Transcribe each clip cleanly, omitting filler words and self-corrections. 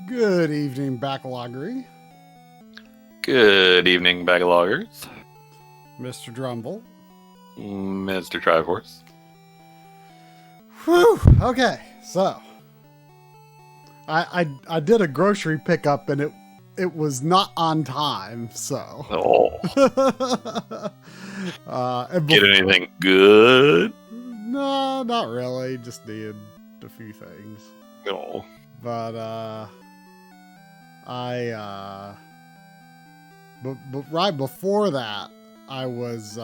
Good evening, Backloggery. Good evening, Backloggers. Mr. Drumble. Mr. Triforce. Whew. Okay, so I did a grocery pickup and it was not on time, so. Oh. And Get anything good? No, not really. Just needed a few things. No. But right before that, I was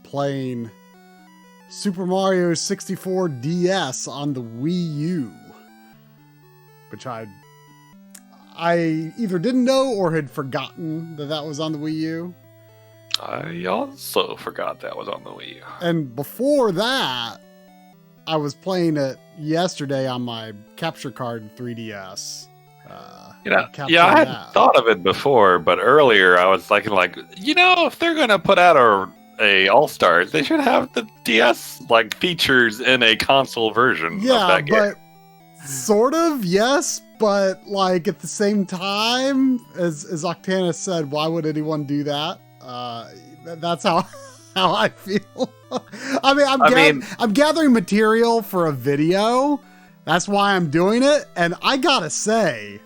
playing Super Mario 64 DS on the Wii U, which I either didn't know or had forgotten that was on the Wii U. I also forgot that was on the Wii U. And before that, I was playing it yesterday on my capture card 3DS. I hadn't thought of it before, but earlier I was thinking, if they're going to put out a All-Stars, they should have the DS features in a console version of that game. But sort of, yes, but at the same time, as Octana said, why would anyone do that? That's how I feel. I'm gathering material for a video. That's why I'm doing it, and I gotta say,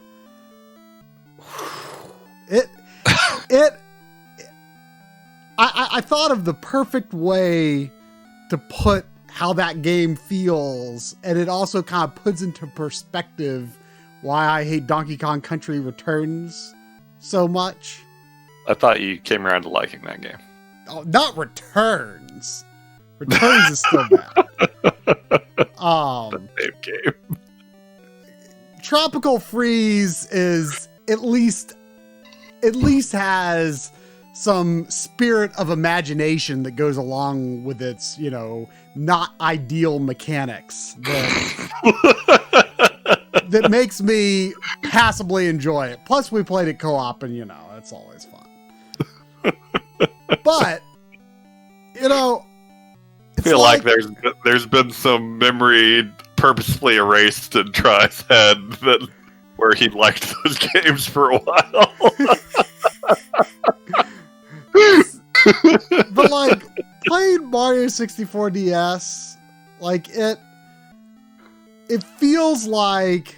I thought of the perfect way to put how that game feels, and it also kind of puts into perspective why I hate Donkey Kong Country Returns so much. I thought you came around to liking that game. Oh, not Returns. Returns is still bad. The same game. Tropical Freeze is at least has some spirit of imagination that goes along with its, not ideal mechanics that makes me passably enjoy it. Plus, we played it co-op, and it's always fun. But I feel like there's been some memory purposefully erased in Try's head where he liked those games for a while. But playing Mario 64 DS, it feels like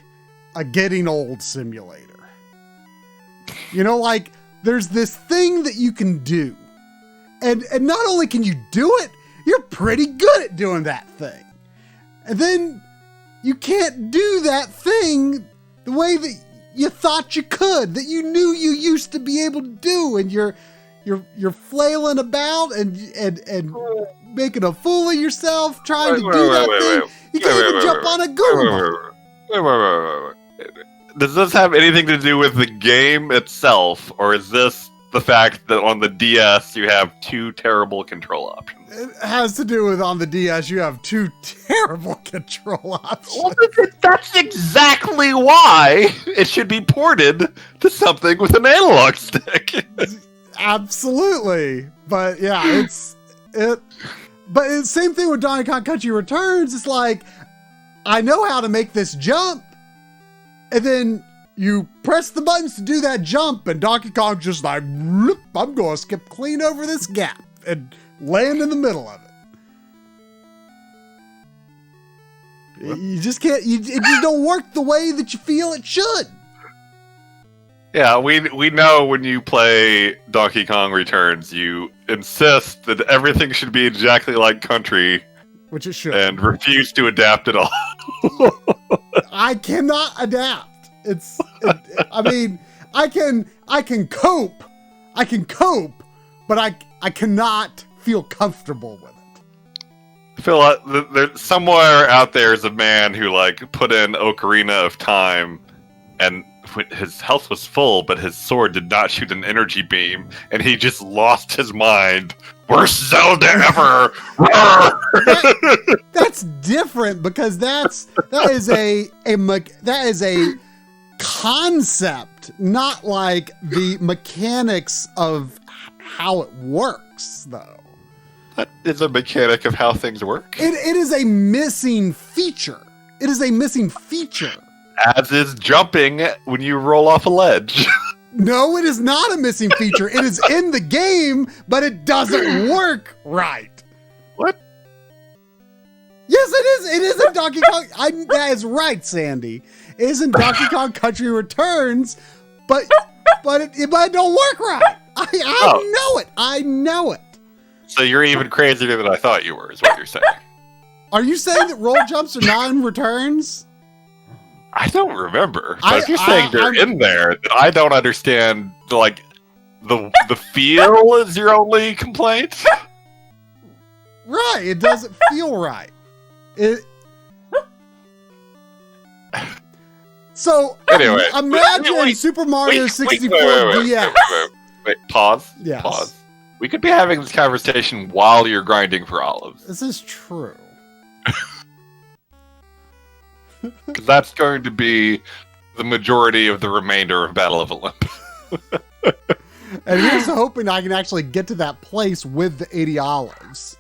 a getting old simulator. There's this thing that you can do. And not only can you do it, you're pretty good at doing that thing. And then you can't do that thing the way that you thought you could, that you knew you used to be able to do, and you're flailing about and making a fool of yourself trying to do that thing. You can't even jump on a Goomba. Wait. Does this have anything to do with the game itself, or is this the fact that on the DS you have two terrible control options? It has to do with on the DS you have two terrible control options. Well, that's exactly why it should be ported to something with an analog stick. Absolutely. But yeah, but it's same thing with Donkey Kong Country Returns. It's I know how to make this jump, and then you press the buttons to do that jump, and Donkey Kong's just I'm going to skip clean over this gap and land in the middle of it. You just can't, it just don't work the way that you feel it should. Yeah, we know when you play Donkey Kong Returns, you insist that everything should be exactly like Country. Which it should. And refuse to adapt at all. I cannot adapt. I can cope, but I cannot feel comfortable with it. I feel like there's somewhere out there is a man who put in Ocarina of Time, and his health was full, but his sword did not shoot an energy beam, and he just lost his mind. Worst Zelda ever. That's different because that is a concept, not the mechanics of how it works, though. That is a mechanic of how things work. It is a missing feature. It is a missing feature. As is jumping when you roll off a ledge. No, it is not a missing feature. It is in the game, but it doesn't work right. What? Yes, it is. It is in Donkey Kong. That is right, Sandy. It is in Donkey Kong Country Returns, but it don't work right. I know it. I know it. So you're even crazier than I thought you were, is what you're saying. Are you saying that roll jumps are not in Returns? I don't remember. But if you're saying they're in there, then I don't understand. Like, the feel is your only complaint. Right. It doesn't feel right. So anyway, imagine Super Mario 64 DS. Wait, pause. Yes. Pause. We could be having this conversation while you're grinding for olives. This is true. Because that's going to be the majority of the remainder of Battle of Olympus. And here's hoping I can actually get to that place with the 80 olives.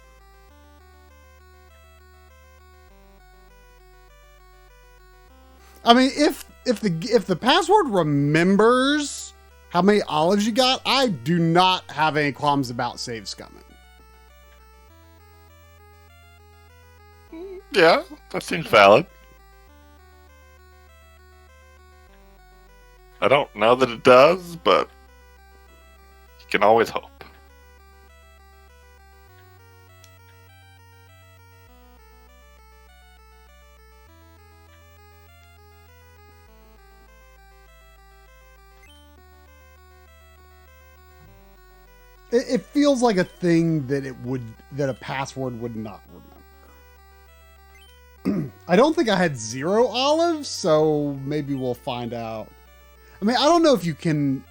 I mean, if the password remembers how many olives you got, I do not have any qualms about save scumming. Yeah, that seems valid. I don't know that it does, but you can always hope. It feels like a thing that a password would not remember. I don't think I had 0 olives, so maybe we'll find out. I mean, I don't know if you can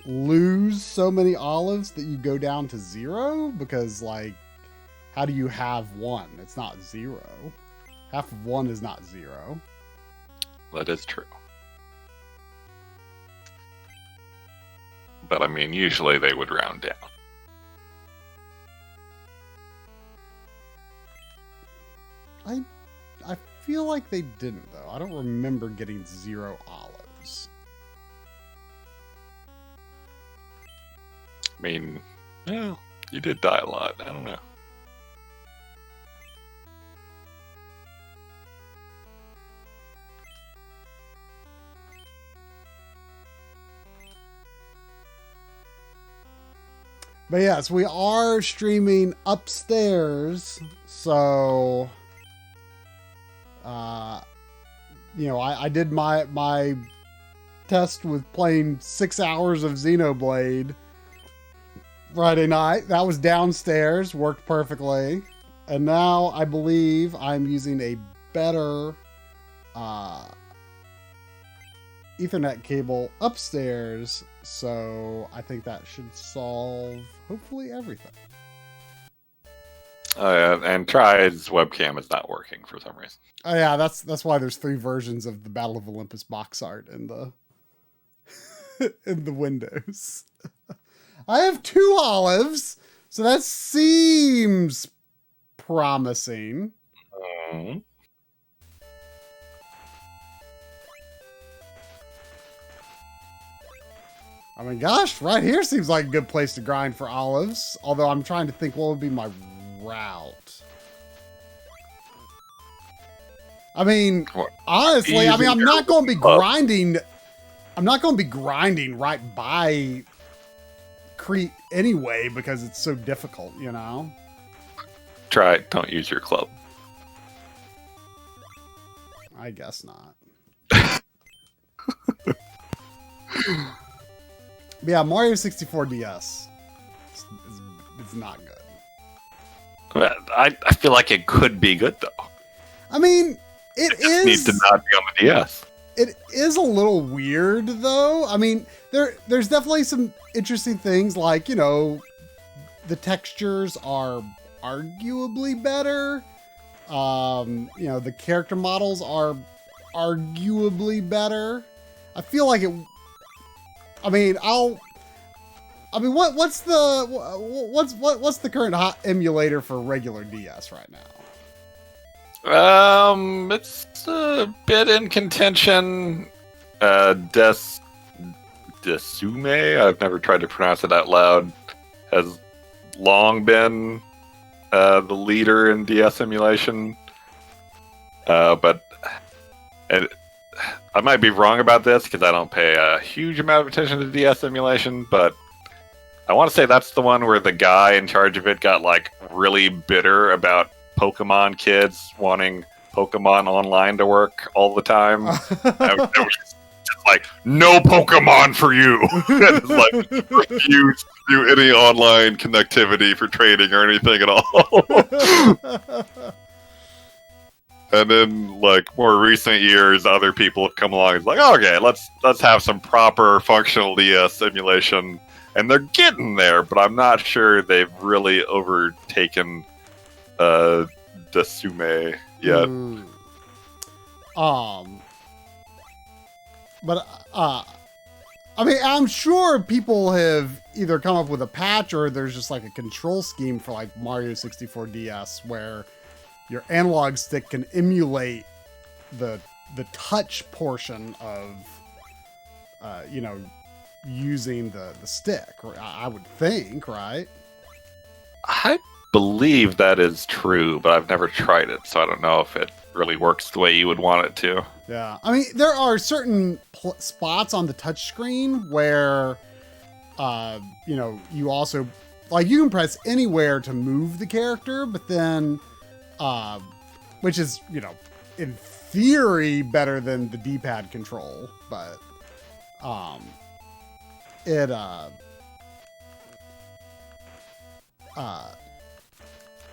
lose so many olives that you go down to 0, because, like, how do you have 1? It's not 0. Half of 1 is not 0. That is true. But, I mean, usually they would round down. I feel like they didn't, though. I don't remember getting 0 olives. I mean, yeah, you did die a lot. I don't know. But yes, we are streaming upstairs, so you know, I did my test with playing 6 hours of Xenoblade Friday night. That was downstairs, worked perfectly. And now I believe I'm using a better Ethernet cable upstairs, so I think that should solve hopefully everything. And Tri's webcam is not working for some reason. Oh yeah, that's why there's 3 versions of the Battle of Olympus box art in the in the windows. I have 2 olives, so that seems promising. Mm-hmm. I mean, gosh, right here seems like a good place to grind for olives. Although I'm trying to think what would be my route. I mean, honestly, I mean, I'm not going to be grinding. I'm not going to be grinding right by Crete anyway because it's so difficult, you know? Try it. Don't use your club. I guess not. But yeah, Mario 64 DS. It's not good. I feel like it could be good though. I mean, it is. Needs to not be on the DS. It is a little weird though. I mean, there's definitely some interesting things, like, you know, the textures are arguably better. You know, the character models are arguably better. I feel like it. I mean, what's the current hot emulator for regular DS right now? It's a bit in contention. Desume, I've never tried to pronounce it out loud, has long been the leader in DS emulation. But I might be wrong about this because I don't pay a huge amount of attention to DS emulation, but I want to say that's the one where the guy in charge of it got like really bitter about Pokemon kids wanting Pokemon Online to work all the time. I was just like, no Pokemon for you. And, like, refuse to do any online connectivity for trading or anything at all. And then, like, more recent years, other people have come along and like, okay, let's have some proper functional DS simulation. And they're getting there, but I'm not sure they've really overtaken Desume yet. But I mean, I'm sure people have either come up with a patch or there's just like a control scheme for like Mario 64 DS where your analog stick can emulate the touch portion of using the stick. I would think, right? I believe that is true, but I've never tried it, so I don't know if it really works the way you would want it to. Yeah, I mean, there are certain spots on the touchscreen where, you also, like, you can press anywhere to move the character, but then, which is, in theory better than the D-pad control, but,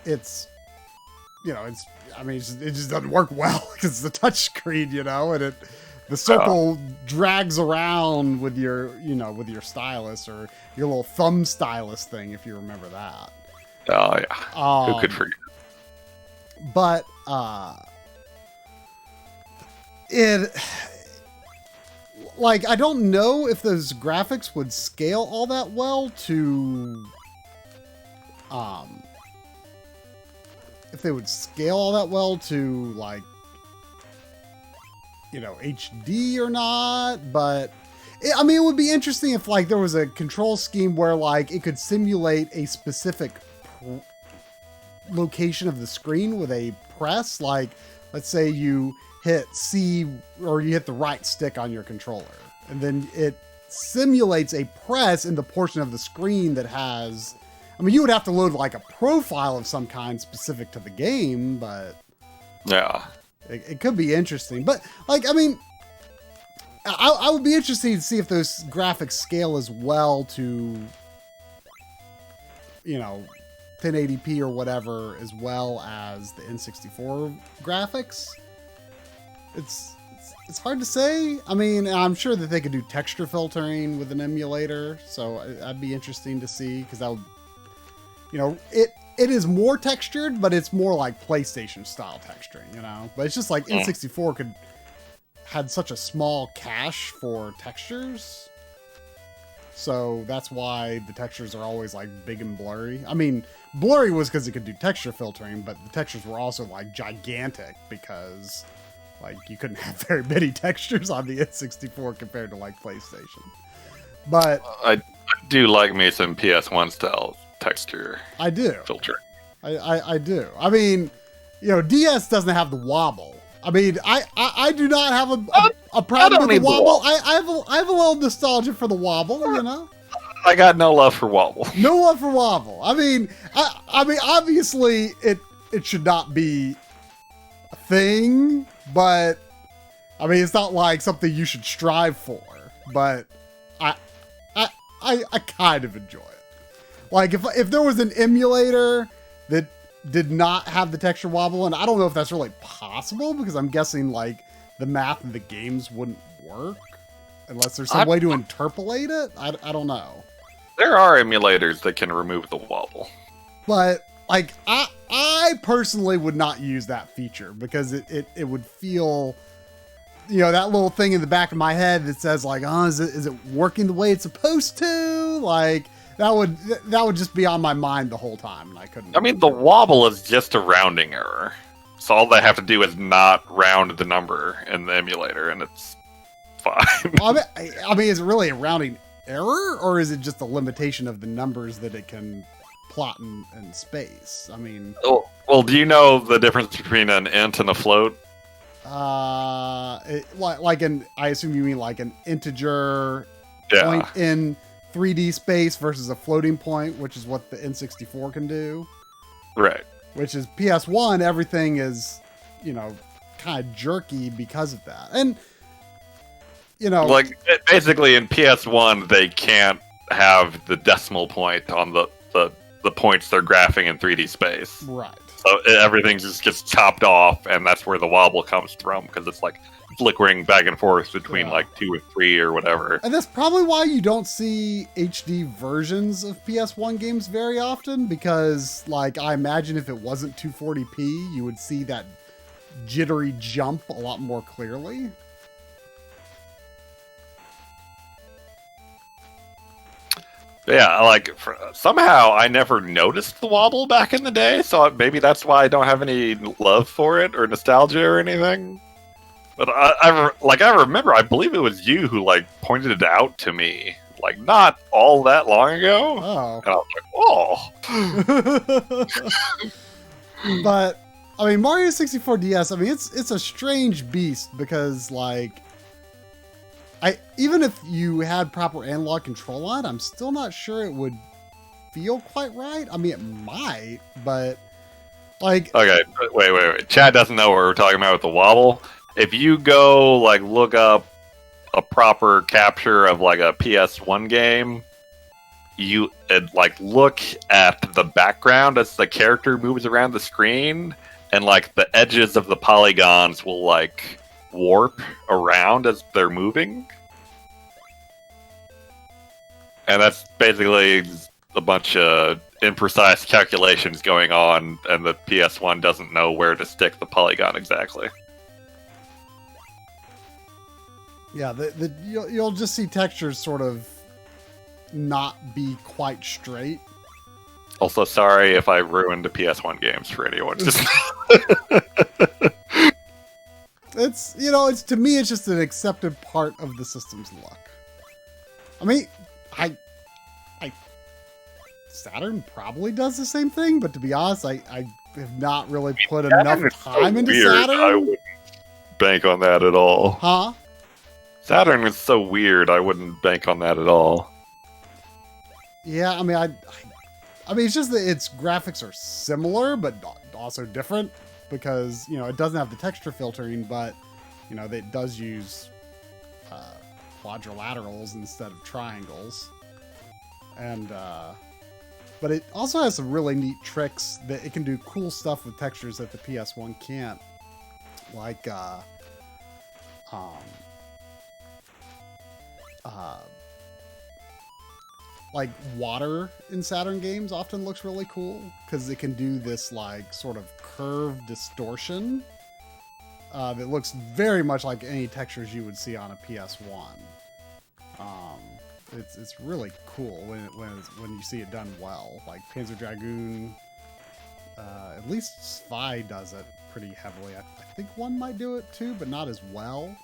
it just doesn't work well because it's a touch screen, and the circle drags around with your stylus or your little thumb stylus thing, if you remember that. Oh yeah. Who could forget? But I don't know if those graphics would scale all that well to if they would scale all that well to, like, HD or not, but it would be interesting if, like, there was a control scheme where, like, it could simulate a specific location of the screen with a press. Like, let's say you hit C or you hit the right stick on your controller, and then it simulates a press in the portion of the screen that has, you would have to load like a profile of some kind specific to the game, but yeah, it could be interesting. But I would be interested to see if those graphics scale as well to, 1080p or whatever, as well as the N64 graphics. It's hard to say. I'm sure that they could do texture filtering with an emulator, so that'd be interesting to see, because that would, it is more textured, but it's more like PlayStation style texturing, but it's just like N64 had such a small cache for textures. So that's why the textures are always like big and blurry. Blurry was because it could do texture filtering, but the textures were also like gigantic because, like, you couldn't have very many textures on the N64 compared to like PlayStation. But I do like me some PS1 style texture. I do. Filter. I do. DS doesn't have the wobble. I do not have a problem with the wobble. I have a little nostalgia for the wobble, I got no love for wobble. No love for wobble. Obviously it should not be a thing, but it's not like something you should strive for. But I kind of enjoy it. Like, if there was an emulator that did not have the texture wobble, and I don't know if that's really possible, because I'm guessing, like, the math of the games wouldn't work unless there's some way to interpolate it. I don't know. There are emulators that can remove the wobble. But, like, I personally would not use that feature, because it would feel, that little thing in the back of my head that says, like, is it working the way it's supposed to? Like, that would just be on my mind the whole time, and I couldn't. The wobble is just a rounding error. So all they have to do is not round the number in the emulator, and it's fine. I mean, is it really a rounding error, or is it just a limitation of the numbers that it can plot in space? I mean, well, do you know the difference between an int and a float? Like I assume you mean like an integer Yeah. point in 3D space versus a floating point, which is what the N64 can do. Right. Which is PS1, everything is, kind of jerky because of that. And, like basically in PS1, they can't have the decimal point on the points they're graphing in 3D space. Right. So everything just gets chopped off, and that's where the wobble comes from, because it's like flickering back and forth between like 2 or 3 or whatever. And that's probably why you don't see HD versions of PS1 games very often, because like I imagine if it wasn't 240p, you would see that jittery jump a lot more clearly. Yeah, like somehow I never noticed the wobble back in the day, so maybe that's why I don't have any love for it or nostalgia or anything. But I remember, I believe it was you who like pointed it out to me, like not all that long ago. Oh, and I was like, oh. But I mean, Mario 64 DS. I mean, it's a strange beast because like. Even if you had proper analog control on it, I'm still not sure it would feel quite right. I mean, it might, but like... Okay, wait. Chad doesn't know what we're talking about with the wobble. If you go, like, look up a proper capture of, like, a PS1 game, you, like, look at the background as the character moves around the screen, and, like, the edges of the polygons will, like... warp around as they're moving, and that's basically a bunch of imprecise calculations going on, and the PS1 doesn't know where to stick the polygon exactly. Yeah, you'll just see textures sort of not be quite straight. Also, sorry if I ruined the PS1 games for anyone. It's, it's to me, it's just an accepted part of the system's luck. I mean, Saturn probably does the same thing, but to be honest, I have not really put enough time into Saturn. I wouldn't bank on that at all. Huh? Saturn is so weird, I wouldn't bank on that at all. Yeah, I mean, it's just that its graphics are similar, but also different. Because, it doesn't have the texture filtering, but, it does use quadrilaterals instead of triangles. And, but it also has some really neat tricks that it can do cool stuff with textures that the PS1 can't. Like, like water in Saturn games often looks really cool because it can do this like sort of curved distortion that looks very much like any textures you would see on a PS1. It's really cool when you see it done well. Like Panzer Dragoon, at least Spy does it pretty heavily. I think one might do it too, but not as well.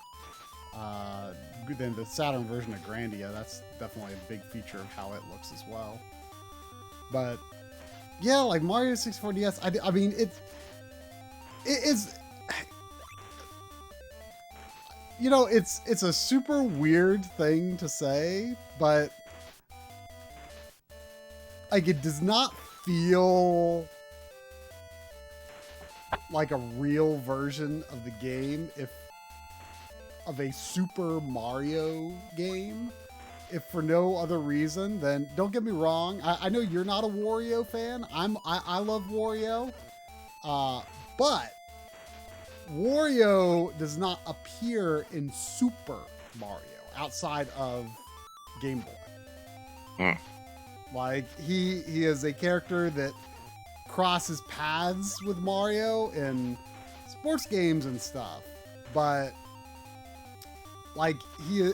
Then the Saturn version of Grandia, that's definitely a big feature of how it looks as well. But yeah, like Mario 64 DS, I mean, it's it's a super weird thing to say, but like it does not feel like a real version of the game of a Super Mario game, if for no other reason than, don't get me wrong, I know you're not a Wario fan. I love Wario, but Wario does not appear in Super Mario outside of Game Boy. Like he is a character that crosses paths with Mario in sports games and stuff, but like he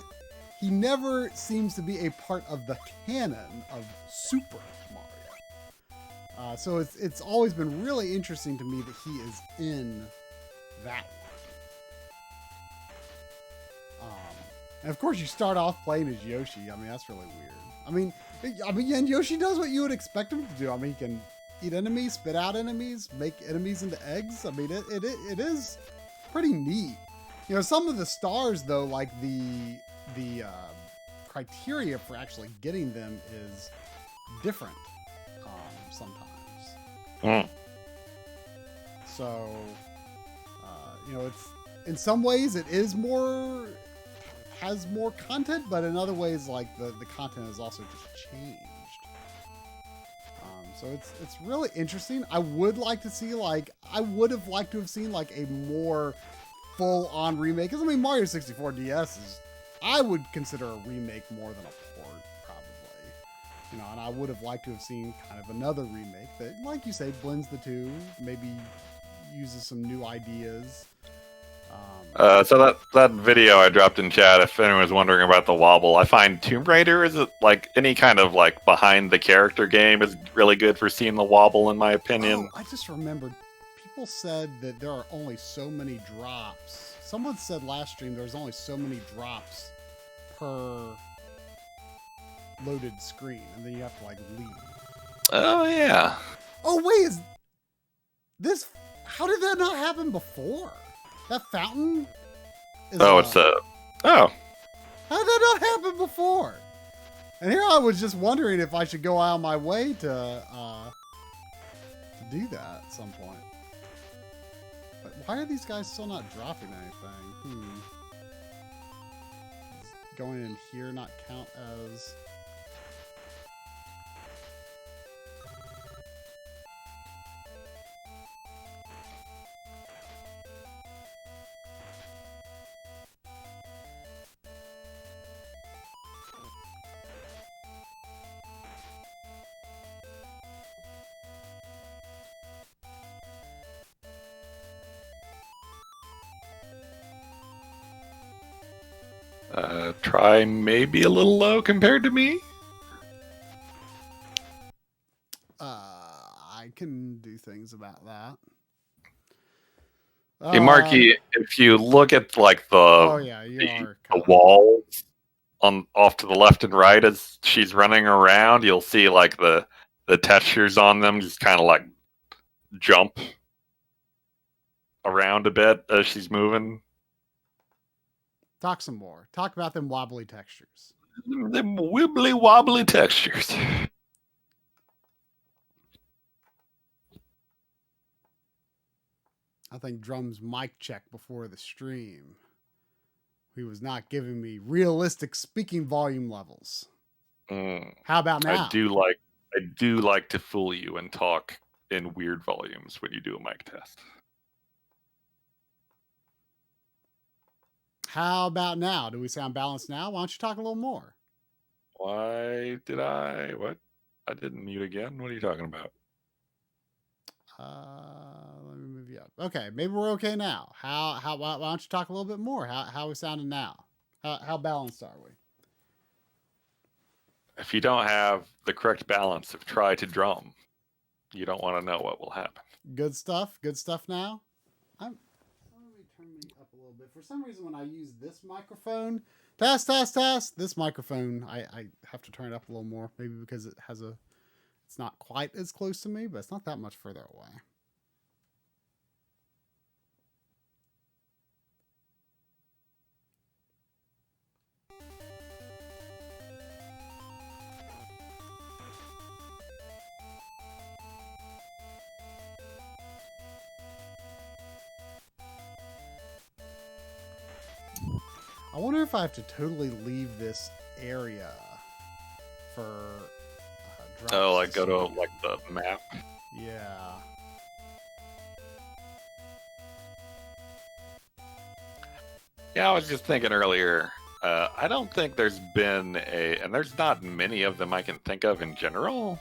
never seems to be a part of the canon of Super Mario. So it's always been really interesting to me that he is in that one. And of course, you start off playing as Yoshi. I mean, that's really weird. And Yoshi does what you would expect him to do. I mean, he can eat enemies, spit out enemies, make enemies into eggs. I mean, it is pretty neat. You know, some of the stars though, like the criteria for actually getting them is different sometimes. Mm. So, you know, it's in some ways it is more, has more content, but in other ways, like the content is also just changed. So it's really interesting. I would like to see I would have liked to have seen like a more full on remake. Because I mean, Mario 64 DS is, I would consider a remake more than a port, probably. You know, and I would have liked to have seen kind of another remake that, like you say, blends the two, maybe uses some new ideas. So that video I dropped in chat, if anyone's wondering about the wobble, I find Tomb Raider is like any kind of like behind the character game is really good for seeing the wobble, in my opinion. Oh, I just remembered. People said that there are only so many drops. Someone said last stream there's only so many drops per loaded screen, and then you have to like leave. Oh yeah. Oh wait, is this? How did that not happen before? That fountain? It's oh. How did that not happen before? And here I was just wondering if I should go out of my way to do that at some point. But why are these guys still not dropping anything? Does going in here not count as... Try maybe a little low compared to me. I can do things about that. Hey, Marky, if you look at like the walls on off to the left and right as she's running around, you'll see like the textures on them just kind of like jump around a bit as she's moving. Talk some more. Talk about them wobbly textures. Them wibbly wobbly textures. I think Drum's mic check before the stream. He was not giving me realistic speaking volume levels. How about now? I do like to fool you and talk in weird volumes when you do a mic test. How about now? Do we sound balanced now? Why don't you talk a little more? Why did I? What? I didn't mute again. What are you talking about? Let me move you up. Okay, maybe we're okay now. Why don't you talk a little bit more? How are we sounding now? How balanced are we? If you don't have the correct balance of try to drum, you don't want to know what will happen. Good stuff. Good stuff now. Let me turn me up a little bit. For some reason, when I use this microphone, test, this microphone, I have to turn it up a little more. Maybe because it has it's not quite as close to me, but it's not that much further away. I wonder if I have to totally leave this area for drops. Oh, like go to like the map. Yeah. Yeah, I was just thinking earlier. I don't think there's been and there's not many of them I can think of in general,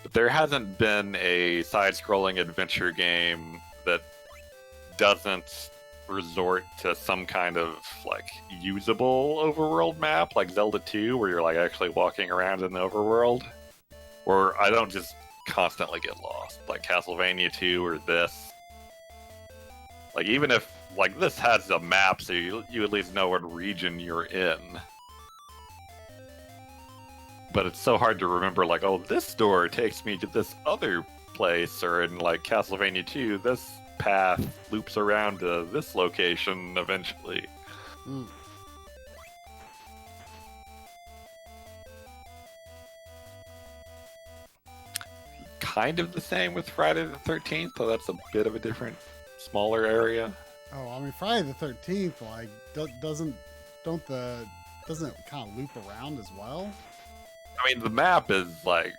but there hasn't been a side-scrolling adventure game that doesn't resort to some kind of like usable overworld map like Zelda 2 where you're like actually walking around in the overworld, or I don't just constantly get lost. Like Castlevania 2 or this. Like, even if, like, this has a map, so you at least know what region you're in. But it's so hard to remember, like, oh, this door takes me to this other place, or in, like, Castlevania 2, this path loops around to this location eventually. Mm. Kind of the same with Friday the 13th, though that's a bit of a different, smaller area. Oh, I mean, Friday the 13th, like, doesn't it kind of loop around as well? I mean, the map is like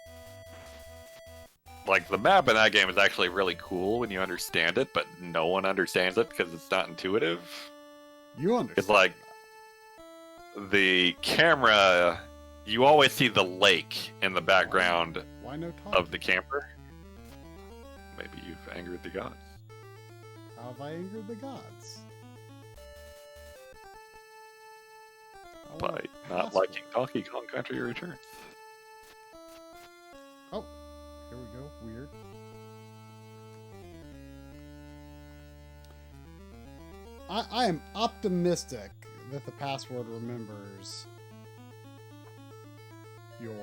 the map in that game is actually really cool when you understand it, but no one understands it because it's not intuitive. You understand? It's like the camera, you always see the lake in the background Why no talk? of the camper. Maybe you've angered the gods. How have I angered the gods? By not liking Donkey Kong Country Returns. Oh, here we go. Weird. I am optimistic that the password remembers your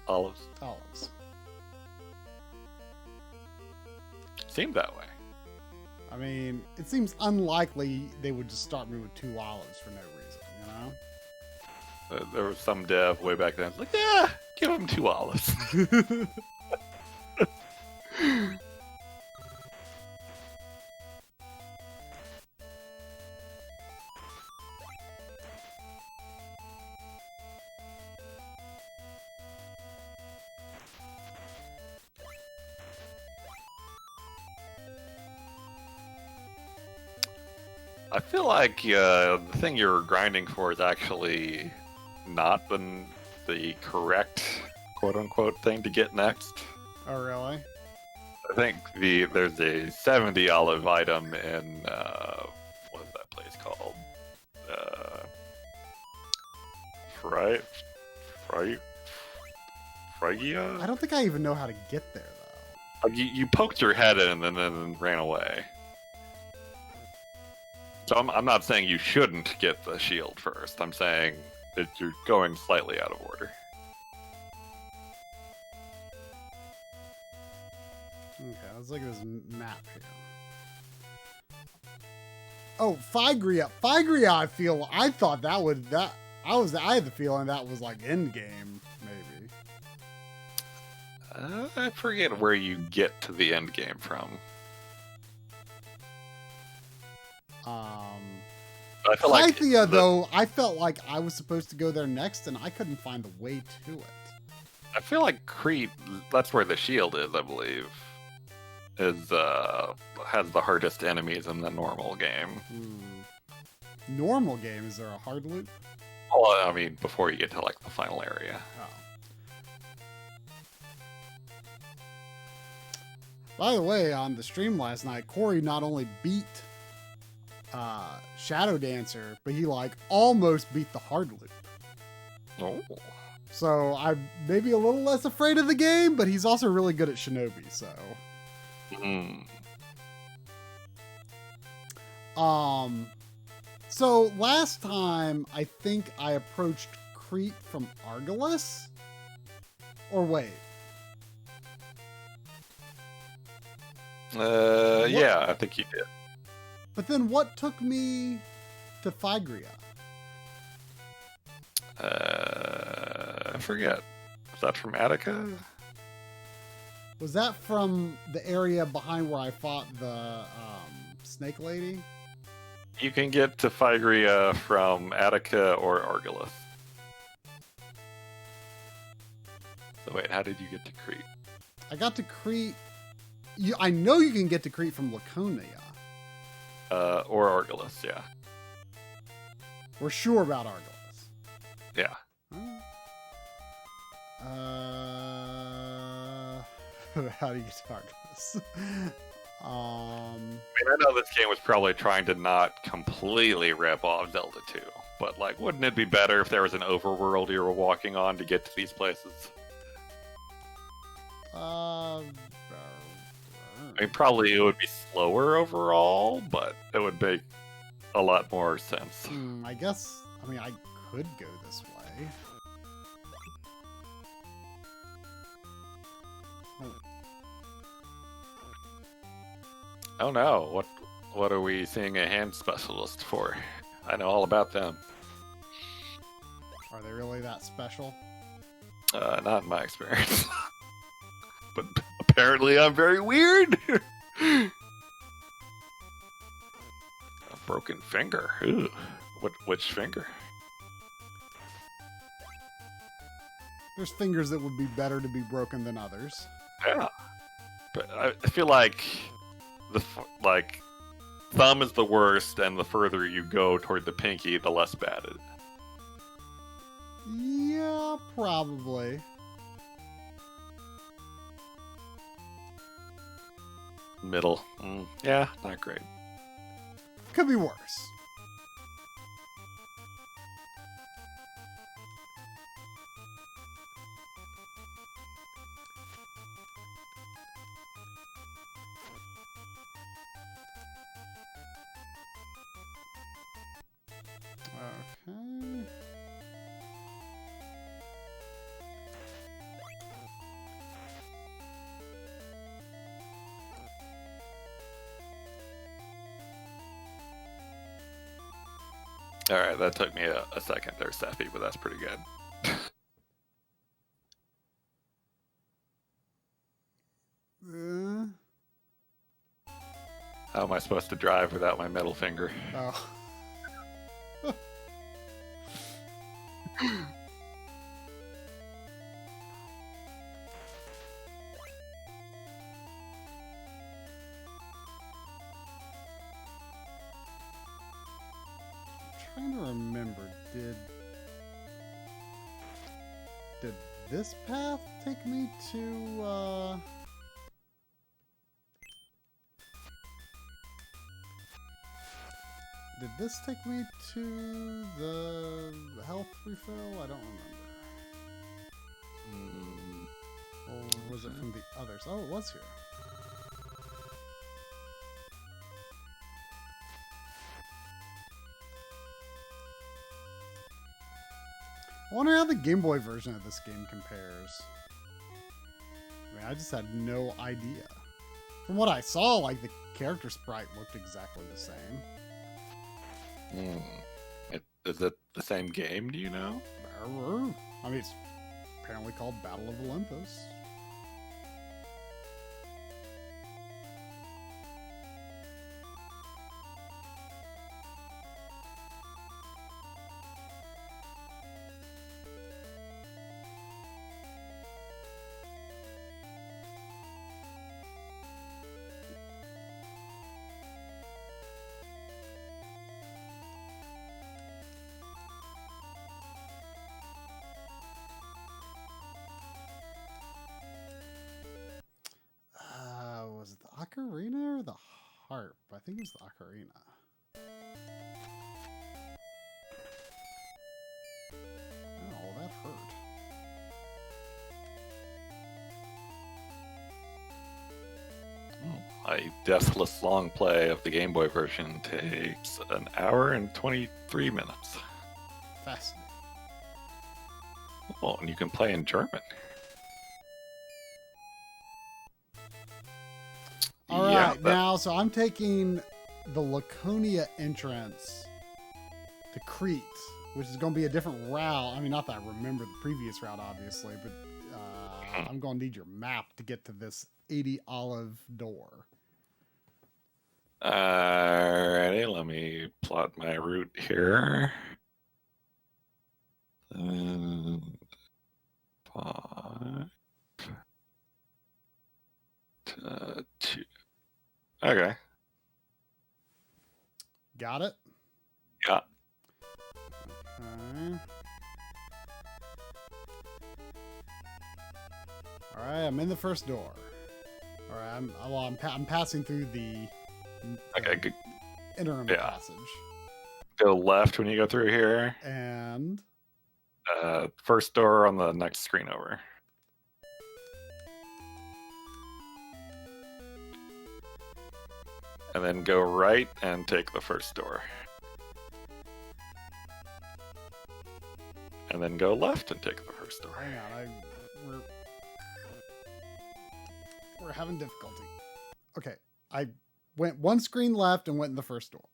Olives. olives. Seemed that way. I mean, it seems unlikely they would just start me with 2 olives for no reason, you know? There was some dev way back then. It's like, yeah, give him 2 olives. I feel like the thing you're grinding for is actually not the correct quote-unquote thing to get next. Oh, really? I think there's a 70 olive item in what is that place called? Phrygia? I don't think I even know how to get there, though. You poked your head in and then ran away. So I'm not saying you shouldn't get the shield first. I'm saying that you're going slightly out of order. Okay, let's look at this map here. Oh, Phygria. Phygria, I thought that would, I had the feeling that was like end game, maybe. I forget where you get to the end game from. I feel like Pythia, though, I felt like I was supposed to go there next, and I couldn't find the way to it. I feel like Crete, that's where the shield is, I believe. Has the hardest enemies in the normal game. Normal game, is there a hard loop? Well, I mean, before you get to like the final area. Oh. By the way, on the stream last night, Corey not only beat Shadow Dancer, but he like almost beat the hard loop. Oh. So I'm maybe a little less afraid of the game, but he's also really good at Shinobi, so. So last time I think I approached Crete from Argolis? Or wait. Yeah, I think you did. But then what took me to Phygria? I forget. Was that from Attica? Was that from the area behind where I fought the snake lady? You can get to Phygria from Attica or Argolis. So wait, how did you get to Crete? I got to Crete. I know you can get to Crete from Laconia. Or Argolis, yeah. We're sure about Argolis. Yeah. How do you get to Argolis? I mean, I know this game was probably trying to not completely rip off Zelda 2, but like, wouldn't it be better if there was an overworld you were walking on to get to these places? Uh, I mean, probably it would be slower overall, but it would make a lot more sense. I guess. I mean, I could go this way. Oh no, what are we seeing a hand specialist for? I know all about them. Are they really that special? Not in my experience. But apparently I'm very weird. A broken finger. Ooh. Which finger? There's fingers that would be better to be broken than others. Yeah. But I feel like thumb is the worst, and the further you go toward the pinky, the less bad it is. Yeah, probably. Middle. Yeah, not great. Could be worse. Okay. Alright, that took me a second there, Steffi, but that's pretty good. How am I supposed to drive without my middle finger? Oh. Trying to remember, did this path take me to did this take me to the health refill? I don't remember. Or was it from the others? Oh, it was here. I wonder how the Game Boy version of this game compares. I mean, I just had no idea. From what I saw, like, the character sprite looked exactly the same. Is it the same game, do you know? I mean, it's apparently called Battle of Olympus. Was it the ocarina or the harp? I think it was the ocarina. Oh, that hurt. A deathless long play of the Game Boy version takes an hour and 23 minutes. Fascinating. Oh, and you can play in German. All right, now, so I'm taking the Laconia entrance to Crete, which is going to be a different route. I mean, not that I remember the previous route, obviously, but I'm going to need your map to get to this 80 olive door. Alrighty, let me plot my route here. 5, 2. Okay. Got it? Yeah. Okay. All right, I'm in the first door. All right, I'm passing through the Okay. Good. interim Yeah. passage. go left when you go through here. And First door on the next screen over. And then go right and take the first door. And then go left and take the first door. hang on, we're having difficulty. Okay, I went one screen left and went in the first door.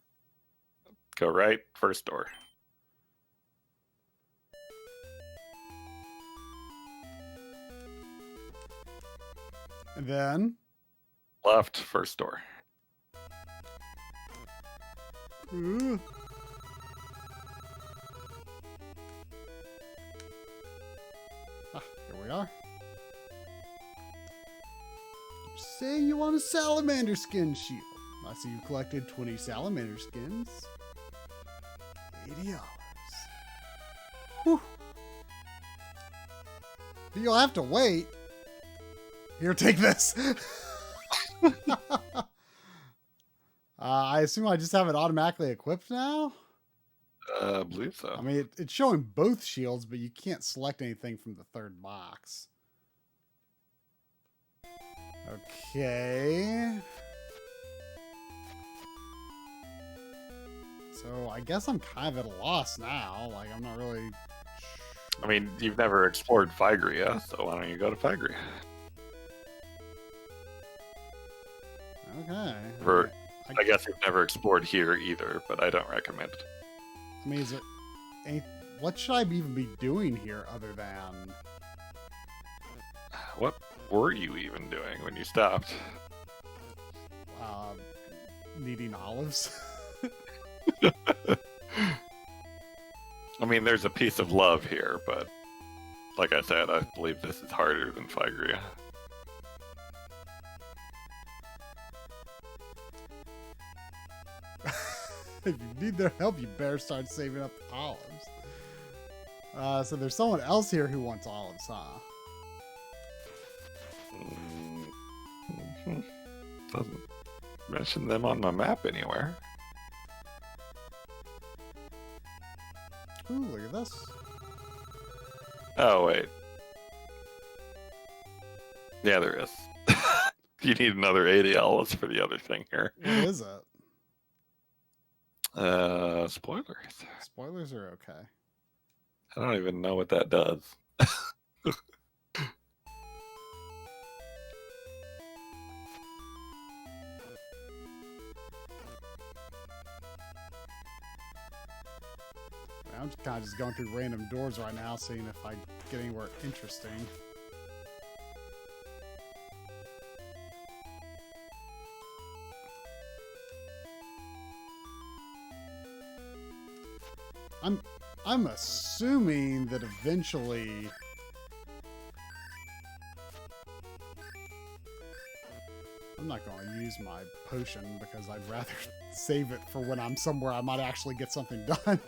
Go right, first door. And then Left, first door. Ooh. Here we are. You say you want a salamander skin shield. I see you collected 20 salamander skins. $80. Whew. But you'll have to wait. Here, take this. I assume I just have it automatically equipped now? I believe so. I mean, it's showing both shields, but you can't select anything from the third box. Okay. So I guess I'm kind of at a loss now. Like, I'm not really... I mean, you've never explored Phygria, so why don't you go to Phygria? Okay. I guess you've never explored here either, but I don't recommend it. I mean, is it... what should I even be doing here other than... What were you even doing when you stopped? Needing olives? I mean, there's a piece of love here, but like I said, I believe this is harder than Phygria. If you need their help, you better start saving up the olives. So there's someone else here who wants olives, huh? Mm-hmm. Doesn't mention them on my map anywhere. Ooh, look at this. Oh, wait. Yeah, there is. You need another 80 olives for the other thing here. What is it? Spoilers. Spoilers are okay. I don't even know what that does. I'm kind of just going through random doors right now, seeing if I get anywhere interesting. I'm assuming that eventually I'm not going to use my potion because I'd rather save it for when I'm somewhere I might actually get something done.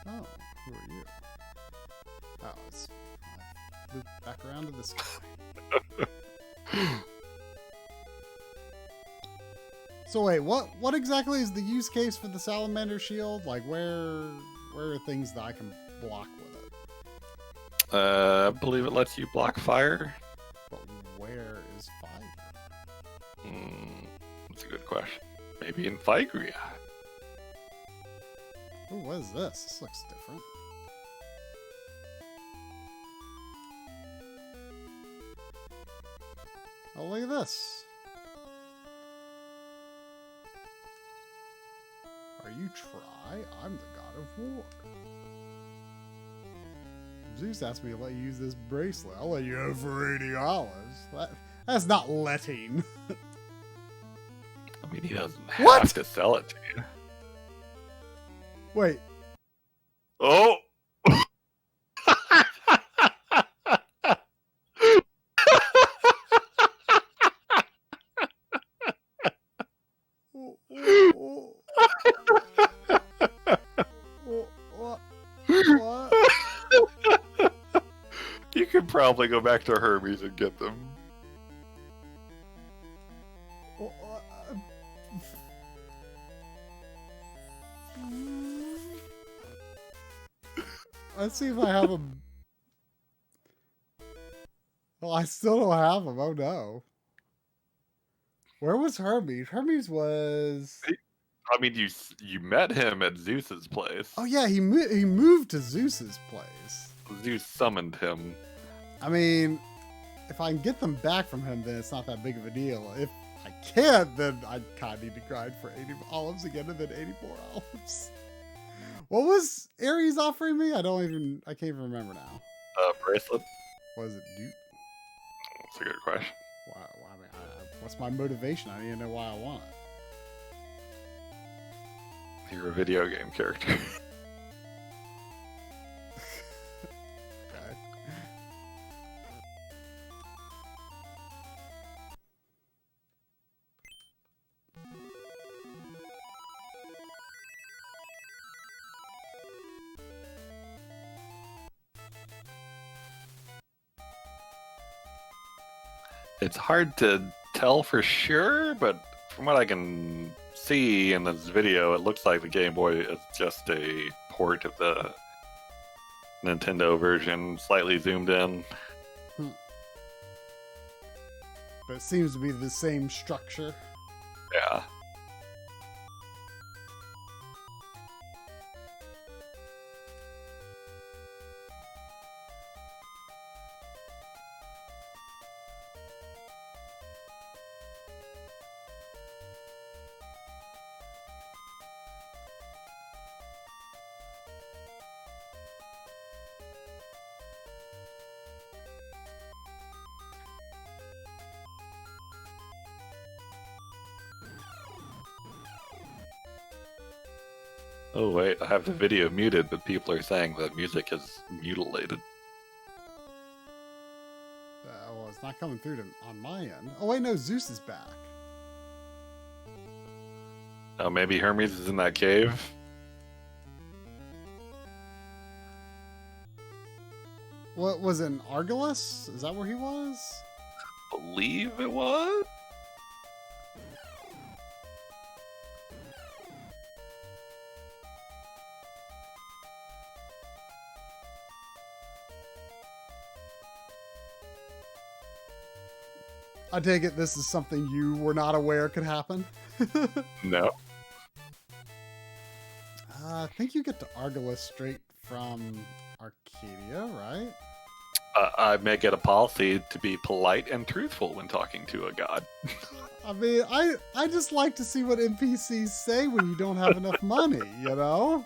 Oh, who are you? Oh, it's loop back around to this guy. So wait, what exactly is the use case for the salamander shield? Like, where are things that I can block with it? I believe it lets you block fire. But where is fire? That's a good question. Maybe in Phygria. Oh, what is this? This looks different. Oh, look at this. Are you Try? I'm the god of war. Zeus asked me to let you use this bracelet. I'll let you have for 80 olives. That's not letting. I mean, he doesn't What? have to sell it to you. Wait. Oh! What? You could probably go back to Hermes and get them. Let's see if I have him. Well, I still don't have him. Oh no. Where was Hermes? Hermes was. I mean, you met him at Zeus's place. Oh yeah, he moved to Zeus's place. Zeus summoned him. I mean, if I can get them back from him, then it's not that big of a deal. If I can't, then I kind of need to grind for 80 olives again and then 84 olives. What was Ares offering me? I can't even remember now. Bracelet. Was it Duke? That's a good question. I mean, what's my motivation? I need to know why I want it. You're a video game character. Okay. It's hard to tell for sure, but from what I can see in this video, it looks like the Game Boy is just a port of the Nintendo version, slightly zoomed in. But it seems to be the same structure. Yeah. Oh wait, I have the video muted, but people are saying the music is mutilated. Well, it's not coming through on my end. Oh wait, no, Zeus is back. Oh, maybe Hermes is in that cave? What was it, in Argolis? Is that where he was? Believe it was? I take it this is something you were not aware could happen? No. I think you get to Argolis straight from Arcadia, right? I make it a policy to be polite and truthful when talking to a god. I mean, I just like to see what NPCs say when you don't have enough money, you know?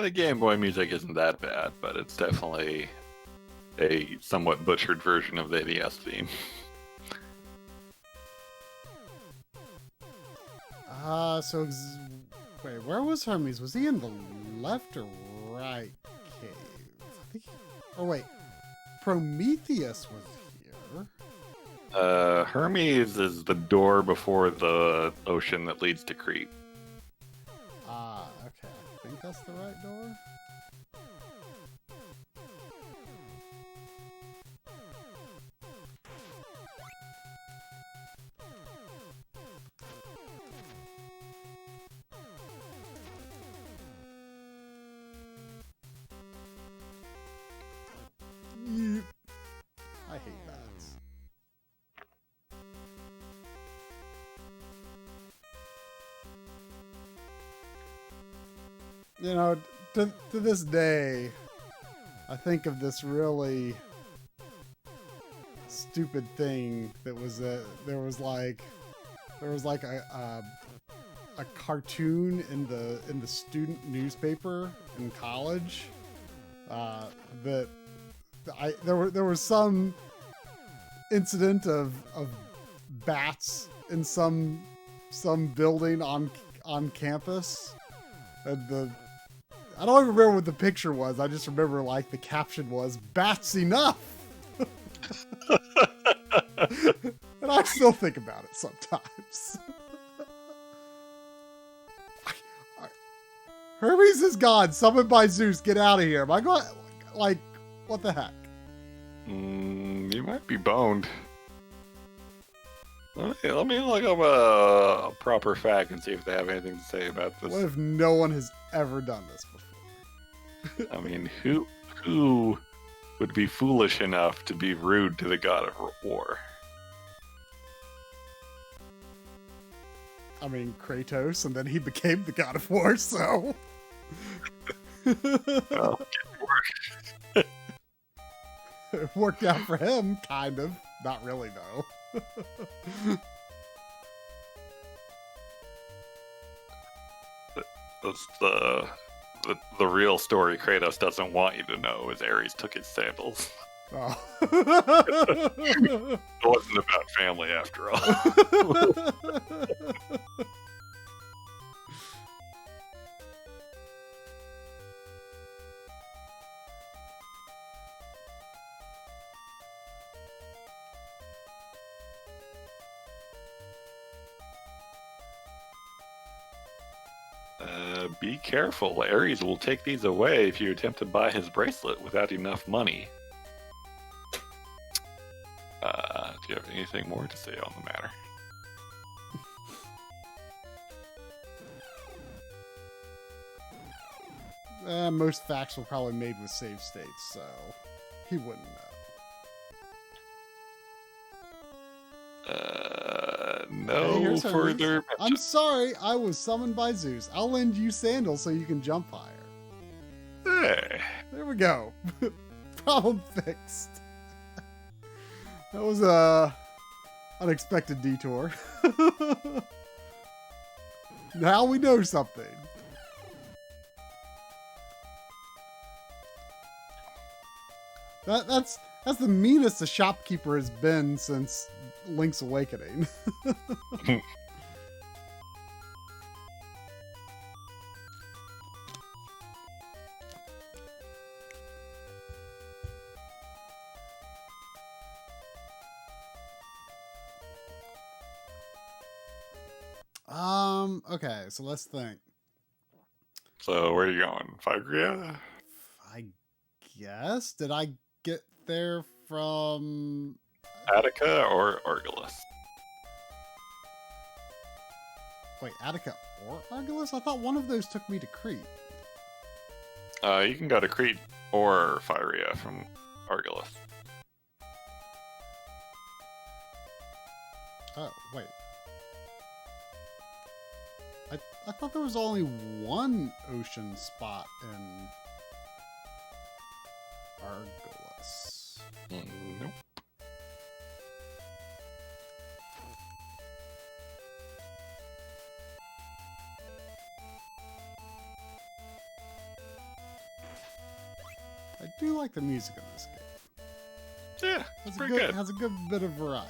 The Game Boy music isn't that bad, but it's definitely a somewhat butchered version of the NES theme. Wait, where was Hermes? Was he in the left or right cave? I think wait, Prometheus was here. Hermes is the door before the ocean that leads to Crete. Ah, okay. I think that's the right door. Yep. I hate bats. You know, to this day, I think of this really stupid thing that was there was like a cartoon in the student newspaper in college. That there was some incident of bats in some building on campus, and I don't even remember what the picture was. I just remember like the caption was "Bats enough," and I still think about it sometimes. Hermes is gone, summoned by Zeus. Get out of here! Am I going? Like, what the heck? You might be boned. Let me look up a proper fact and see if they have anything to say about this. What if no one has ever done this before? I mean, who would be foolish enough to be rude to the god of war? I mean, Kratos, and then he became the god of war, so... Well, it worked out for him, kind of. Not really, though. That's the real story Kratos doesn't want you to know is Ares took his sandals. Oh. It wasn't about family after all. Be careful. Ares will take these away if you attempt to buy his bracelet without enough money. Do you have anything more to say on the matter? Most facts were probably made with save states, so he wouldn't know. Hey, No here's further. Hermes. I'm sorry, I was summoned by Zeus. I'll lend you sandals so you can jump higher. Hey. There we go. Problem fixed. That was a unexpected detour. Now we know something. That's the meanest a shopkeeper has been since Link's Awakening. Okay, so let's think. So where are you going? Phygria? I guess. Did I get there from Attica or Argolis? Wait, Attica or Argolis? I thought one of those took me to Crete. You can go to Crete or Phygria from Argolis. Oh, wait. I thought there was only one ocean spot in Argolis. Nope. I do like the music in this game. Yeah, Has pretty good. Has a good bit of variety.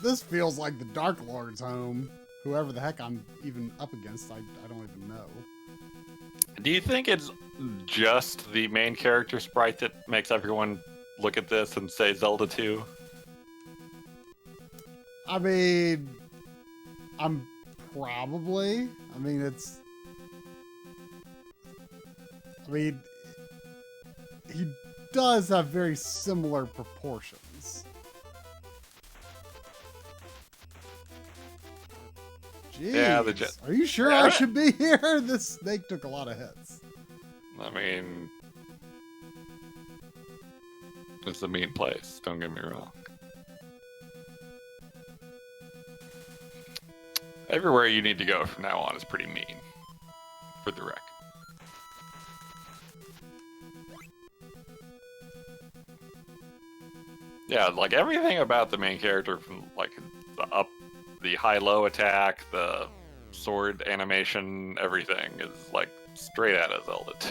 This feels like the Dark Lord's home. Whoever the heck I'm even up against, I don't even know. Do you think it's just the main character sprite that makes everyone look at this and say Zelda 2? I mean, I'm probably. I mean, he does have very similar proportions. Jeez. Yeah, Are you sure I should be here? This snake took a lot of hits. I mean, it's a mean place, don't get me wrong. Everywhere you need to go from now on is pretty mean, for the record. Yeah, like everything about the main character, from like the high-low attack, the sword animation, everything is like straight out of Zelda 2.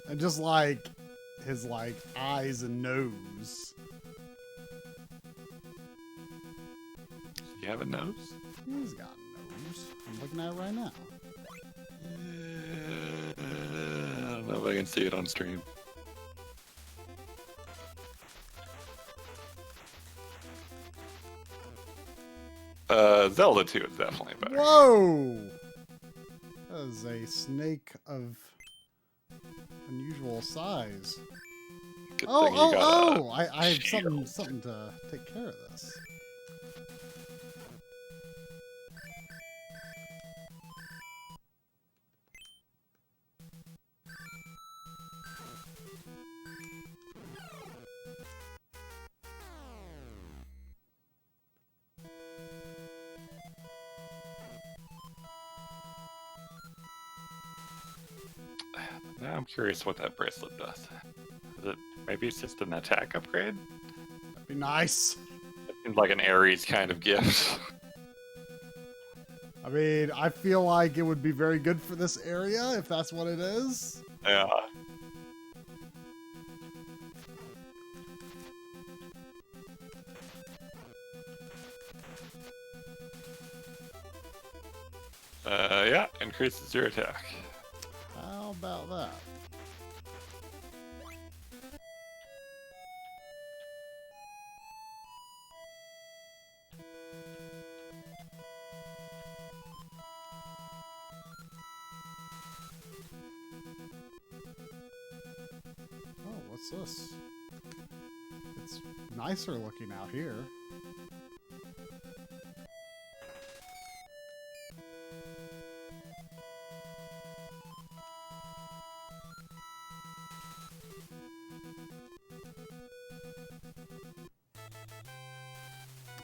And just like his like eyes and nose. You have a nose? He's got a nose. I'm looking at it right now. I don't know if I can see it on stream. Zelda 2 is definitely better. Whoa! That is a snake of unusual size. Good thing you got a I have shield. something to take care of this. Now I'm curious what that bracelet does. Is it, maybe it's just an attack upgrade? That'd be nice. It seems like an Ares kind of gift. I mean, I feel like it would be very good for this area if that's what it is. Yeah. Yeah, increases your attack. How about that? Oh, what's this? It's nicer looking out here.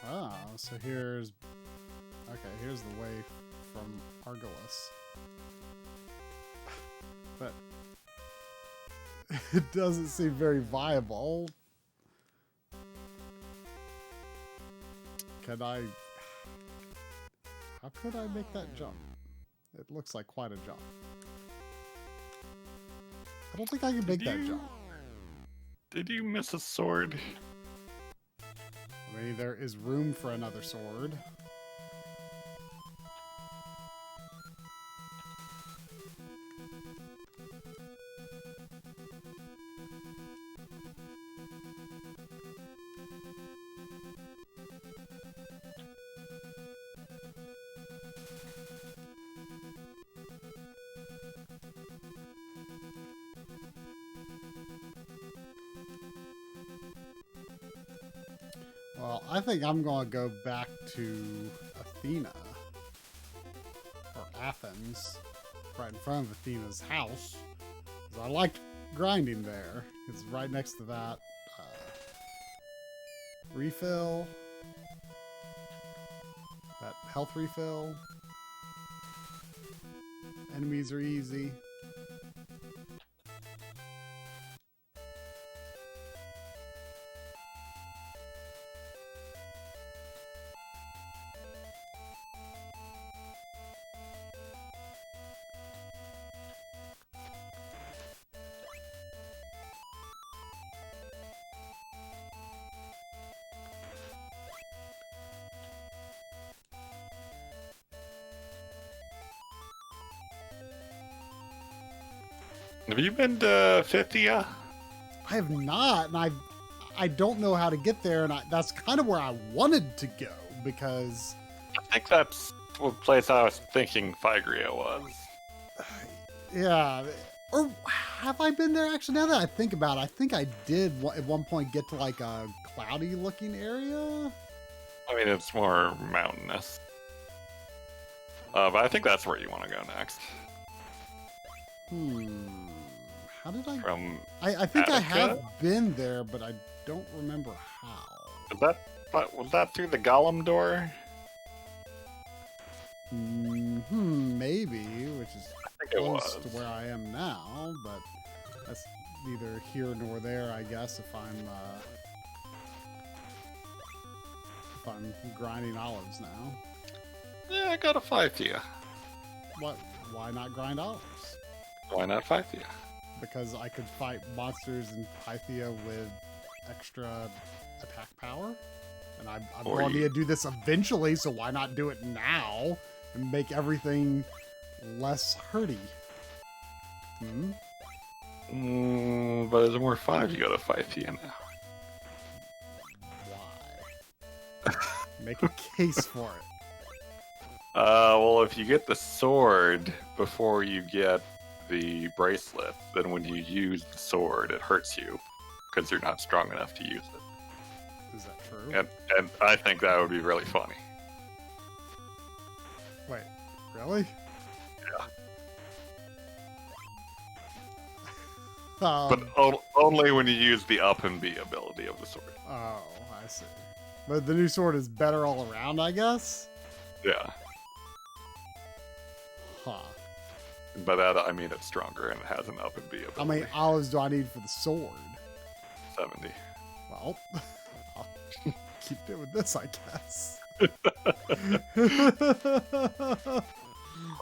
Ah, so here's... Okay, here's the way from Argolis. But... it doesn't seem very viable. Can I... How could I make that jump? It looks like quite a jump. I don't think I can make that jump. Did you miss a sword? I mean, there is room for another sword. Well, I think I'm going to go back to Athena. Or Athens. Right in front of Athena's house. 'Cause I liked grinding there. It's right next to that refill. That health refill. Enemies are easy. Have you been to 50? I have not, and I don't know how to get there, and that's kind of where I wanted to go, because... I think that's what place I was thinking Figria was. Yeah, Or have I been there? Actually, now that I think about it, I think I did at one point get to like a cloudy looking area. I mean, it's more mountainous. But I think that's where you want to go next. How did I? From I think I Attica? have been there, but I don't remember how. Was that through the Golem door? Maybe, which is I think it close was. to where I am now, but that's neither here nor there, I guess. If I'm grinding olives now, Yeah, I got a Pythia. what? Why not grind olives? Why not Pythia? Because I could fight monsters in Pythia with extra attack power, and I'm Or going you- to do this eventually. So why not do it now and make everything less hurty? But as a more 5, you got a Pythia now. Why? Make a case for it. Well, if you get the sword before you get the bracelet, then when you use the sword, it hurts you because you're not strong enough to use it. Is that true? And I think that would be really funny. Wait, really? Yeah. Um, But only when you use the up and B ability of the sword. oh, I see. But the new sword is better all around, I guess? Yeah. Huh. By that, I mean it's stronger and it has an up and B ability. How many olives do I need for the sword? 70. Well, I'll keep doing this, I guess. Or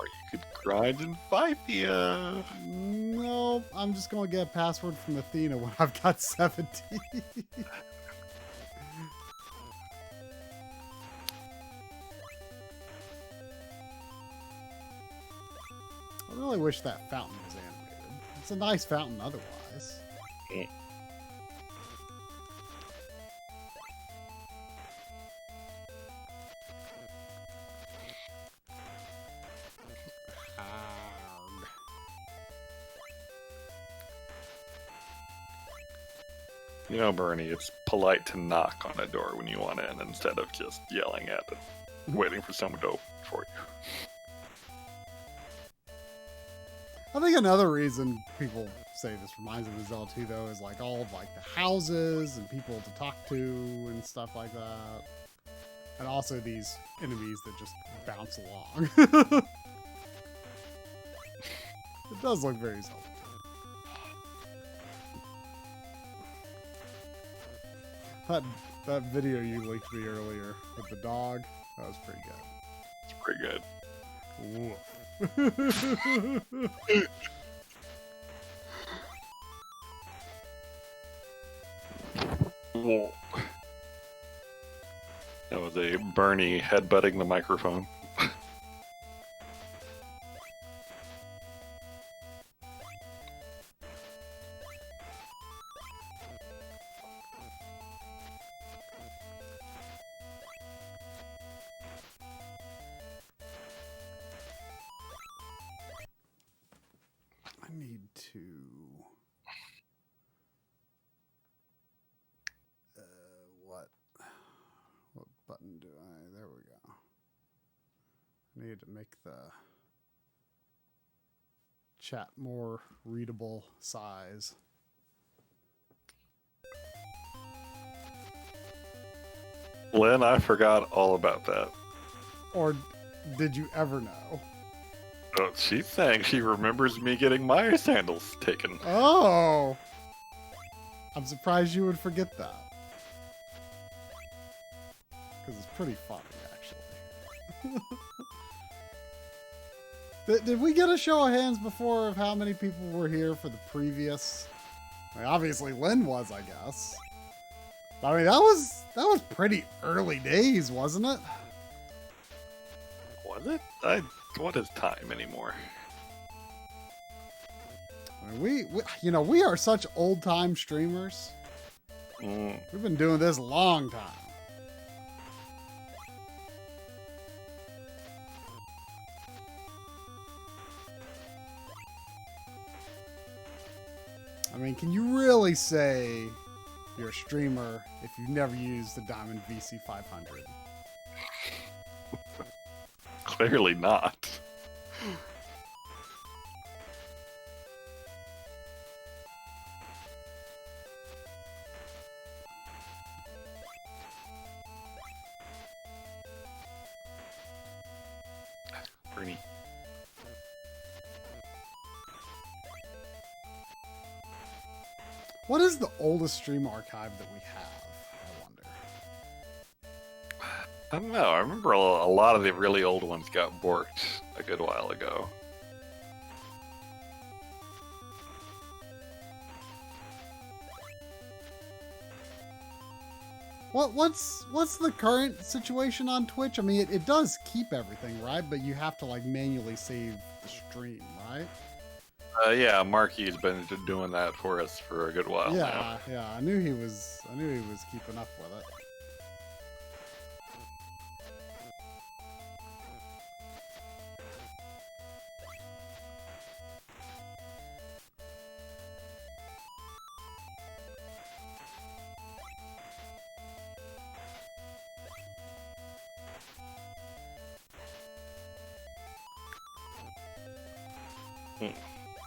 you could grind in Pythia. Nope, I'm just going to get a password from Athena when I've got 70. I really wish that fountain was animated. It's a nice fountain otherwise. Arg. You know, Bernie, it's polite to knock on a door when you want in instead of just yelling at it, waiting for someone to open it for you. I think another reason people say this reminds them of Zelda 2, though, is like all of like the houses and people to talk to and stuff like that. And also these enemies that just bounce along. It does look very Zelda 2. That video you linked me earlier with the dog, that was pretty good. It's pretty good. Woof. Whoa. That was a Bernie headbutting the microphone. I need to... What button do I... There we go. I need to make the chat more readable size. Lynn, I forgot all about that. Or did you ever know? Oh, she's saying she remembers me getting my sandals taken. Oh! I'm surprised you would forget that. Because it's pretty funny, actually. Did we get a show of hands before of how many people were here for the previous? I mean, obviously Lynn was, I guess. I mean, that was pretty early days, wasn't it? Was it? What is time anymore? I mean, we are such old-time streamers. We've been doing this a long time. mean, can you really say you're a streamer if you've never used the Diamond VC500? Clearly not. Bernie. What is the oldest stream archive that we have? I wonder. I don't know. I remember a lot of the really old ones got borked a good while ago. What's the current situation on Twitch? I mean, it does keep everything, right? But you have to like manually save the stream, right? Yeah, Marky's been doing that for us for a good while now. Yeah. I knew he was keeping up with it.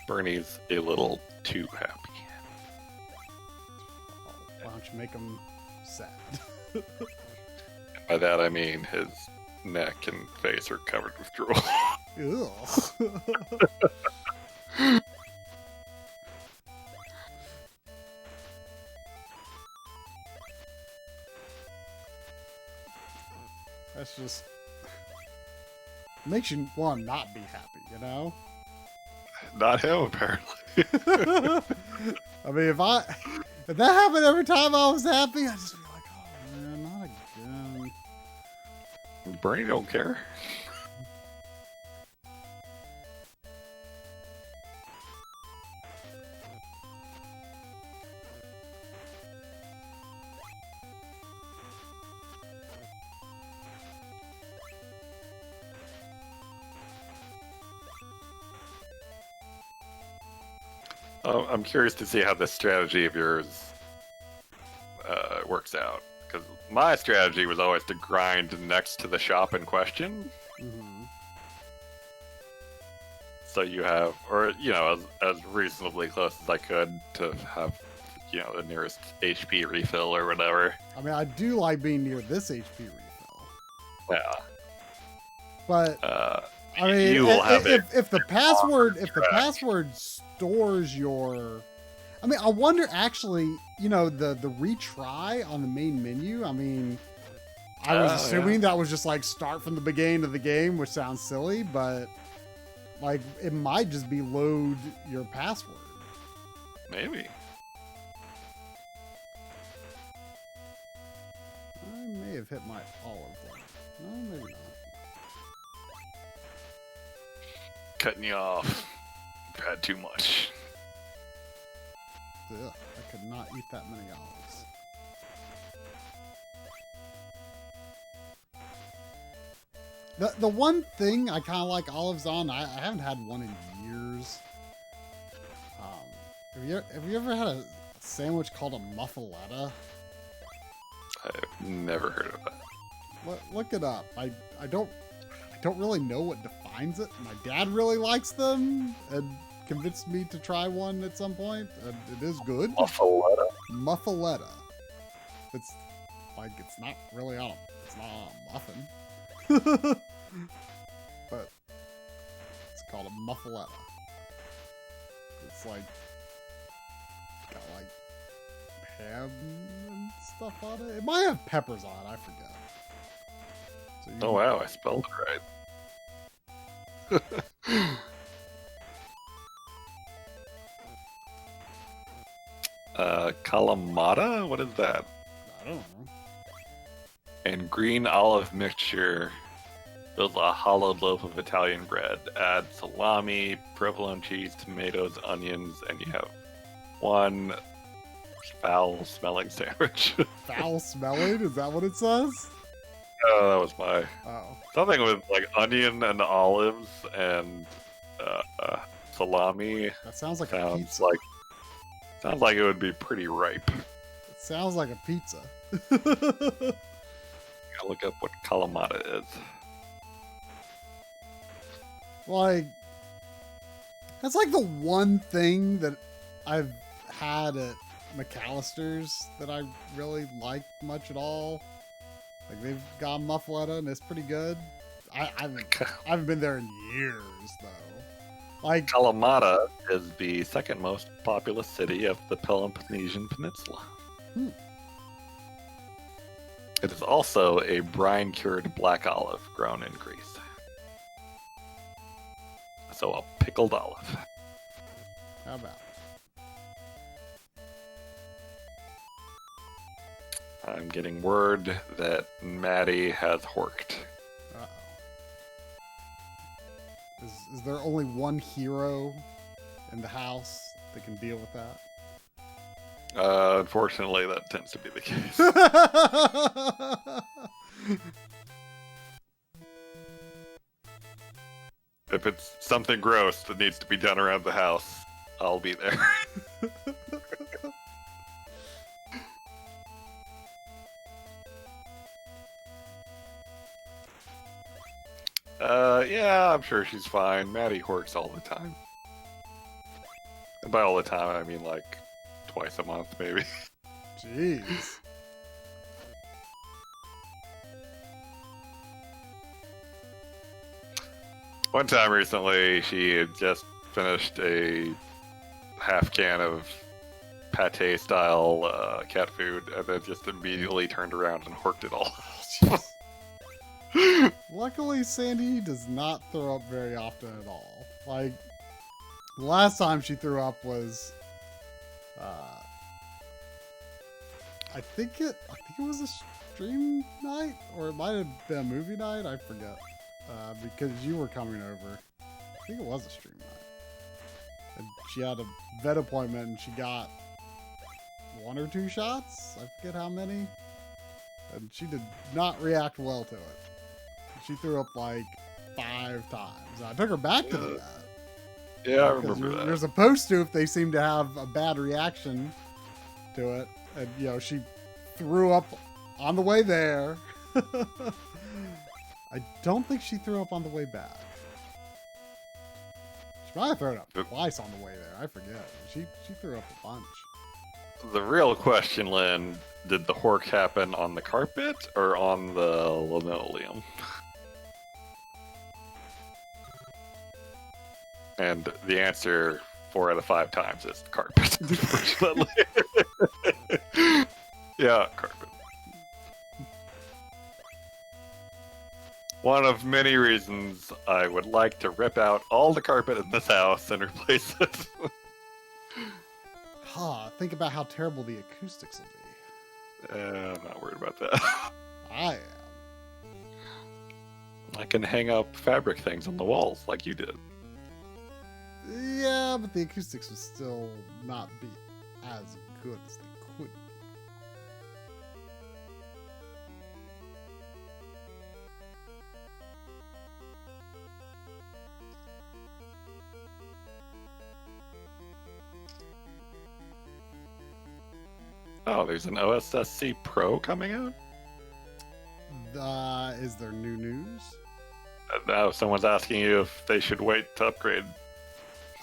Bernie's a little too happy. Why don't you make him sad? By that I mean his neck and face are covered with drool. Ew. That's just makes you want to not be happy, you know? Not him, apparently. I mean, if that happened every time I was happy, I'd just be like, oh man, not again. Bernie don't care. I'm curious to see how this strategy of yours works out. Because my strategy was always to grind next to the shop in question. Mm-hmm. So you have, or, you know, as reasonably close as I could to have, you know, the nearest HP refill or whatever. I mean, I do like being near this HP refill. Yeah. But I mean, you will have if the password stores your, I mean, I wonder actually, you know, the retry on the main menu. I mean, I was assuming that was just like start from the beginning of the game, which sounds silly, but like it might just be load your password. Maybe. I may have hit my olive there. No, maybe not. Cutting you off. You've had too much. Ugh, I could not eat that many olives. The one thing I kind of like olives on, I haven't had one in years. Have you ever had a sandwich called a muffaletta? I've never heard of that. Look it up. I don't really know what defines it. My dad really likes them and convinced me to try one at some point. And it is good. Muffaletta? Muffaletta. It's like it's not really on a muffin. But it's called a muffaletta. It's like got like ham and stuff on it. It might have peppers on it, I forget. So Oh wow, I spelled it right. Kalamata? What is that? I don't know. And green olive mixture. Build a hollowed loaf of Italian bread. Add salami, provolone cheese, tomatoes, onions, and you have one foul-smelling sandwich. Foul smelling? Is that what it says? Oh, that was my... Oh. Something with, like, onion and olives and salami. That sounds like a pizza. Sounds like it would be pretty ripe. It sounds like a pizza. Gotta look up what Kalamata is. Like, that's like the one thing that I've had at McAllister's that I really like much at all. Like, they've got muffaletta and it's pretty good. I haven't been there in years, though. Like, Kalamata is the second most populous city of the Peloponnesian Peninsula. It is also a brine-cured black olive grown in Greece. So a pickled olive. How about? I'm getting word that Maddie has horked. Uh-oh. Is there only one hero in the house that can deal with that? Unfortunately, that tends to be the case. If it's something gross that needs to be done around the house, I'll be there. Yeah, I'm sure she's fine. Maddie horks all the time. And by all the time, I mean like twice a month, maybe. Jeez. One time recently, she had just finished a half can of pate-style cat food, and then just immediately turned around and horked it all. Jeez. Luckily, Sandy does not throw up very often at all. Like, the last time she threw up was, I think it was a stream night, or it might have been a movie night. I forget, because you were coming over. I think it was a stream night. And she had a vet appointment, and she got 1 or 2 shots. I forget how many. And she did not react well to it. She threw up like 5 times. I took her back to the vet. Yeah, I remember that. You're supposed to if they seem to have a bad reaction to it. And, you know, she threw up on the way there. I don't think she threw up on the way back. She might have thrown up twice on the way there. I forget. She threw up a bunch. The real question, Lynn, did the hork happen on the carpet or on the linoleum? And the answer 4 out of 5 times is carpet, unfortunately. Yeah, carpet. One of many reasons I would like to rip out all the carpet in this house and replace it. Think about how terrible the acoustics will be. I'm not worried about that. I am. I can hang up fabric things on the walls like you did. Yeah, but the acoustics would still not be as good as they could be. Oh, there's an OSSC Pro coming out? Is there new news? Now someone's asking you if they should wait to upgrade.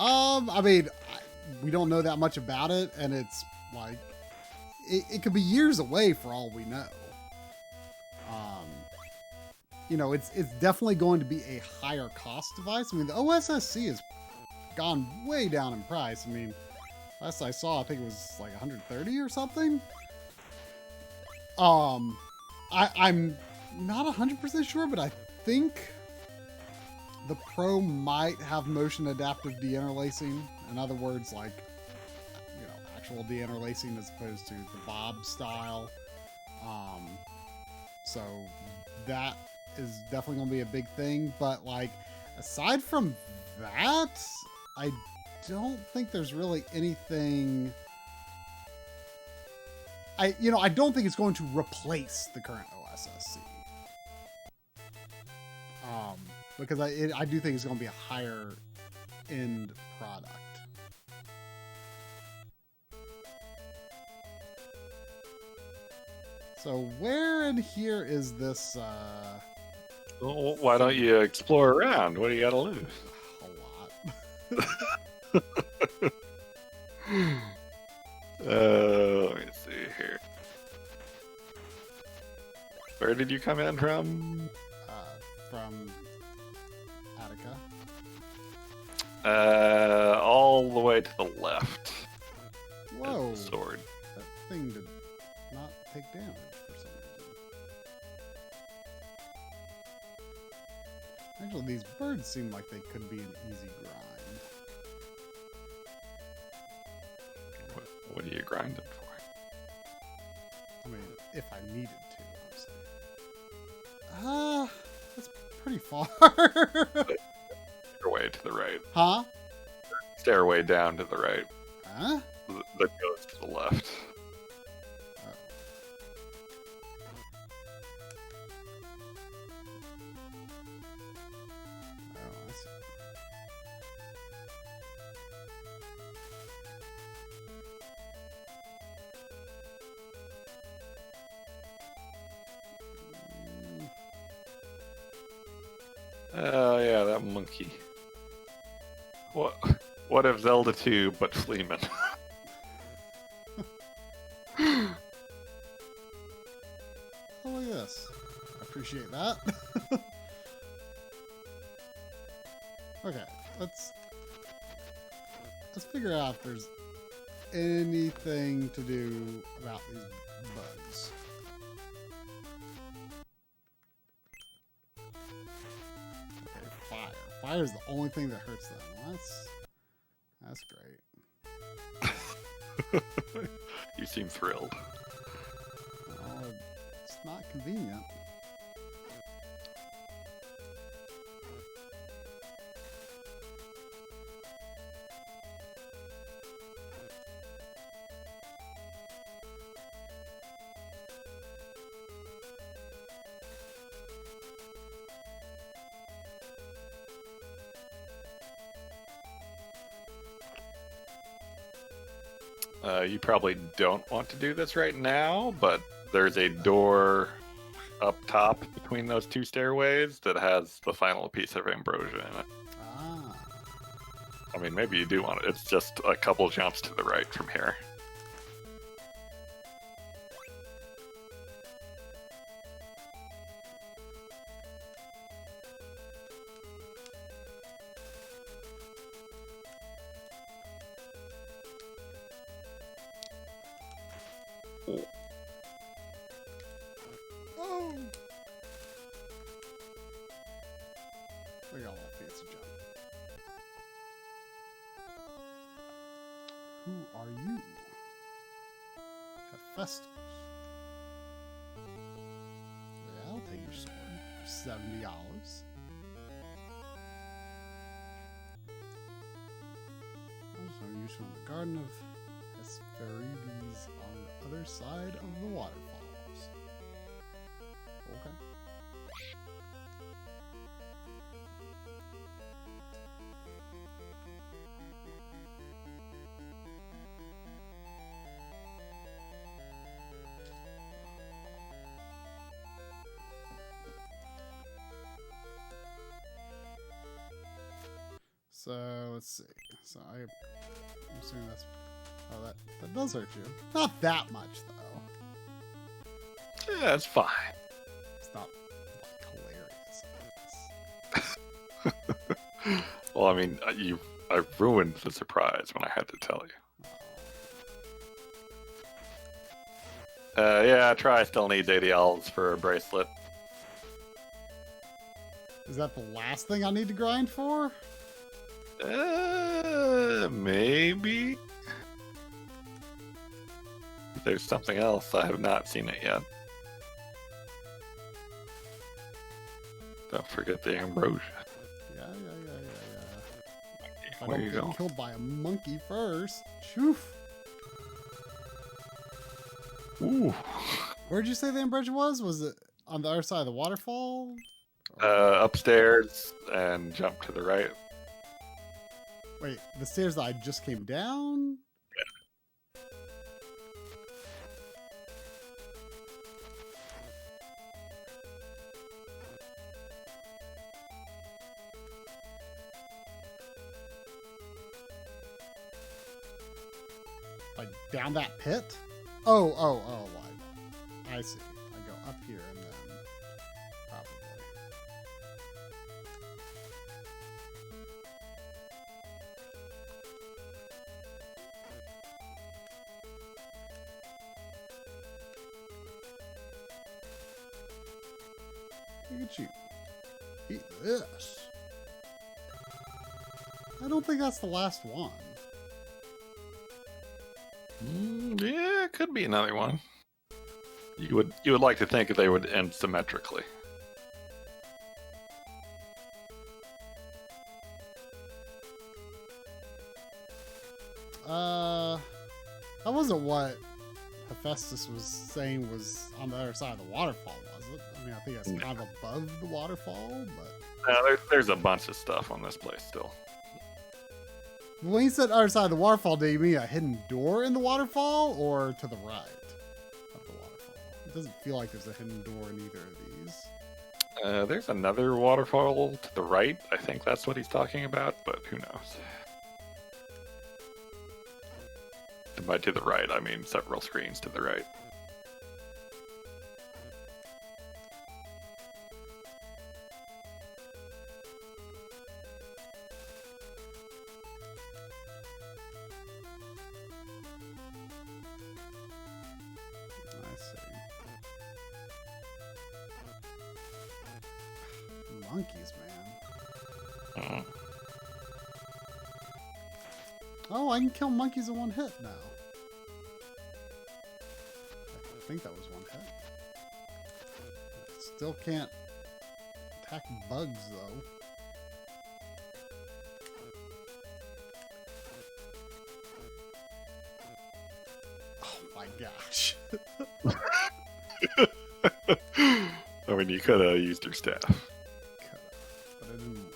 I mean, we don't know that much about it, and it's like, it could be years away for all we know. You know, it's definitely going to be a higher cost device. I mean, the OSSC has gone way down in price. I mean, last I saw, I think it was like 130 or something. I'm not 100% sure, but I think the Pro might have motion adaptive deinterlacing. In other words, like, you know, actual deinterlacing as opposed to the Bob style. So that is definitely going to be a big thing. But, like, aside from that, I don't think there's really anything. I don't think it's going to replace the current OSSC. Because I do think it's going to be a higher end product. So where in here is this? Well, why don't you explore around? What do you got to lose? A lot. Let me see here. Where did you come in from? From Attica. All the way to the left. Whoa! Is the sword. That thing did not take damage for some reason. Actually, these birds seem like they could be an easy grind. What are you grinding for? I mean, if I needed to, honestly. That's pretty far. Stairway to the right. Huh? Stairway down to the right. Huh? That goes to the left. Oh. Oh, I see. Oh yeah, that monkey. What if Zelda 2 but Fleeman? Oh, look at this. I appreciate that. Okay, let's figure out if there's anything to do about these bugs. Okay, fire. Fire is the only thing that hurts them. Well, that's great. You seem thrilled. Well, it's not convenient. You probably don't want to do this right now, but there's a door up top between those two stairways that has the final piece of ambrosia in it. Ah. I mean, maybe you do want it. It's just a couple jumps to the right from here. Oh! Look at all that fancy jump. Who are you? Hephaestus. Yeah, I'll take your sword for $70. Also useful in the Garden of Hesperides on the other side of the waterfalls. Okay. So let's see. So I'm assuming that's that does hurt you. Not that much though. Yeah, it's fine. It's not like hilarious. Well, I mean, I ruined the surprise when I had to tell you. Yeah, Try still needs $80 for a bracelet. Is that the last thing I need to grind for? Maybe. There's something else. I have not seen it yet. Don't forget the ambrosia. Yeah. If I Where don't you get going? killed by a monkey first. Shoof. Ooh. Where'd you say the ambrosia was? Was it on the other side of the waterfall? Upstairs and jump to the right. Wait, the stairs that I just came down? Like, down that pit? Oh, like, I see. I go up here and then, probably. Look at you. Eat this. I don't think that's the last one. Yeah, it could be another one. You would like to think they would end symmetrically. That wasn't what Hephaestus was saying was on the other side of the waterfall, was it? I mean, I think it's kind of above the waterfall, but... There's a bunch of stuff on this place still. When he said other side of the waterfall, do you mean a hidden door in the waterfall or to the right of the waterfall? It doesn't feel like there's a hidden door in either of these. There's another waterfall to the right. I think that's what he's talking about, but who knows? By to the right, I mean several screens to the right. I see. Monkeys, man. Mm. Oh, I can kill monkeys in one hit now. I think that was one hit. Still can't attack bugs, though. Oh my gosh. I mean, you could have used your staff. Could've, but I didn't.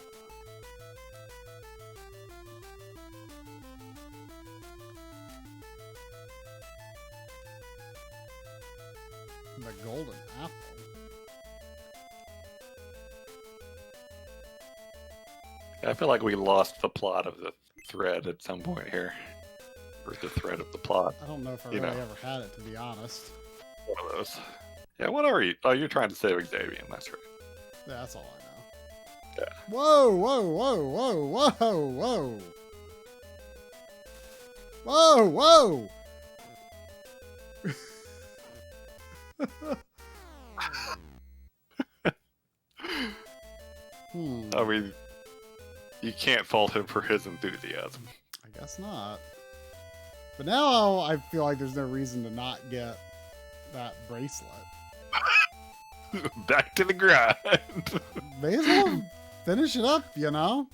The golden apple. I feel like we lost the plot of the thread at some point here. Or the thread of the plot. I don't know if I really ever had it, to be honest. One of those. Yeah, what are you? Oh, you're trying to save Xavier, that's right. Yeah, that's all I know. Yeah. Whoa, whoa, whoa, whoa, whoa, whoa. Whoa, whoa. I mean, you can't fault him for his enthusiasm. I guess not. But now I feel like there's no reason to not get that bracelet. Back to the grind. May as well finish it up, you know?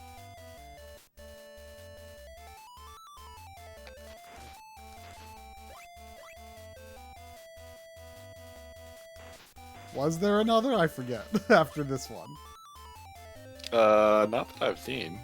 Was there another? I forget. After this one. Not that I've seen.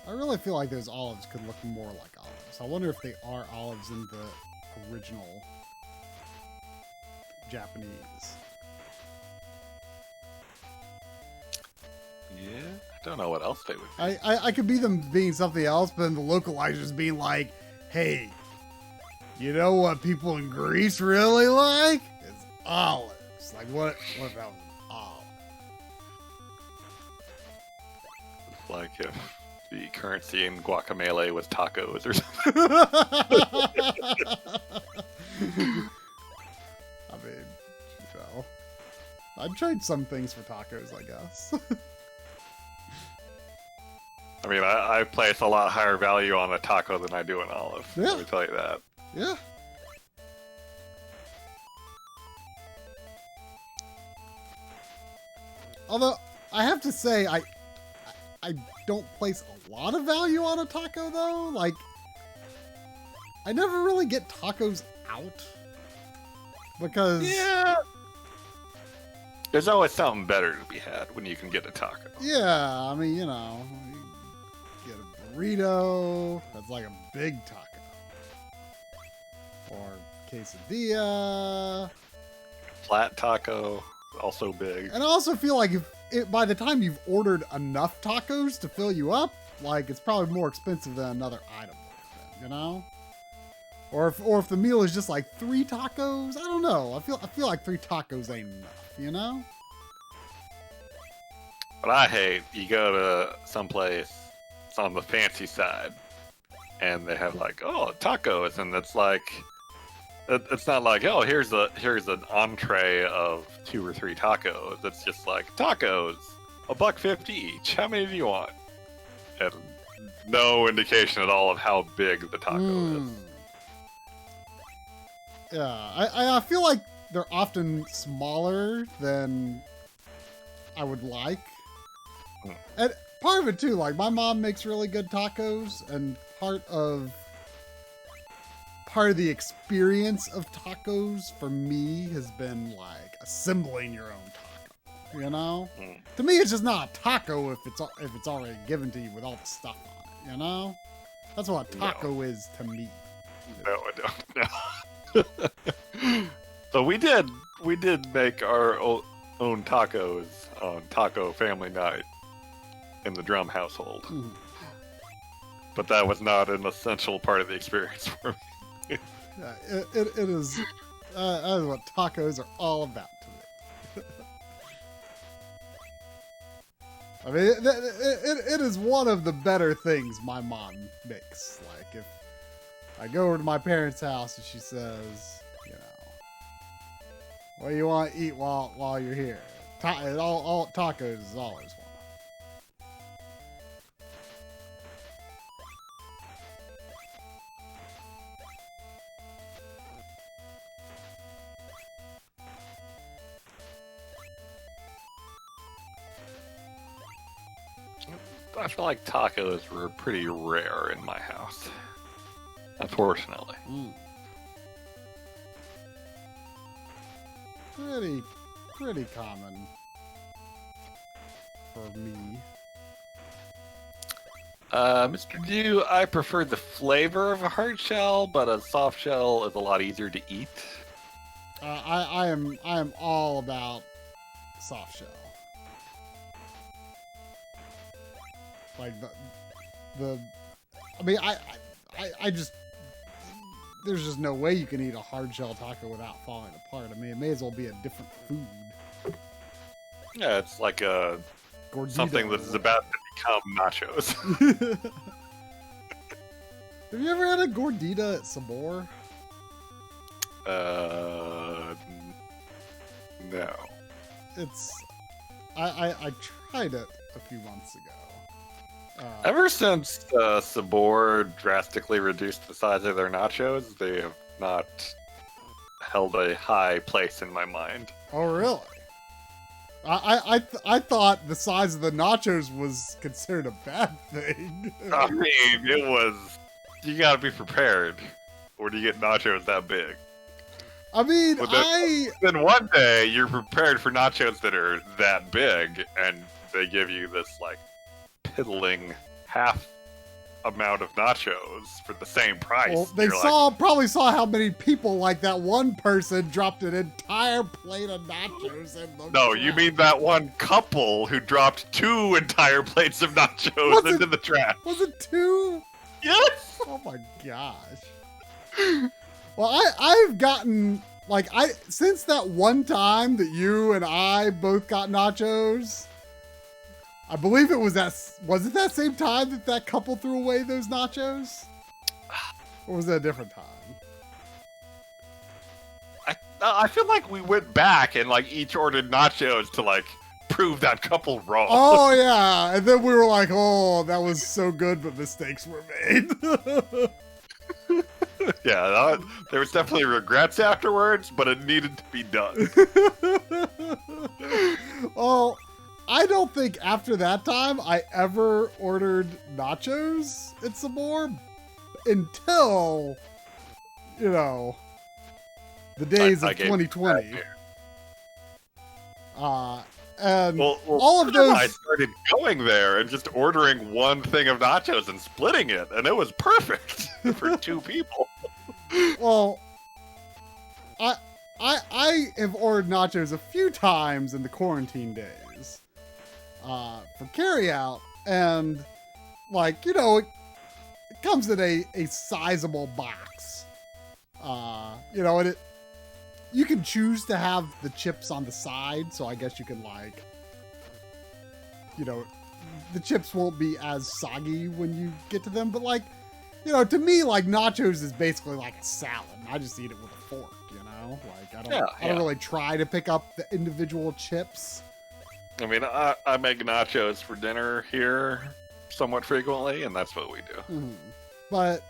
I really feel like those olives could look more like olives. I wonder if they are olives in the original Japanese. Yeah, I don't know what else they would be. I could be them being something else, but then the localizers being like, hey, you know what people in Greece really like? It's olives. Like, what if that was an olive? Like if the currency in guacamole was tacos or something. I mean, you know, I'd trade some things for tacos, I guess. I mean, I place a lot higher value on a taco than I do an olive. Yeah. Let me tell you that. Yeah. Although, I have to say, I don't place a lot of value on a taco, though. Like, I never really get tacos out because Yeah. There's always something better to be had when you can get a taco. yeah, I mean, you get a burrito. That's like a big taco, or quesadilla. Flat taco, also big. And I also feel like by the time you've ordered enough tacos to fill you up, like it's probably more expensive than another item, you know? Or if the meal is just like 3 tacos, I don't know. I feel like 3 tacos ain't enough, you know? But I hate, you go to someplace, it's on the fancy side, and they have like, oh, tacos, and it's like, it's not like, oh, here's an entree of 2 or 3 tacos. It's just like tacos, $1.50 each. How many do you want? And no indication at all of how big the taco is. Yeah, I feel like they're often smaller than I would like. And part of it too, like my mom makes really good tacos, and part of the experience of tacos for me has been like assembling your own taco, you know? To me, it's just not a taco if it's already given to you with all the stuff on it, you know? That's what a taco is to me. No, I don't know. So we did make our own tacos on Taco Family Night in the Drum household. But that was not an essential part of the experience for me. Yeah, it is. That is what tacos are all about to me. I mean, it is one of the better things my mom makes. Like if I go over to my parents' house and she says, what do you want to eat while you're here? All tacos is always one. I feel like tacos were pretty rare in my house, unfortunately. Pretty common for me. Mr. Dew, I prefer the flavor of a hard shell, but a soft shell is a lot easier to eat. I am all about soft shell. Like I mean, I just, there's just no way you can eat a hard shell taco without falling apart. I mean, it may as well be a different food. Yeah, it's like Gordita something that is about to become nachos. Have you ever had a gordita at Sabor? No. I tried it a few months ago. Ever since Sabor drastically reduced the size of their nachos, they have not held a high place in my mind. Oh, really? I thought the size of the nachos was considered a bad thing. I mean, it was... You gotta be prepared when you get nachos that big. I mean, Then one day, you're prepared for nachos that are that big, and they give you this, like, piddling half amount of nachos for the same price. Well, they probably saw how many people, like that one person, dropped an entire plate of nachos in the No, you mean that one couple who dropped 2 entire plates of nachos into the trash. Was it 2? Yes! Oh my gosh. Well, I've gotten, like, since that one time that you and I both got nachos, I believe it was was it that same time that couple threw away those nachos? Or was it a different time? I feel like we went back and, like, each ordered nachos to, like, prove that couple wrong. Oh, yeah. And then we were like, oh, that was so good, but mistakes were made. Yeah, there was definitely regrets afterwards, but it needed to be done. Oh, I don't think after that time I ever ordered nachos at Sabor until you know, the days of I gave 2020. And well, all of those. I started going there and just ordering one thing of nachos and splitting it, and it was perfect for 2 people. Well, I have ordered nachos a few times in the quarantine days for carryout, and like, you know, it comes in a sizable box. You know, and you can choose to have the chips on the side, so I guess you can, like, you know, the chips won't be as soggy when you get to them, but like, you know, to me, like, nachos is basically like a salad. I just eat it with a fork, you know? Like, I don't really try to pick up the individual chips. I mean, I make nachos for dinner here somewhat frequently, and that's what we do. Mm-hmm. But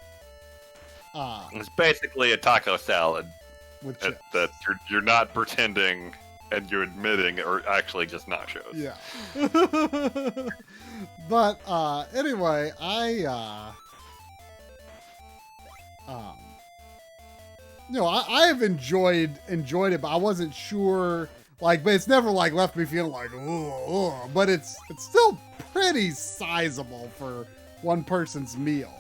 it's basically a taco salad with chips. That you're not pretending and you're admitting are actually just nachos. Yeah. But anyway, you know, I have enjoyed it, but I wasn't sure, like, but it's never like left me feeling like, oh, but it's still pretty sizable for one person's meal.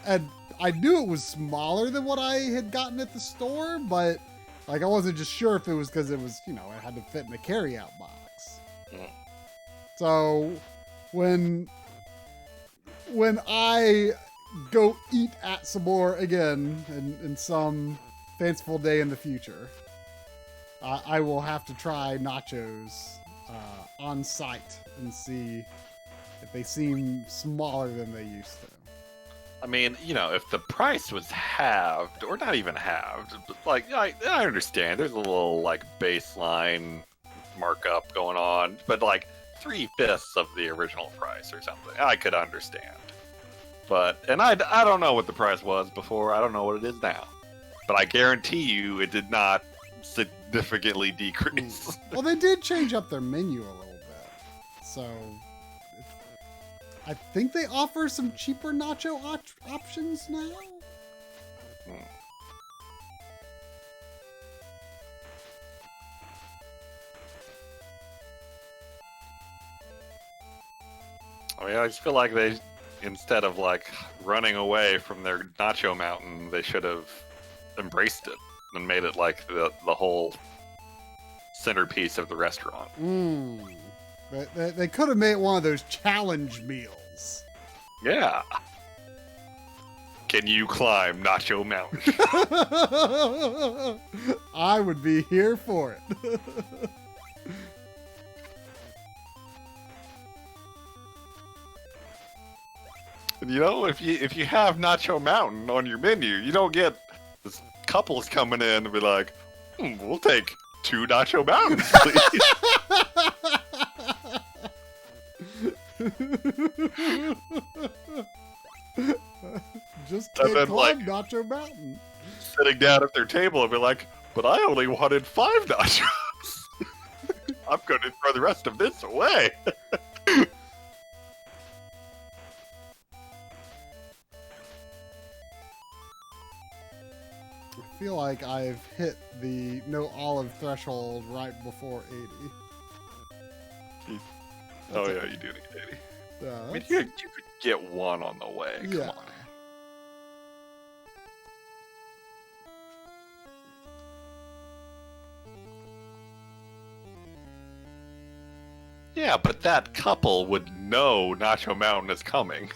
And I knew it was smaller than what I had gotten at the store, but like, I wasn't just sure if it was because it was, you know, it had to fit in a carryout box. Mm. So when I go eat at some more again in some fanciful day in the future, I will have to try nachos on site and see if they seem smaller than they used to. I mean, you know, if the price was halved, or not even halved, but like, I understand there's a little, like, baseline markup going on, but like 3/5 of the original price or something, I could understand. But, and I don't know what the price was before, I don't know what it is now. But I guarantee you it did not significantly decrease. Well, they did change up their menu a little bit. So, I think they offer some cheaper nacho options now. I mean, I just feel like they, instead of like running away from their nacho mountain, they should have embraced it and made it like the whole centerpiece of the restaurant. They could have made one of those challenge meals. Yeah. Can you climb Nacho Mountain? I would be here for it. You know, if you have Nacho Mountain on your menu, you don't get this couples coming in and be like, we'll take 2 Nacho Mountains, please. Just can't climb Nacho Mountain. Sitting down at their table and be like, but I only wanted 5 nachos. I'm going to throw the rest of this away. I feel like I've hit the no olive threshold right before 80. Oh yeah, you do need 80. I mean, you could get 1 on the way. Come on. Yeah, but that couple would know Nacho Mountain is coming.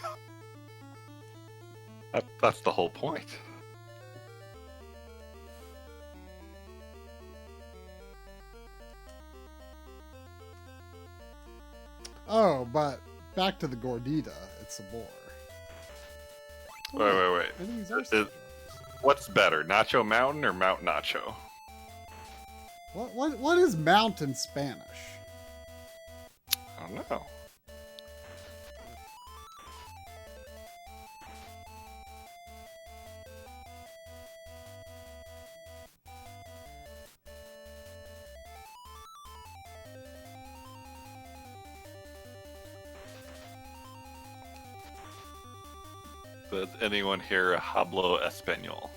That's the whole point. Oh, but back to the gordita. It's a boar. Wait. What's better, Nacho Mountain or Mount Nacho? What is mount in Spanish? I don't know. Does anyone here hablo español?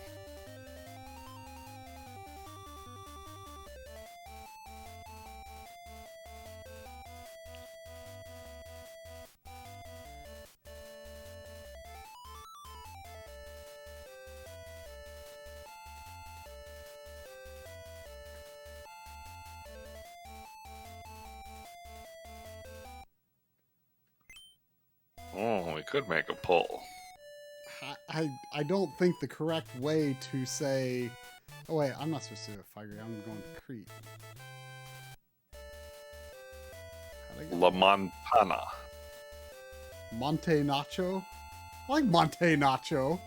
Oh, we could make a poll. I don't think the correct way to say... Oh, wait, I'm not supposed to do a Figure. I'm going to Crete. La Montana. Monte Nacho? I like Monte Nacho.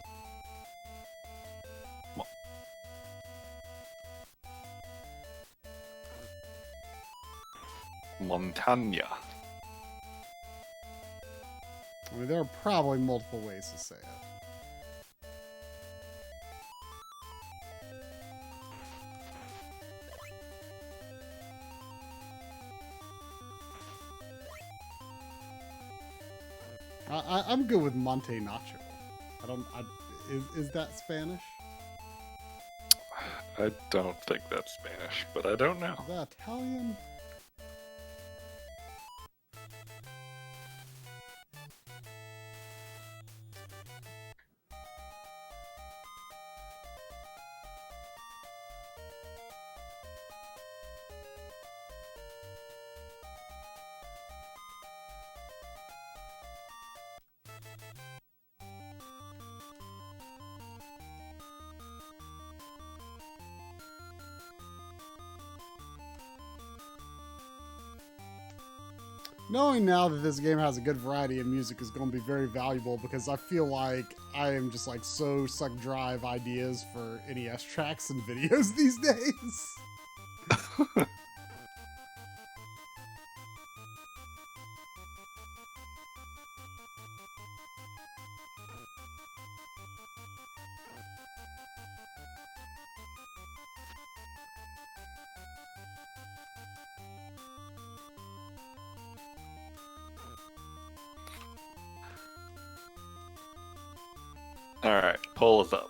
Montana. I mean, there are probably multiple ways to say it. I'm good with Monte Nacho. Is that Spanish? I don't think that's Spanish, but I don't know. Is that Italian? Knowing now that this game has a good variety of music is going to be very valuable because I feel like I am just like so suck dry of ideas for NES tracks and videos these days. Alright, poll is up.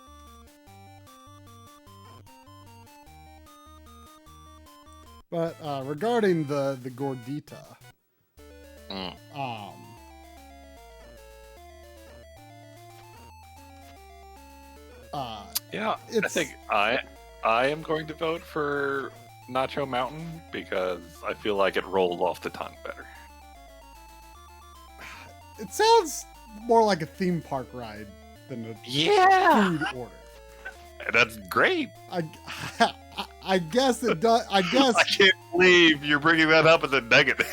But regarding the gordita, yeah, I think I am going to vote for Nacho Mountain because I feel like it rolled off the tongue better. It sounds more like a theme park ride than a food order. That's great. I guess it does. I guess I can't believe you're bringing that up as a negative.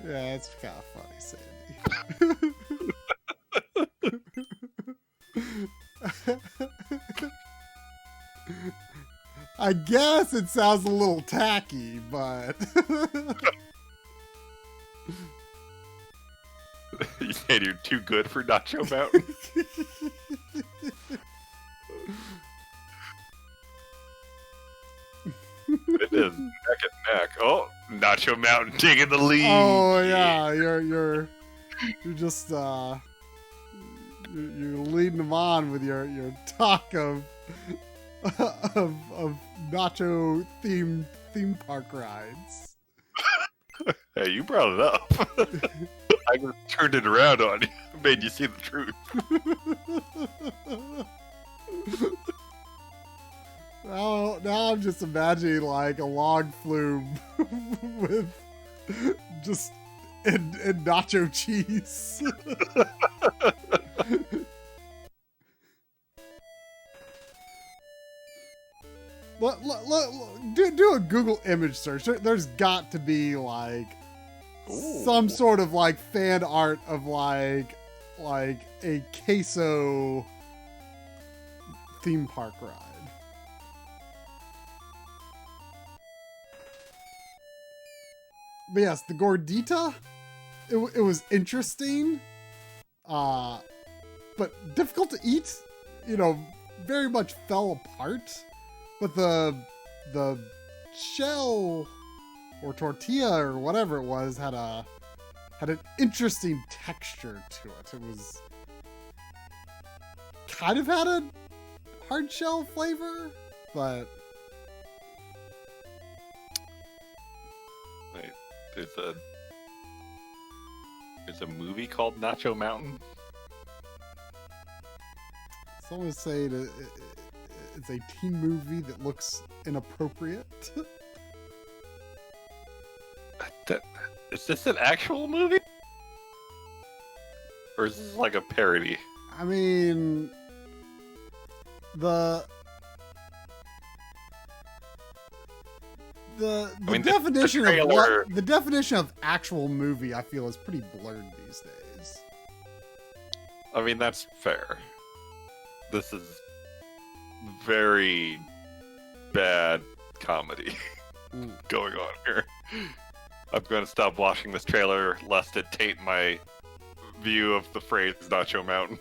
Yeah, it's kind of funny, Sandy. I guess it sounds a little tacky, but... You said you're too good for Nacho Mountain? It is neck and neck. Oh, Nacho Mountain taking the lead. Oh yeah, you're just you're leading them on with your talk of nacho theme park rides. Hey, you brought it up. I just turned it around on you, made you see the truth. Now I'm just imagining like a log flume with just and nacho cheese. Do a Google image search. There's got to be like some sort of like fan art of like a queso theme park ride. But yes, the gordita, it was interesting, but difficult to eat. You know, very much fell apart. But the shell or tortilla or whatever it was had an interesting texture to it. It was kind of had a hard shell flavor, but Wait, there's a movie called Nacho Mountain. someone say it's a teen movie that looks inappropriate. Is this an actual movie? Or is this like a parody? I mean, the definition of the definition of actual movie, I feel, is pretty blurred these days. I mean, that's fair. This is very bad comedy going on here. I'm going to stop watching this trailer lest it taint my view of the phrase Nacho Mountain.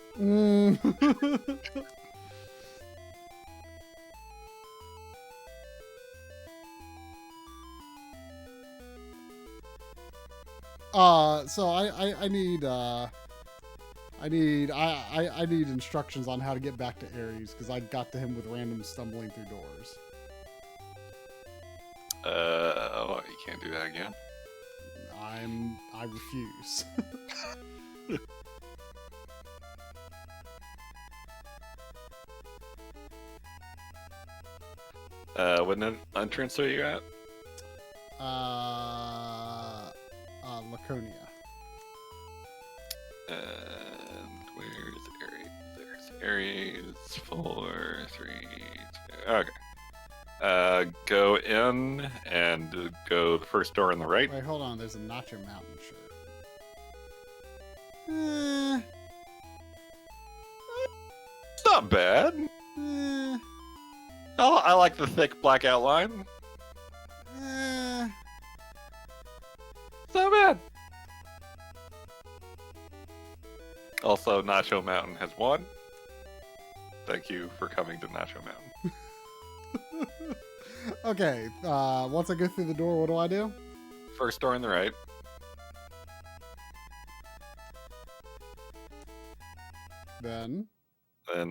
So I need instructions on how to get back to Ares because I got to him with random stumbling through doors. You can't do that again. I refuse. What entrance are you at? Laconia. And where's Ares? There's Ares. 4, 3, 2. Okay. Go in and go the first door on the right. Wait, hold on. There's a Nacho Mountain shirt. It's not bad. Oh, I like the thick black outline. It's not bad. Also, Nacho Mountain has won. Thank you for coming to Nacho Mountain. Okay, once I go through the door, what do I do? First door on the right. Then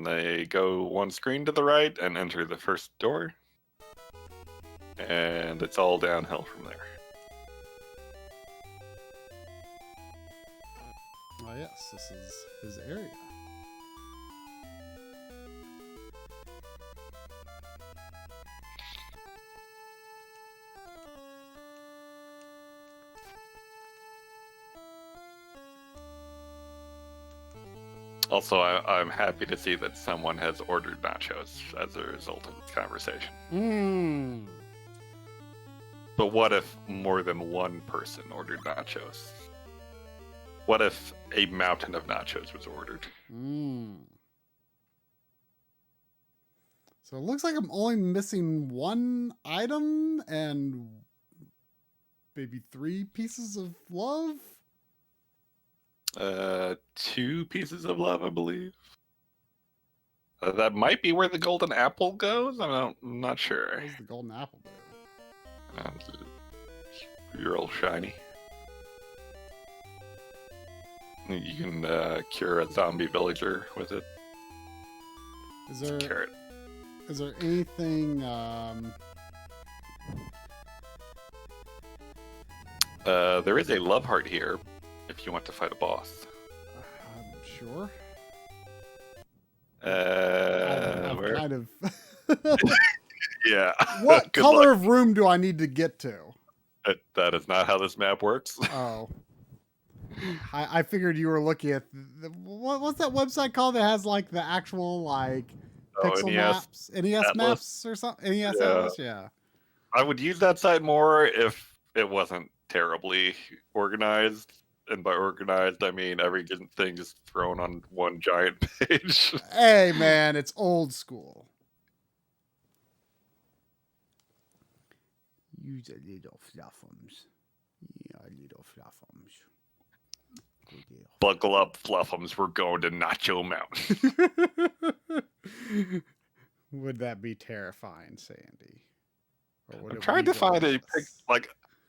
they go one screen to the right and enter the first door. And it's all downhill from there. Oh yes, this is his area. Also, I'm happy to see that someone has ordered nachos as a result of this conversation. But what if more than one person ordered nachos? What if a mountain of nachos was ordered? So it looks like I'm only missing one item and maybe 3 pieces of love. 2 pieces of love, I believe. That might be where the golden apple goes. I'm not sure. What does the golden apple do? You're all shiny. You can cure a zombie villager with it. Is there carrot? Is there anything? There is a love heart here. If you want to fight a boss. I'm sure. Where? Kind of. Yeah. What Good color luck. of room do I need to get to? That is not how this map works. Oh. I figured you were looking at what's that website called that has like the actual like pixel NES maps, NES Atlas. maps or something. NES Atlas, yeah. I would use that site more if it wasn't terribly organized. And by organized, I mean everything is thrown on one giant page. Hey, man, it's old school. Use a little fluffums. Yeah, little fluffums. Buckle up, fluffums. We're going to Nacho Mountain. would that be terrifying, Sandy? Or would I'm it trying be to find delicious?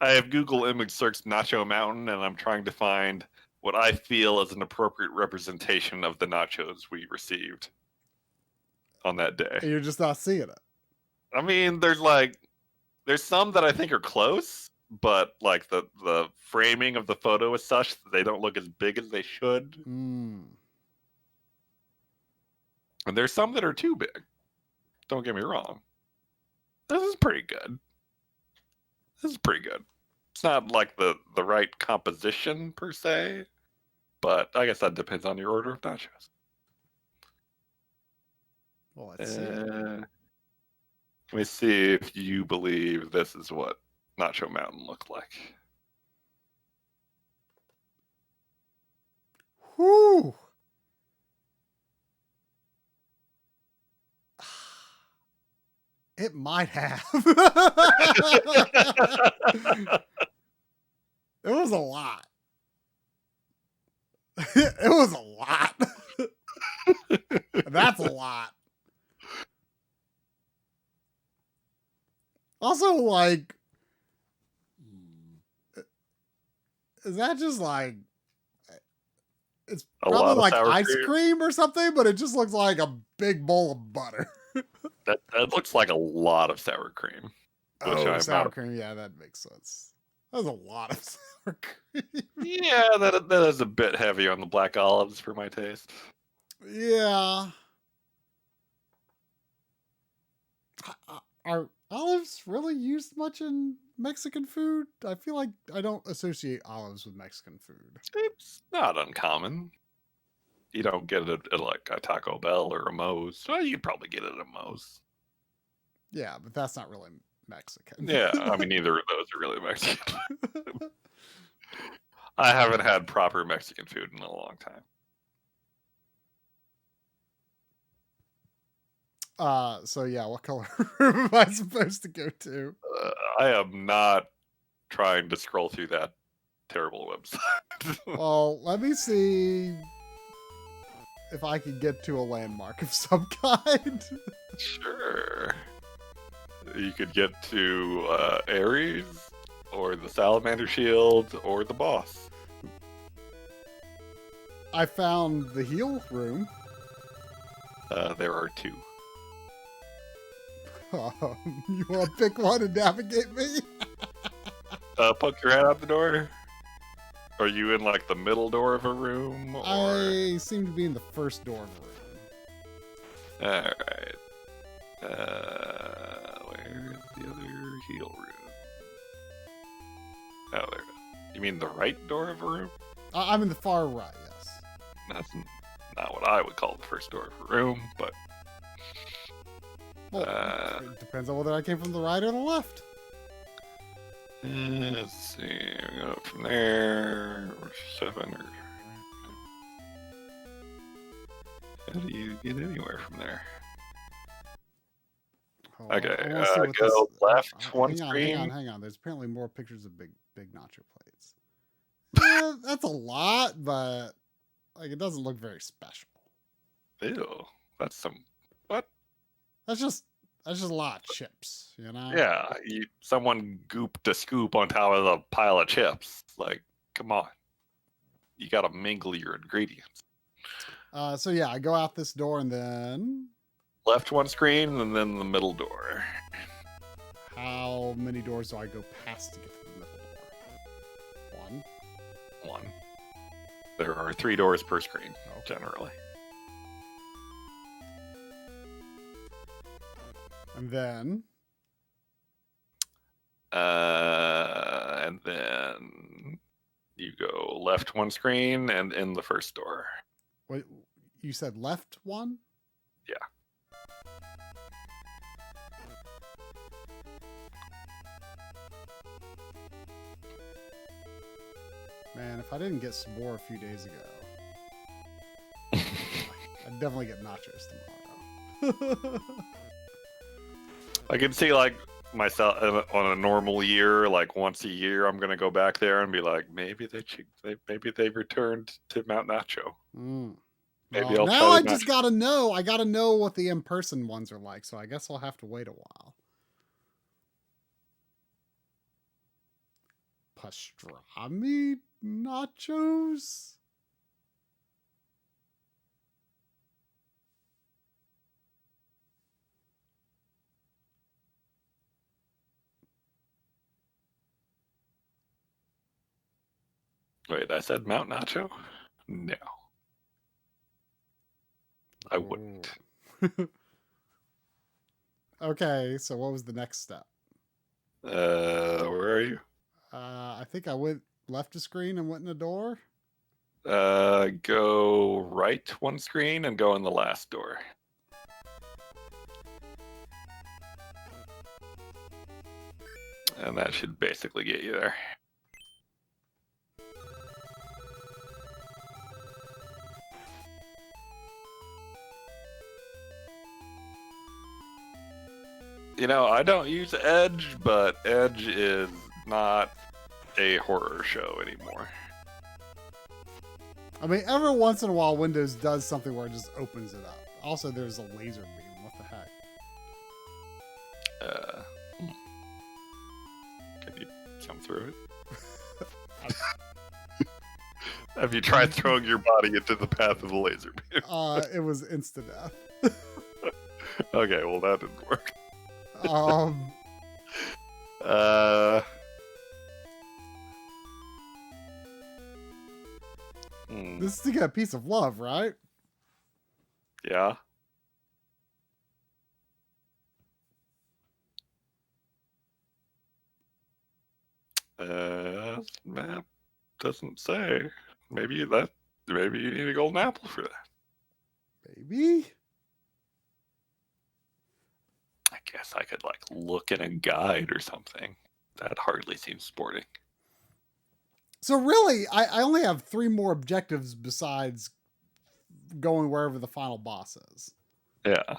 I have Google image search Nacho Mountain, and I'm trying to find what I feel is an appropriate representation of the nachos we received on that day. And you're just not seeing it. I mean, there's some that I think are close, but like the framing of the photo is such that they don't look as big as they should. Mm. And there's some that are too big. Don't get me wrong. This is pretty good. This is pretty good. It's not like the right composition per se, but I guess that depends on your order of nachos. Well, let's see. Let me see if you believe this is what Nacho Mountain looked like. Whew. It might have. It was a lot. It was a lot. That's a lot. Also, like, is that just like, it's A probably lot of like sour ice cream. cream or something, but it just looks like a big bowl of butter. That looks like a lot of sour cream. Which Oh, I'm sour not. cream. Yeah, that makes sense. That was a lot of sour cream. Yeah, that is a bit heavy on the black olives for my taste. Yeah. Are olives really used much in Mexican food? I feel like I don't associate olives with Mexican food. It's not uncommon. You don't get it at like a Taco Bell or a Moe's. Well, you'd probably get it at a Moe's. Yeah, but that's not really Mexican. Yeah, I mean, neither of those are really Mexican. I haven't had proper Mexican food in a long time. So yeah, what color room am I supposed to go to? I am not trying to scroll through that terrible website. Well, let me see if I can get to a landmark of some kind. Sure. You could get to Ares, or the Salamander Shield, or the boss. I found the heel room. There are two. You want to pick one and navigate me? Poke your head out the door. Are you in like the middle door of a room? Or... I seem to be in the first door of the room. Alright. Where's the other heel room? Oh, there it is. You mean the right door of a room? I'm in the far right, yes. That's not what I would call the first door of a room, but... Well, it depends on whether I came from the right or the left. Let's see. Go up from there. Or 7 or... How do you get anywhere from there? Oh, Okay, I wanna see what go this- left one hang on, screen. hang on. There's apparently more pictures of big nacho plates. Yeah, that's a lot, but like it doesn't look very special. Ew. That's some... What? That's just a lot of chips, you know? Yeah, someone gooped a scoop on top of a pile of chips. Like, come on. You gotta mingle your ingredients. So yeah, I go out this door and then Left one screen and then the middle door. how many doors do I go past to get to the middle door? One. One. There are 3 doors per screen, Okay. generally. And then And then you go left one screen and in the first door. wait, you said left one? Yeah. Man, if I didn't get s'more a few days ago, I'd definitely get nachos tomorrow. I can see like myself on a normal year, like once a year, I'm gonna go back there and be like, maybe they returned to Mount Nacho. Mm. Maybe Well, I'll now try I to just gotta know. I gotta know what the in-person ones are like, so I guess I'll have to wait a while. Pastrami nachos? Wait, I said Mount Nacho? No, I wouldn't. Okay, so what was the next step? Where are you? I think I went left a screen and went in a door. Go right one screen and go in the last door. And that should basically get you there. You know, I don't use Edge, but Edge is not a horror show anymore. I mean, every once in a while, Windows does something where it just opens it up. Also, there's a laser beam. What the heck? Can you come through it? Have you tried throwing your body into the path of the laser beam? It was insta death. Okay, well that didn't work. This is to get a piece of love, right? Yeah. Map doesn't say. Maybe you need a golden apple for that. Maybe. I guess I could like look in a guide or something. That hardly seems sporting. So really, I only have 3 more objectives besides going wherever the final boss is. Yeah.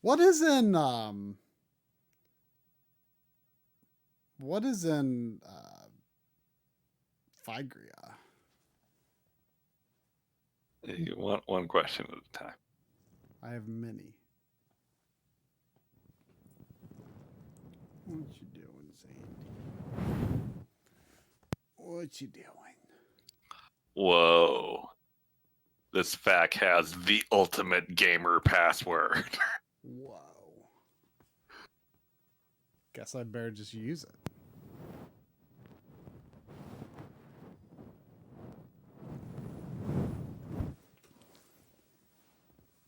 What is in Phygria? You want one question at a time. I have many. What you doing, Sandy? What you doing? Whoa. This fact has the ultimate gamer password. Whoa. Guess I better just use it.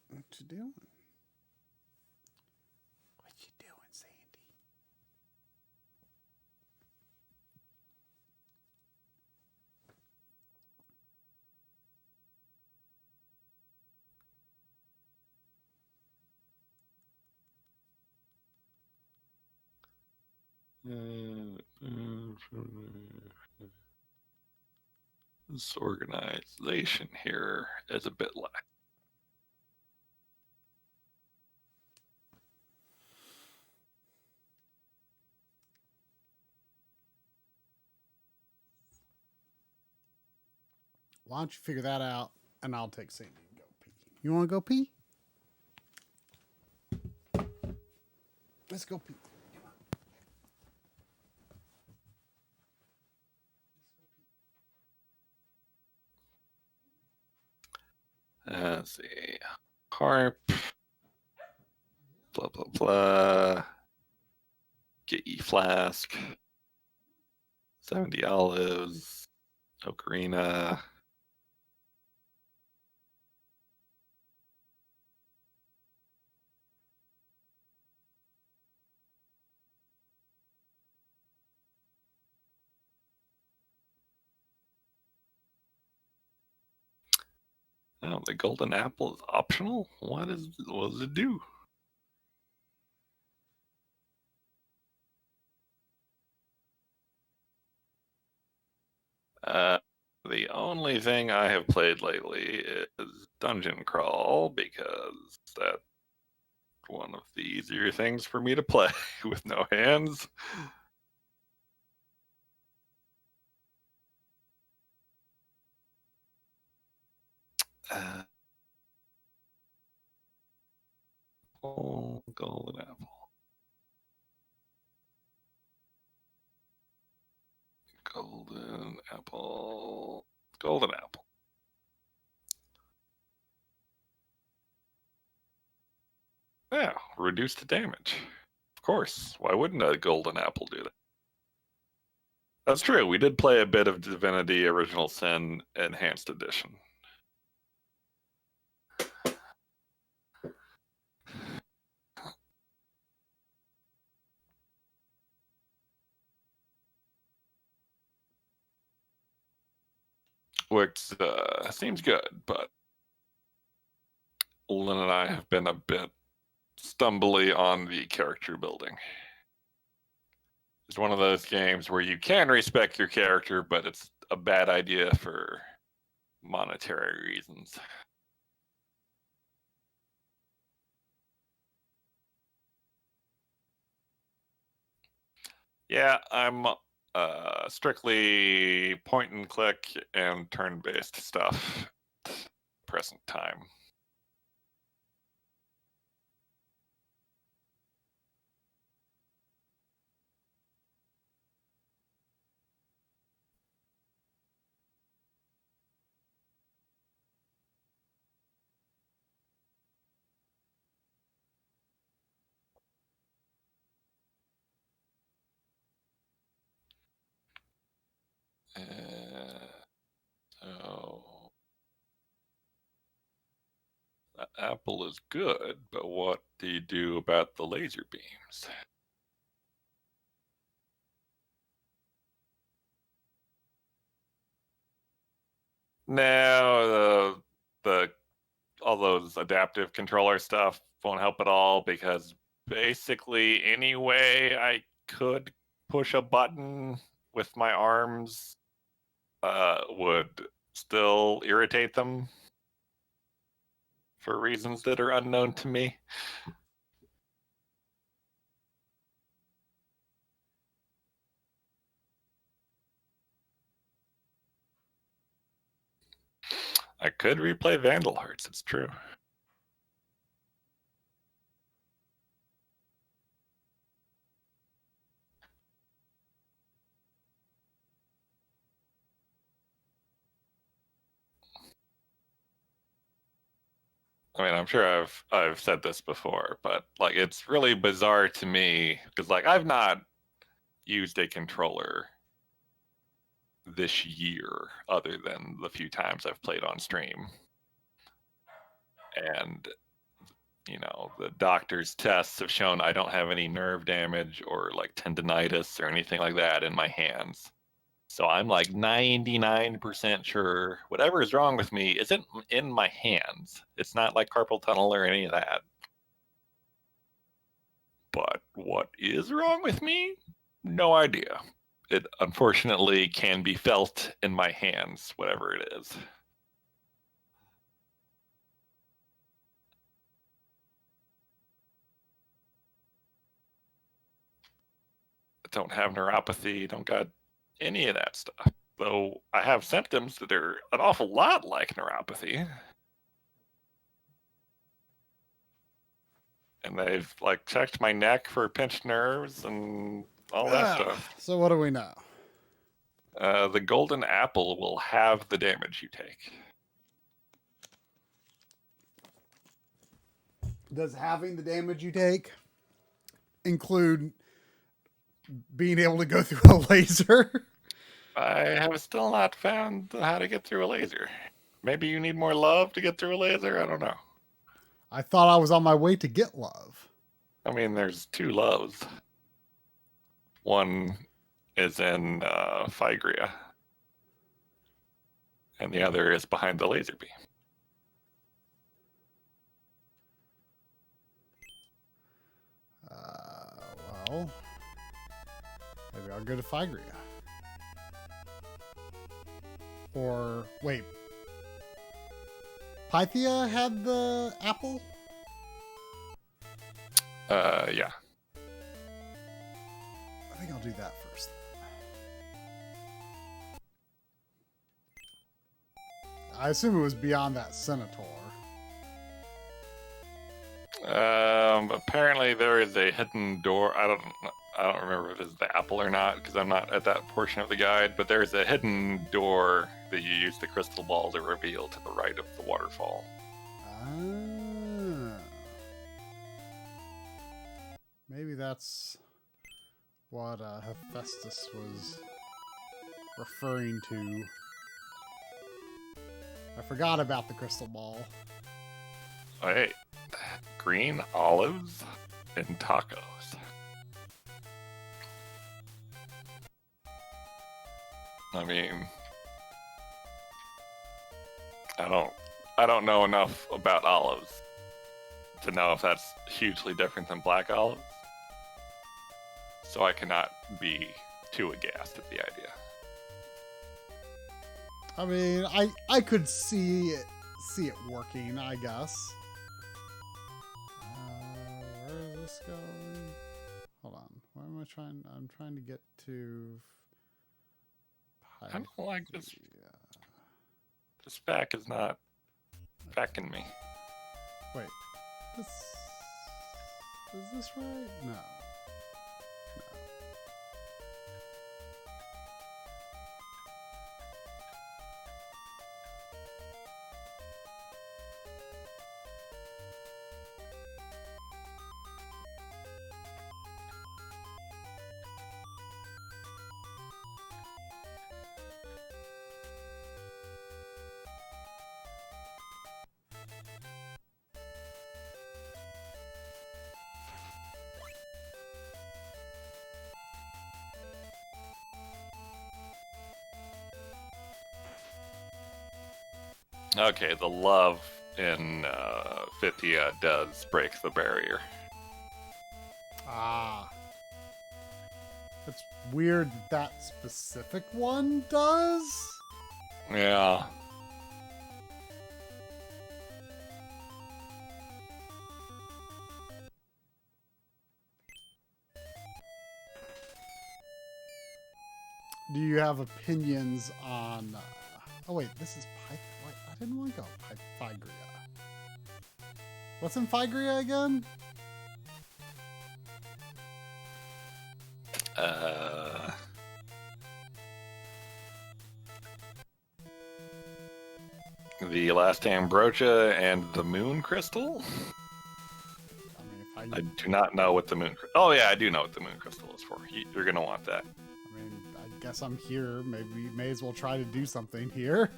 What you doing? What you doing, Sandy? This organization here is a bit lax. Why don't you figure that out, and I'll take Sandy and go pee. You want to go pee? Let's go pee. Let's see. Harp. Blah, blah, blah. Get ye flask. 70 olives. Ocarina. Oh, the golden apple is optional? What does it do? The only thing I have played lately is Dungeon Crawl because that's one of the easier things for me to play with no hands. Golden apple. Golden apple. Golden apple. Yeah, reduce the damage. Of course. Why wouldn't a golden apple do that? That's true. We did play a bit of Divinity Original Sin Enhanced Edition. Which seems good, but Lynn and I have been a bit stumbly on the character building. It's one of those games where you can respect your character, but it's a bad idea for monetary reasons. Yeah, I'm strictly point and click and turn-based stuff present time. So the apple is good, but what do you do about the laser beams? No, the all those adaptive controller stuff won't help at all because basically any way I could push a button with my arms would still irritate them for reasons that are unknown to me. I could replay Vandal Hearts, it's true. I mean, I'm sure I've said this before, but like it's really bizarre to me because like I've not used a controller this year other than the few times I've played on stream. And you know, the doctor's tests have shown I don't have any nerve damage or like tendonitis or anything like that in my hands. So I'm like 99% sure whatever is wrong with me isn't in my hands. It's not like carpal tunnel or any of that. But what is wrong with me? No idea. It unfortunately can be felt in my hands, whatever it is. I don't have neuropathy, don't got any of that stuff. Though I have symptoms that are an awful lot like neuropathy. And they've like checked my neck for pinched nerves and all that stuff. So what do we know? The golden apple will have the damage you take. Does having the damage you take include being able to go through a laser? I have still not found how to get through a laser. Maybe you need more love to get through a laser? I don't know. I thought I was on my way to get love. I mean, there's two loves. One is in Phygria, and the other is behind the laser beam. Well, maybe I'll go to Phygria. Or, wait. Pythia had the apple? Yeah. I think I'll do that first. I assume it was beyond that Centaur. Apparently there is a hidden door. I don't remember if it's the apple or not because I'm not at that portion of the guide. But there's a hidden door that you use the crystal ball to reveal to the right of the waterfall. Ah. Maybe that's what Hephaestus was referring to. I forgot about the crystal ball. Wait, green olives and tacos. I mean, I don't know enough about olives to know if that's hugely different than black olives. So I cannot be too aghast at the idea. I mean, I could see it working, I guess. Where is this going? Hold on. Where am I trying? I'm trying to get to. I don't like this. This back is not backing me. Wait. This is this right? No. Okay, the love in Fithia does break the barrier. Ah. It's weird that specific one does? Yeah. Do you have opinions on... oh wait, this is Python. I didn't want to go Phygria. What's in Phygria again? The last Ambrosia and the Moon Crystal? I mean, I do not know what the Moon... Oh yeah, I do know what the Moon Crystal is for. You're going to want that. I mean, I guess I'm here. Maybe may as well try to do something here.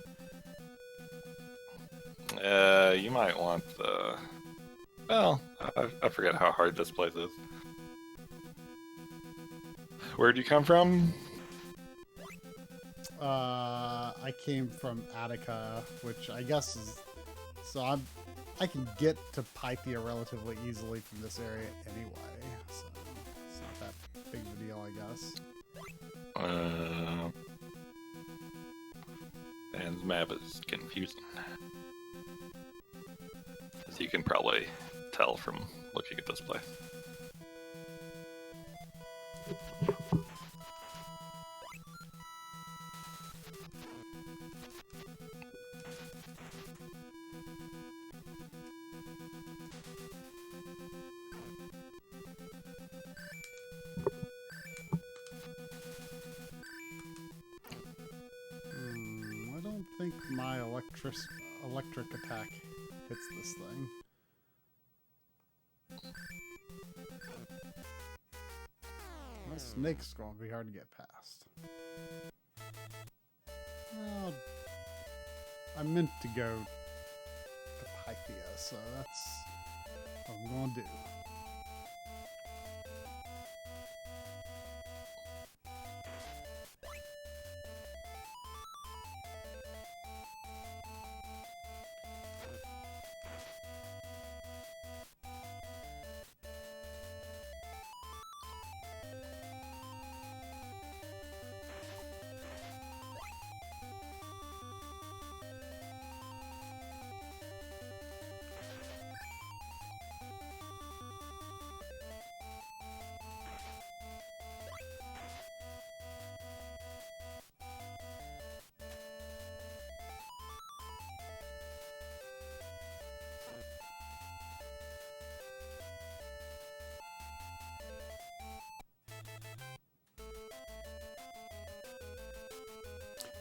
You might want the... Well, I forget how hard this place is. Where'd you come from? I came from Attica, which I guess is... So I can get to Pythia relatively easily from this area anyway. So it's not that big of a deal, I guess. And the map is confusing. As you can probably tell from looking at this place. I don't think my electric attack hits this thing. This snake's going to be hard to get past. Well, I meant to go to Pythia, so that's what I'm going to do.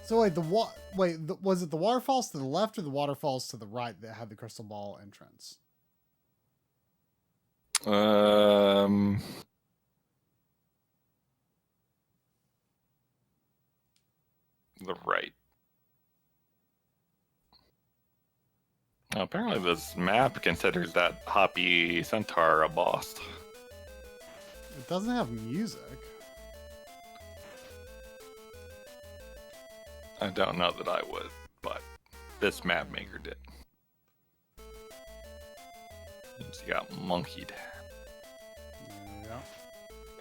So wait, was it the waterfalls to the left or the waterfalls to the right that had the crystal ball entrance? Um, the right. Well, apparently, this map considers that Hoppy Centaur a boss. It doesn't have music. I don't know that I would, but this map maker did. You got monkeyed. Yeah.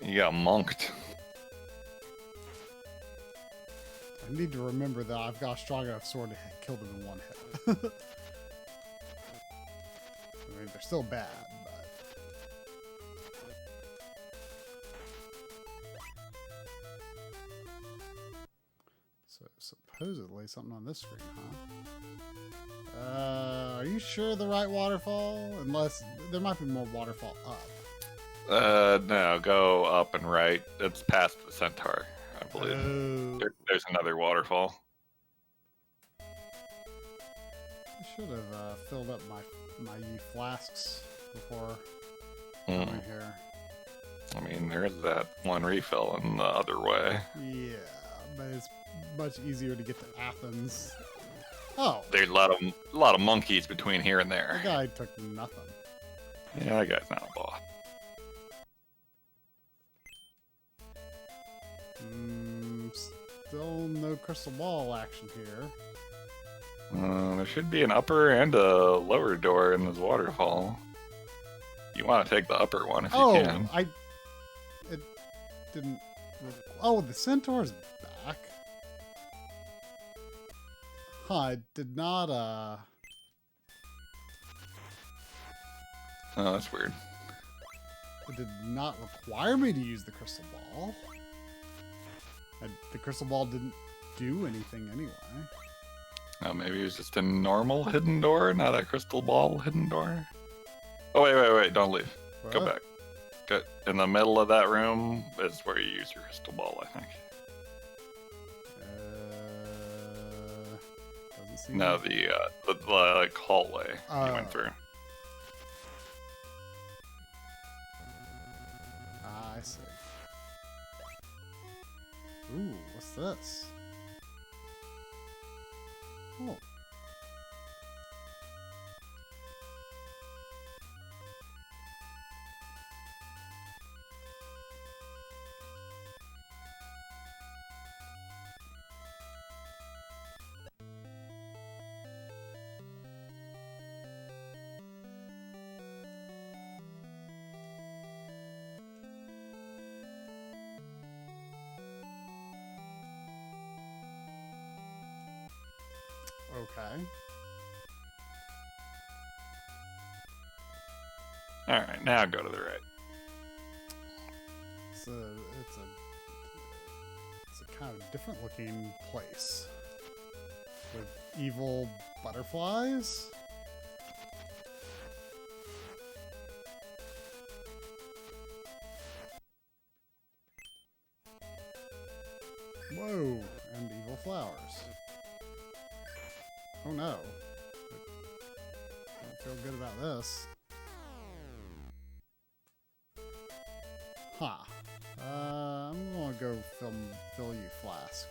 You got monked. I need to remember that I've got a strong enough sword to kill them in one hit. I mean, they're still bad, but... So, supposedly something on this screen, huh? Are you sure the right waterfall? Unless, there might be more waterfall up. No, go up and right. It's past the Centaur, I believe. Oh. There's another waterfall. I should have filled up my flasks before coming here. I mean, there is that one refill in the other way. Yeah, but it's much easier to get to Athens. Oh, There's a lot of monkeys between here and that there. guy took nothing. Yeah, that guy's not a boss. Still no crystal ball action here. There should be an upper and a lower door in this waterfall. You want to take the upper one if you can. It didn't. Oh, the centaur's back. Huh, it did not, Oh, that's weird. It did not require me to use the crystal ball. The crystal ball didn't do anything anyway. Oh, maybe it was just a normal hidden door, not a crystal ball hidden door. Oh, wait, don't leave. What? Go back. Go, in the middle of that room is where you use your crystal ball, I think. Doesn't seem No, like... the like hallway you Oh. went through. I see. Ooh, what's this? Oh. Okay. Alright, now go to the right. It's a kind of different looking place with evil butterflies. Whoa, and evil flowers. Oh no. Don't feel good about this. Huh. I'm gonna go fill you flask.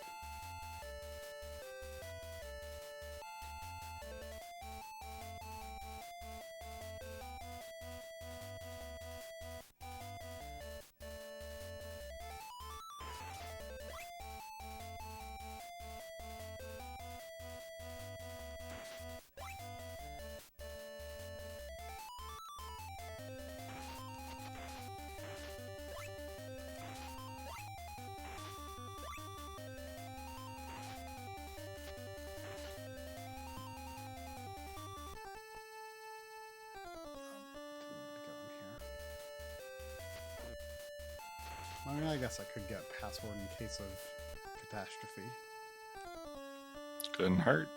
I mean, I guess I could get a password in case of catastrophe. Couldn't hurt.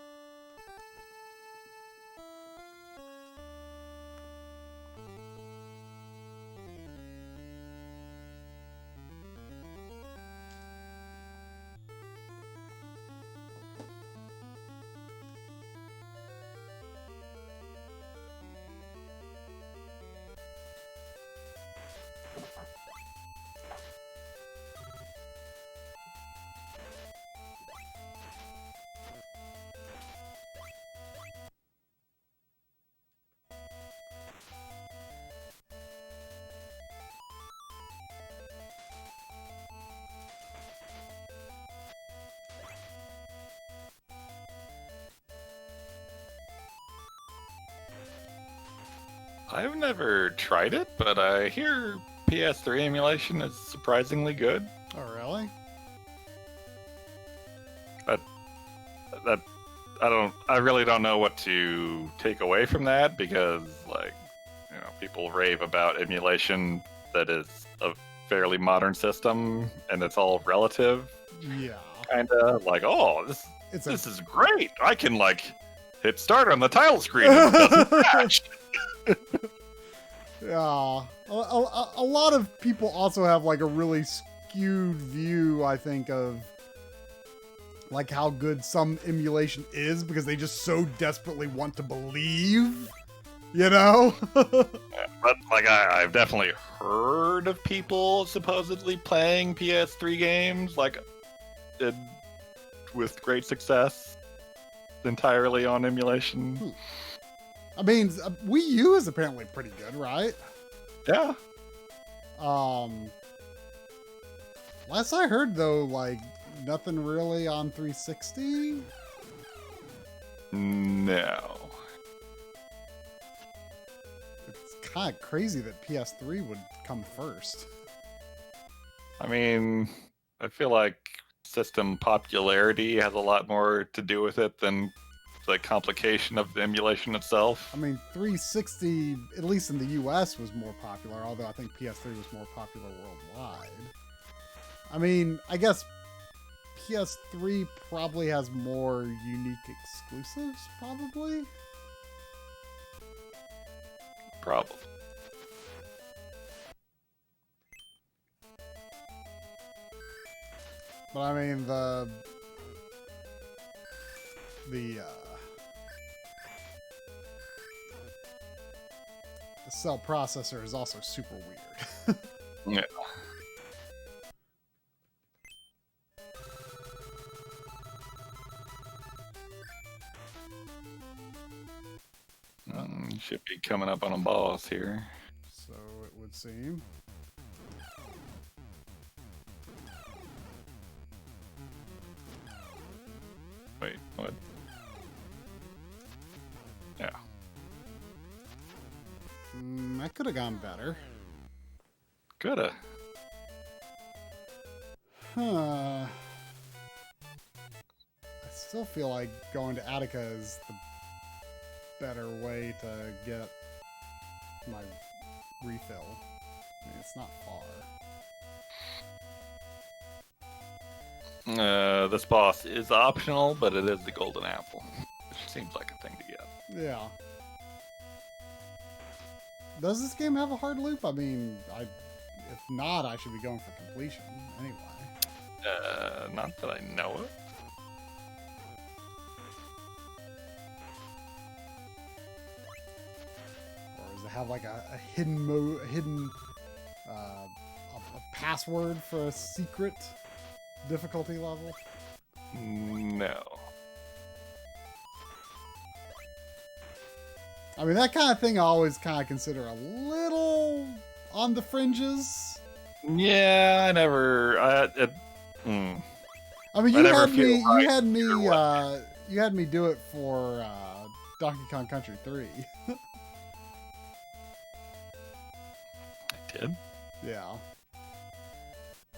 I've never tried it, but I hear PS3 emulation is surprisingly good. Oh, really? That I really don't know what to take away from that because, like, people rave about emulation that is a fairly modern system and it's all relative. Yeah. Kind of like, oh, this is great. I can like hit start on the title screen and it doesn't match. Yeah. A lot of people also have like a really skewed view, I think, of like how good some emulation is because they just so desperately want to believe, you know? But like I've definitely heard of people supposedly playing PS3 games like with great success entirely on emulation. I mean, Wii U is apparently pretty good, right? Yeah. Last I heard though, like nothing really on 360. No. It's kind of crazy that PS3 would come first. I mean, I feel like system popularity has a lot more to do with it than the complication of the emulation itself. I mean, 360, at least in the US, was more popular, although I think PS3 was more popular worldwide. I mean, I guess PS3 probably has more unique exclusives, probably? Probably. But I mean, the cell processor is also super weird. Yeah. Should be coming up on a boss here. So it would seem. Wait, what? Yeah. That could have gone better. Coulda. Huh. I still feel like going to Attica is the better way to get my refill. I mean, it's not far. This boss is optional, but it is the golden apple. Which seems like a thing to get. Yeah. Does this game have a hard loop? I mean, if not, I should be going for completion anyway. Not that I know of. Or does it have like a hidden a password for a secret difficulty level? No. I mean, that kind of thing I always kind of consider a little on the fringes. Yeah, I never. I mean, you had me do it for Donkey Kong Country 3. I did. Yeah.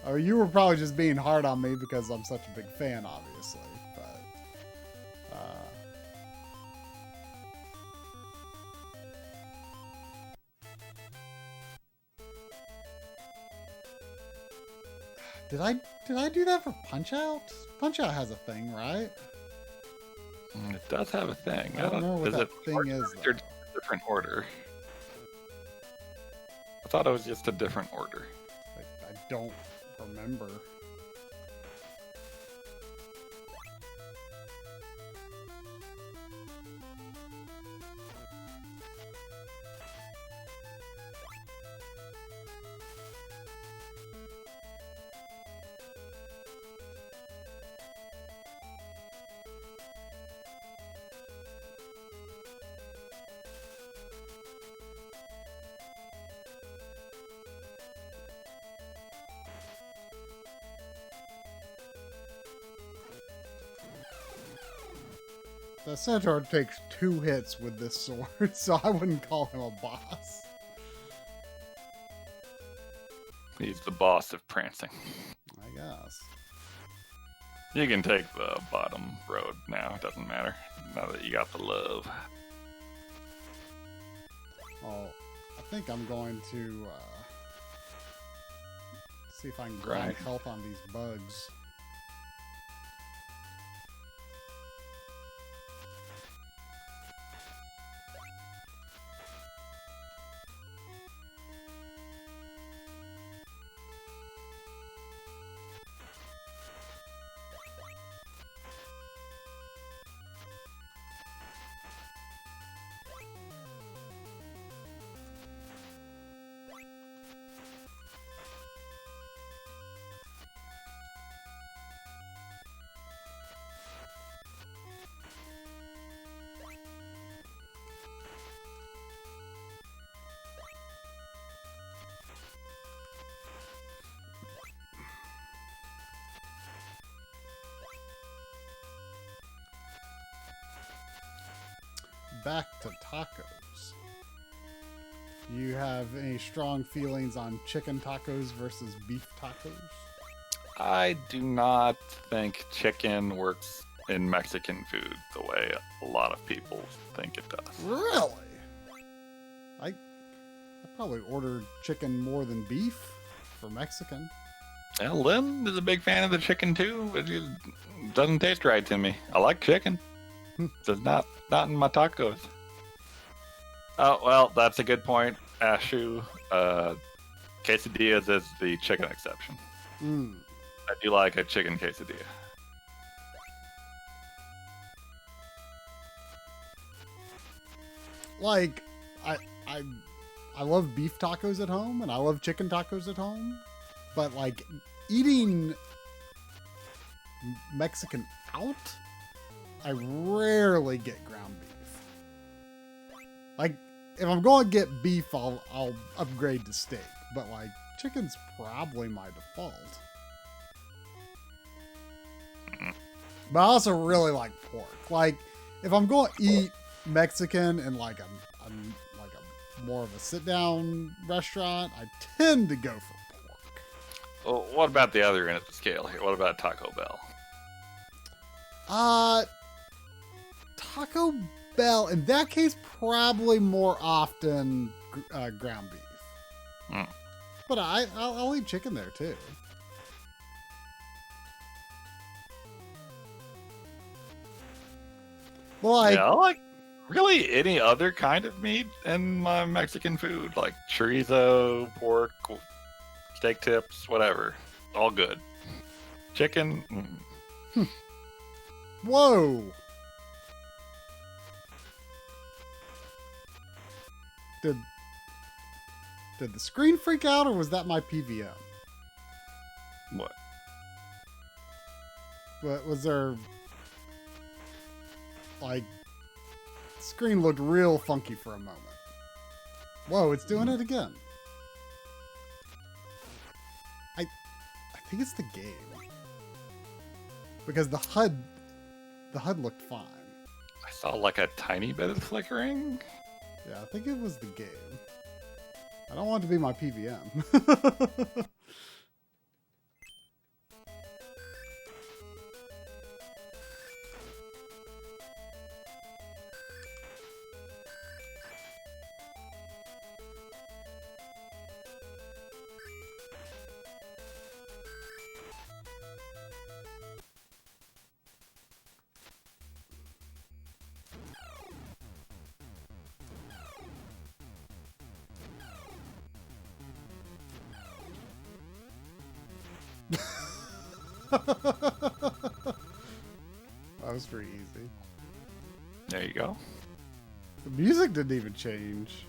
Oh, you were probably just being hard on me because I'm such a big fan, obviously. But did I do that for Punch Out? Punch Out has a thing, right? It does have a thing. I don't know what that thing is, though. Different order. I thought it was just a different order. I don't remember. The centaur takes 2 hits with this sword, so I wouldn't call him a boss. He's the boss of prancing. I guess. You can take the bottom road now. It doesn't matter. Now that you got the love. Oh, I think I'm going to see if I can grind health on these bugs. Back to tacos. Do you have any strong feelings on chicken tacos versus beef tacos? I do not think chicken works in Mexican food the way a lot of people think it does. Really? I probably ordered chicken more than beef for Mexican. Well, Lynn is a big fan of the chicken too. It just doesn't taste right to me. I like chicken. Just not in my tacos. Oh, well, that's a good point, Ashu. Quesadillas is the chicken exception. I do like a chicken quesadilla. Like, I love beef tacos at home, and I love chicken tacos at home, but like eating Mexican out, I rarely get ground beef. Like, if I'm going to get beef, I'll upgrade to steak, but like chicken's probably my default. But I also really like pork. Like, if I'm going to eat Mexican in like a more of a sit-down restaurant, I tend to go for pork. Well, what about the other end of the scale here? What about Taco Bell? Taco Bell, in that case, probably more often ground beef. But I'll eat chicken there too. Well, yeah, I like really any other kind of meat in my Mexican food, like chorizo, pork, steak tips, whatever. All good. Chicken. Whoa! Did the screen freak out, or was that my PVM? What? What was there? Like, screen looked real funky for a moment. Whoa, it's doing it again. I think it's the game. Because the HUD looked fine. I saw like a tiny bit of flickering. Yeah, I think it was the game. I don't want it to be my PVM. That was pretty easy. There you go. The music didn't even change.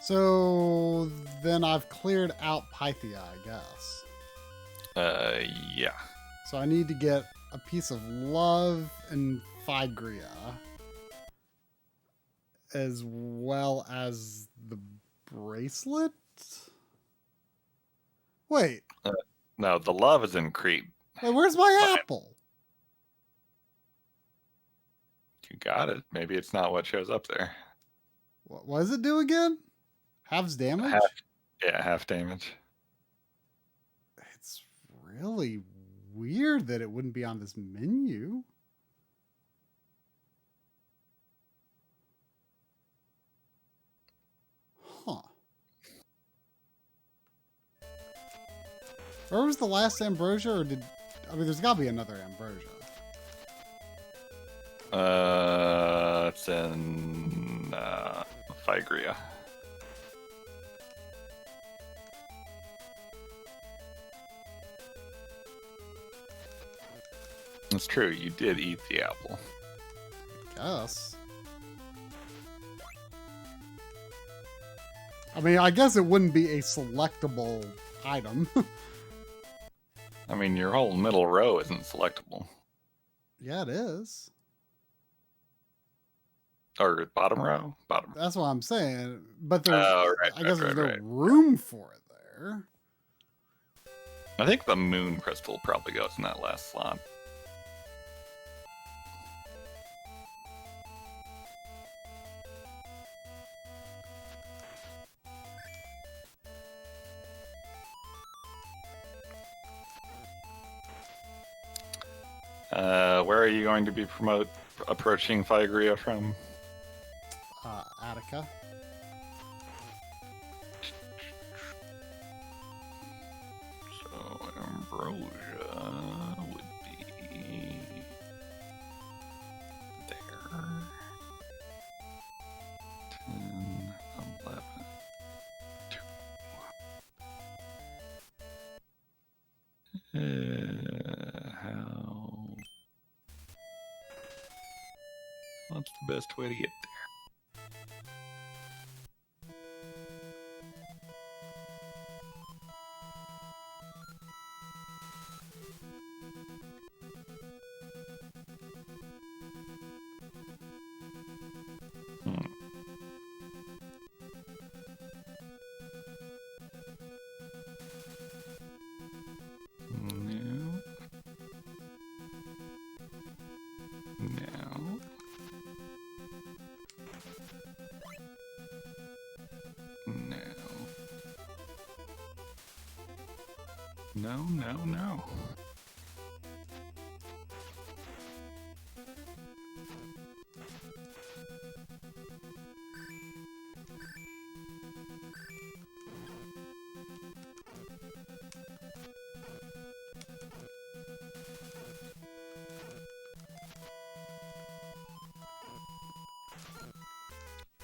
So then I've cleared out Pythia, I guess. Yeah. So I need to get a piece of love and Phygria, as well as the bracelet. Wait, No, the love is in Crete. where's my But apple? you got it. Maybe it's not what shows up there. What does it do again? Halves damage? Half, yeah, half damage. It's really weird that it wouldn't be on this menu. Huh. Where was the last ambrosia, or did... I mean, there's gotta be another ambrosia. It's in Phygria. It's true. You did eat the apple. Guess. I mean, I guess it wouldn't be a selectable item. I mean, your whole middle row isn't selectable. Yeah, it is. Or bottom row? Bottom. That's what I'm saying. But there's, I guess there's no right. room for it there. I think the moon crystal probably goes in that last slot. Where are you going to be approaching Phygria from? Attica. So Ambrosia would be there. 10, 11, 2. How? What's the best way to get there? No.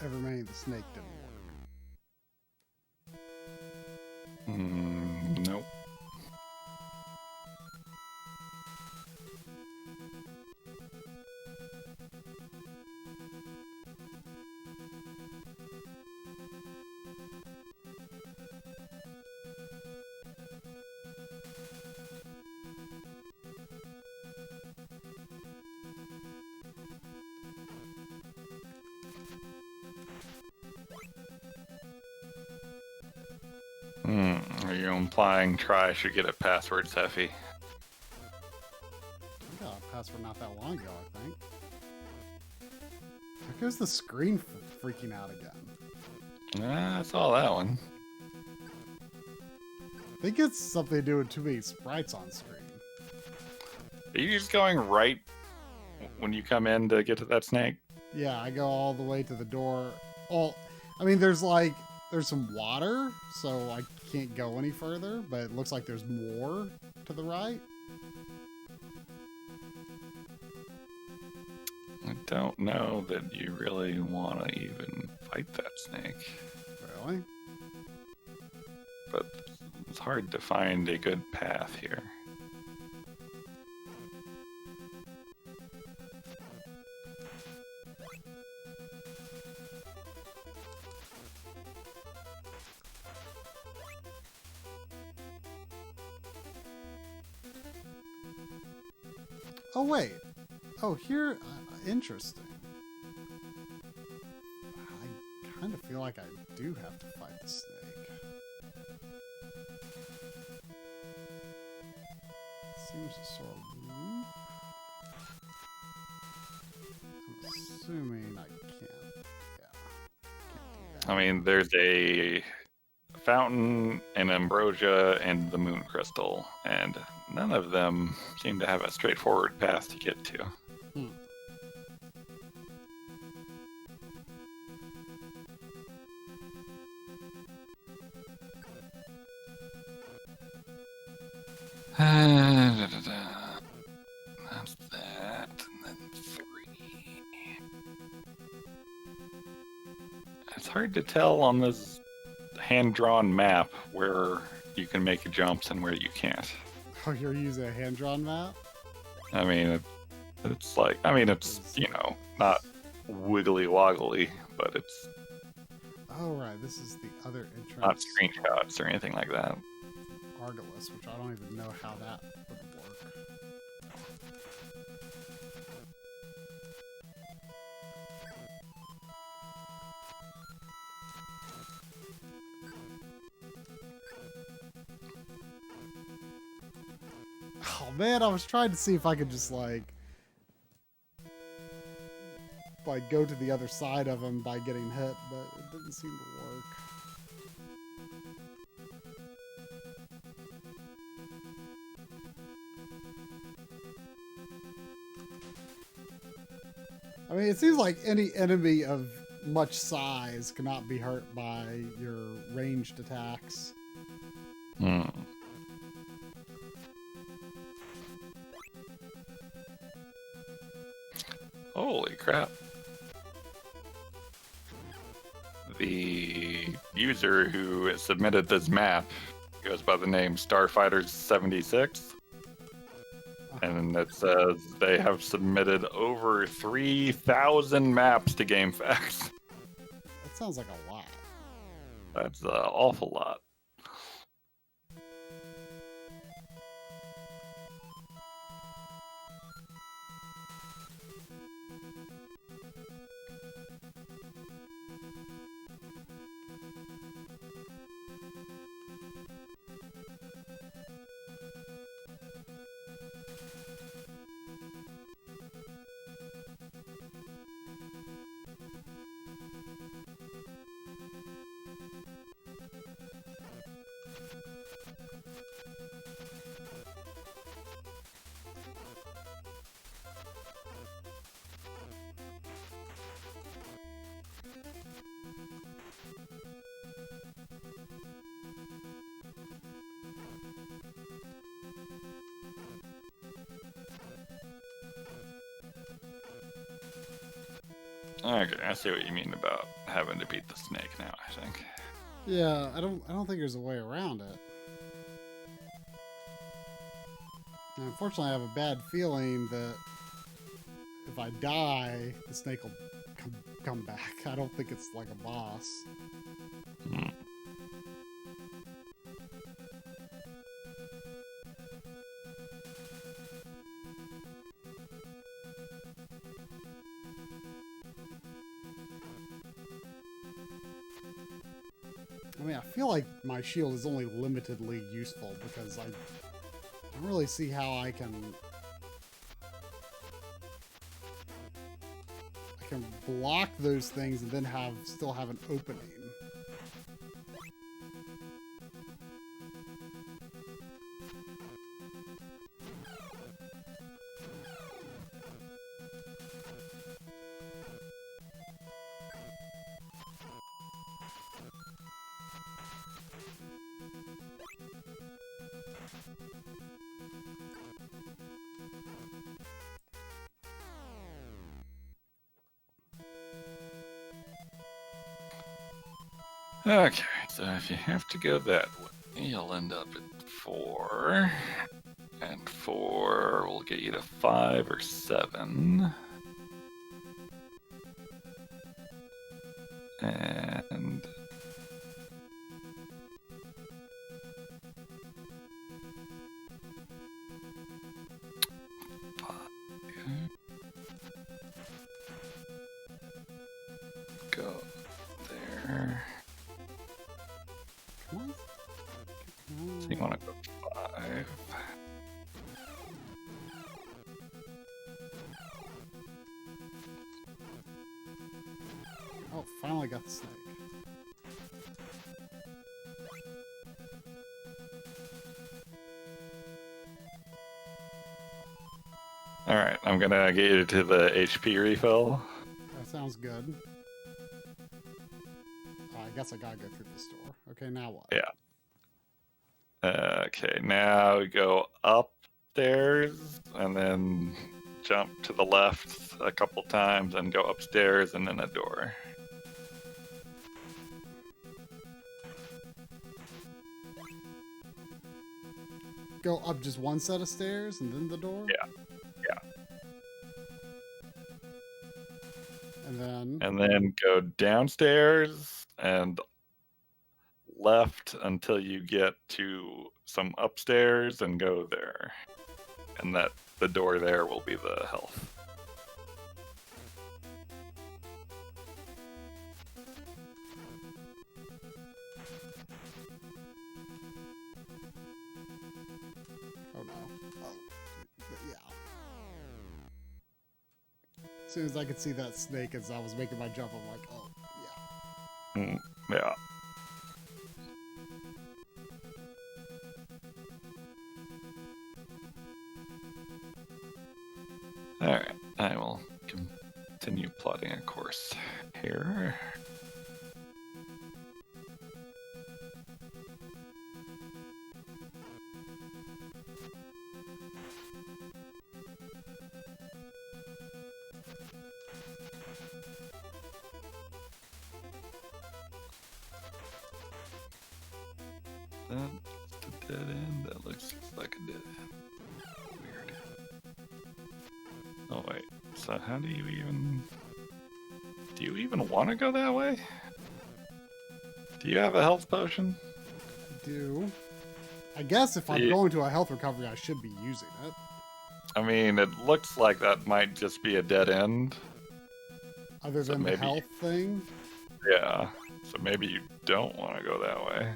Ever made the snake didn't work. Nope. Are you implying try should get a password, Seffi? I got a password not that long ago, I think. How goes the screen freaking out again? I saw that one. I think it's something to do with too many sprites on screen. Are you just going right when you come in to get to that snake? Yeah, I go all the way to the door. Well, I mean, there's some water, so I can't go any further, but it looks like there's more to the right. I don't know that you really want to even fight that snake. Really? But it's hard to find a good path here. Oh, wait. Oh, here... interesting. I kind of feel like I do have to fight the snake. Seems to sort of loop. I'm assuming I can't. Yeah. Can't do that. I mean, there's a fountain, an ambrosia, and the moon crystal, and none of them seem to have a straightforward path to get to. Hmm. That's that, and then 3. It's hard to tell on this hand-drawn map where you can make jumps and where you can't. Oh, you're using a hand-drawn map? I mean, it's like, it's, not wiggly-woggly, but it's Oh, right. This is the other entrance. not screenshots or anything like that. Argolis, which I don't even know how that would work. Oh man, I was trying to see if I could just like go to the other side of him by getting hit, but it didn't seem to work. I mean, it seems like any enemy of much size cannot be hurt by your ranged attacks. Hmm. Holy crap. The user who submitted this map goes by the name Starfighters76. And it says they have submitted over 3,000 maps to GameFAQs. That sounds like a lot. That's an awful lot. Okay, I see what you mean about having to beat the snake now, I think. Yeah, I don't think there's a way around it. And unfortunately, I have a bad feeling that if I die, the snake will come back. I don't think it's like a boss. Hmm. I mean, I feel like my shield is only limitedly useful because I don't really see how I can block those things and then still have an opening. Okay, so if you have to go that way, you'll end up at 4. And 4 will get you to 5 or 7. And You want to go 5. Oh, finally got the snake. Alright, I'm gonna get you to the HP refill. That sounds good. I guess I gotta go through this door. Okay, now what? Yeah. Okay, now we go upstairs and then jump to the left a couple times and go upstairs and then a door. Go up just one set of stairs and then the door? Yeah. And then go downstairs and left until you get to some upstairs and go there. And that the door there will be the health. oh no. Oh, yeah. As soon as I could see that snake as I was making my jump, I'm like, oh, yeah. Yeah. Alright, I will continue plotting a course here. That's a dead end. That looks just like a dead end. Weird. Oh wait. So how do you even want to go that way? Do you have a health potion? I do. I guess if I'm going to a health recovery, I should be using it. I mean, it looks like that might just be a dead end. Other than the health thing? Yeah. So maybe you don't want to go that way.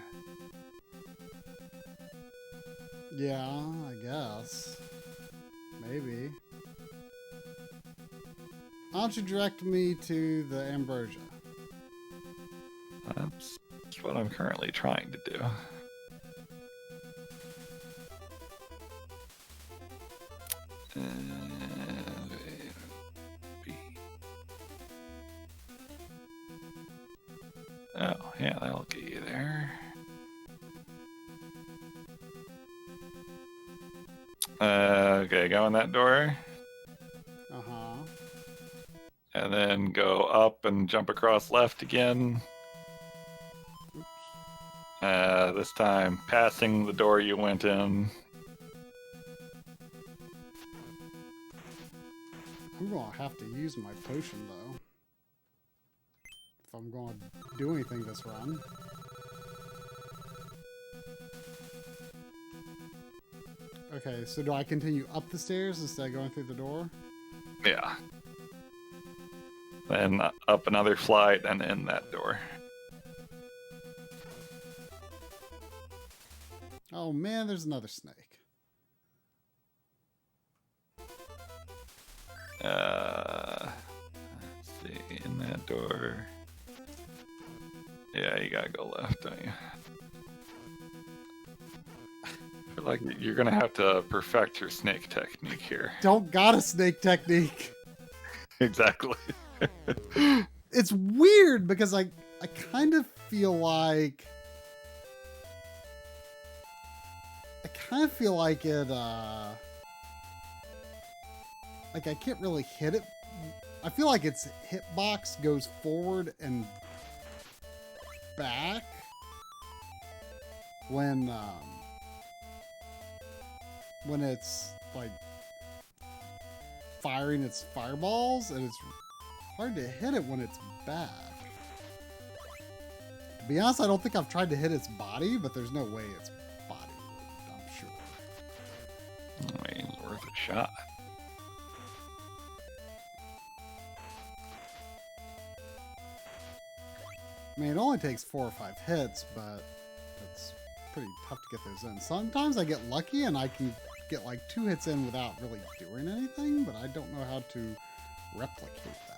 Yeah, I guess. Maybe. Why don't you direct me to the ambrosia? That's what I'm currently trying to do. Oh, yeah, that'll get you there. Okay, go in that door. Uh-huh. And then go up and jump across left again. Oops. This time passing the door you went in. I'm gonna have to use my potion, though. If I'm gonna do anything this run. Okay, so do I continue up the stairs instead of going through the door? Yeah. Then up another flight and in that door. Oh man, there's another snake. Let's see, in that door. Yeah, you gotta go left, don't you? I feel like you're gonna have to perfect your snake technique here. Don't got a snake technique. Exactly. It's weird because I kind of feel like it like I can't really hit it. I feel like its hitbox goes forward and back when it's like firing its fireballs, and it's hard to hit it when it's back. To be honest, I don't think I've tried to hit its body, but there's no way its body would, I'm sure. I mean, it's worth a shot. I mean, it only takes 4 or 5 hits, but it's pretty tough to get those in. Sometimes I get lucky and I can get like 2 hits in without really doing anything, but I don't know how to replicate that.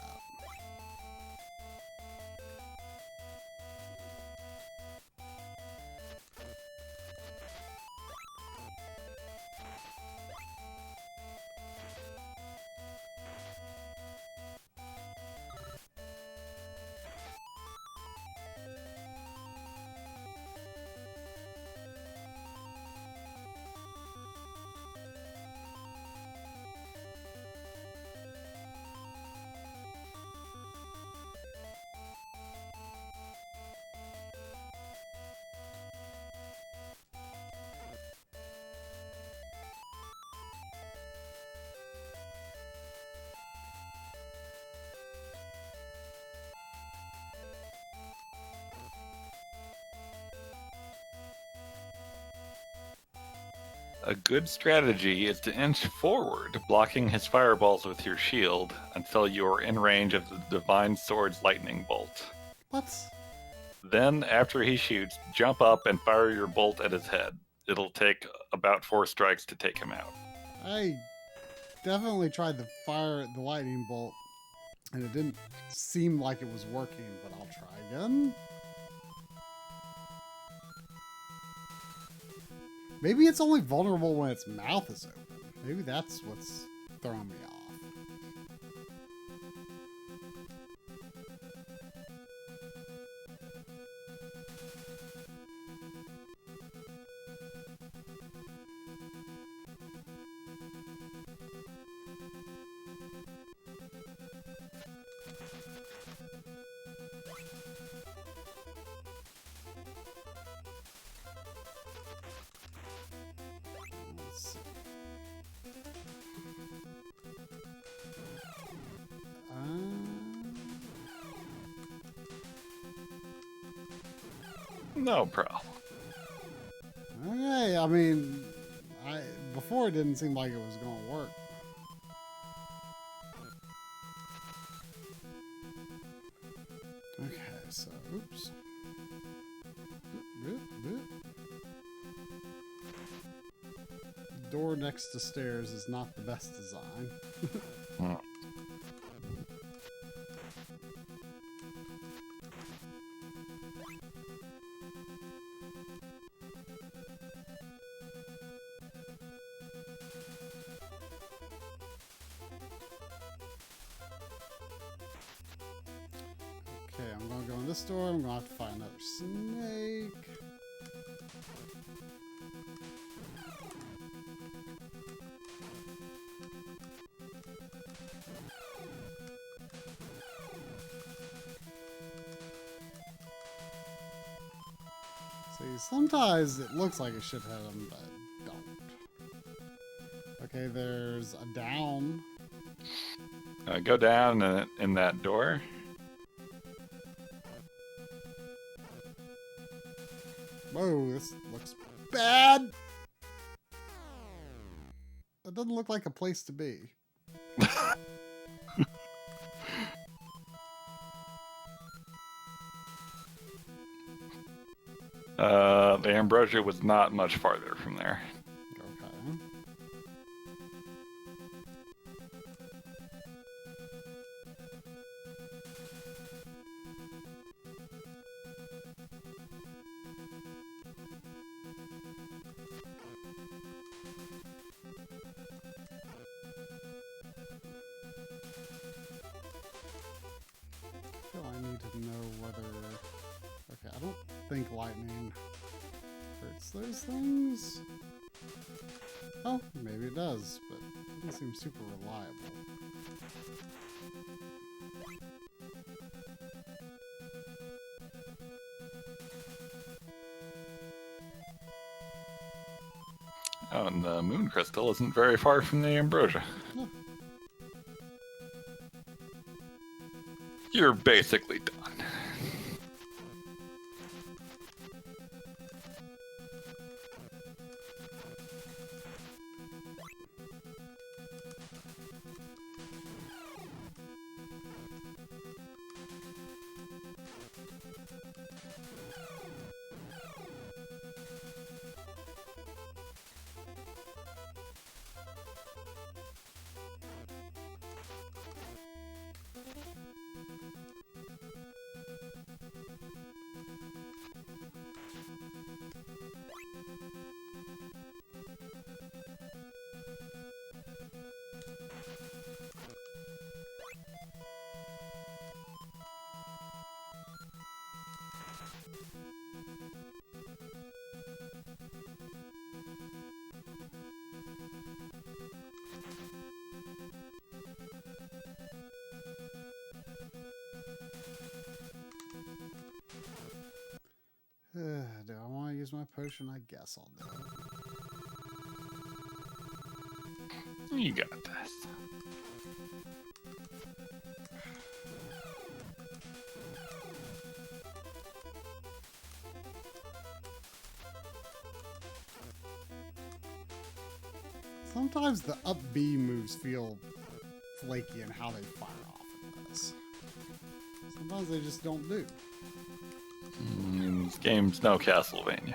A good strategy is to inch forward, blocking his fireballs with your shield until you are in range of the Divine Sword's lightning bolt. What? Then, after he shoots, jump up and fire your bolt at his head. It'll take about 4 strikes to take him out. I definitely tried to fire the lightning bolt, and it didn't seem like it was working, but I'll try again. Maybe it's only vulnerable when its mouth is open. Maybe that's what's throwing me off. Let's see. No problem. Okay, I mean, before it didn't seem like it was going to work. Okay, so, oops. Oop, oop, oop. Door next to stairs is not the best design. Okay, I'm gonna go in this door. I'm gonna have to find another snake. See, sometimes it looks like it should have them, but don't. Okay, there's a down. Go down in that door. Whoa, this looks bad! That doesn't look like a place to be. The ambrosia was not much farther from there. Okay. I feel I need to know whether... Okay, I don't think lightning hurts those things. Oh, maybe it does, but it doesn't seem super reliable. Oh, and the moon crystal isn't very far from the ambrosia. Huh. You're basically done. Do I want to use my potion? I guess I'll do it. You got this. Sometimes the up B moves feel flaky in how they fire off of this. Sometimes they just don't do. This game's no Castlevania.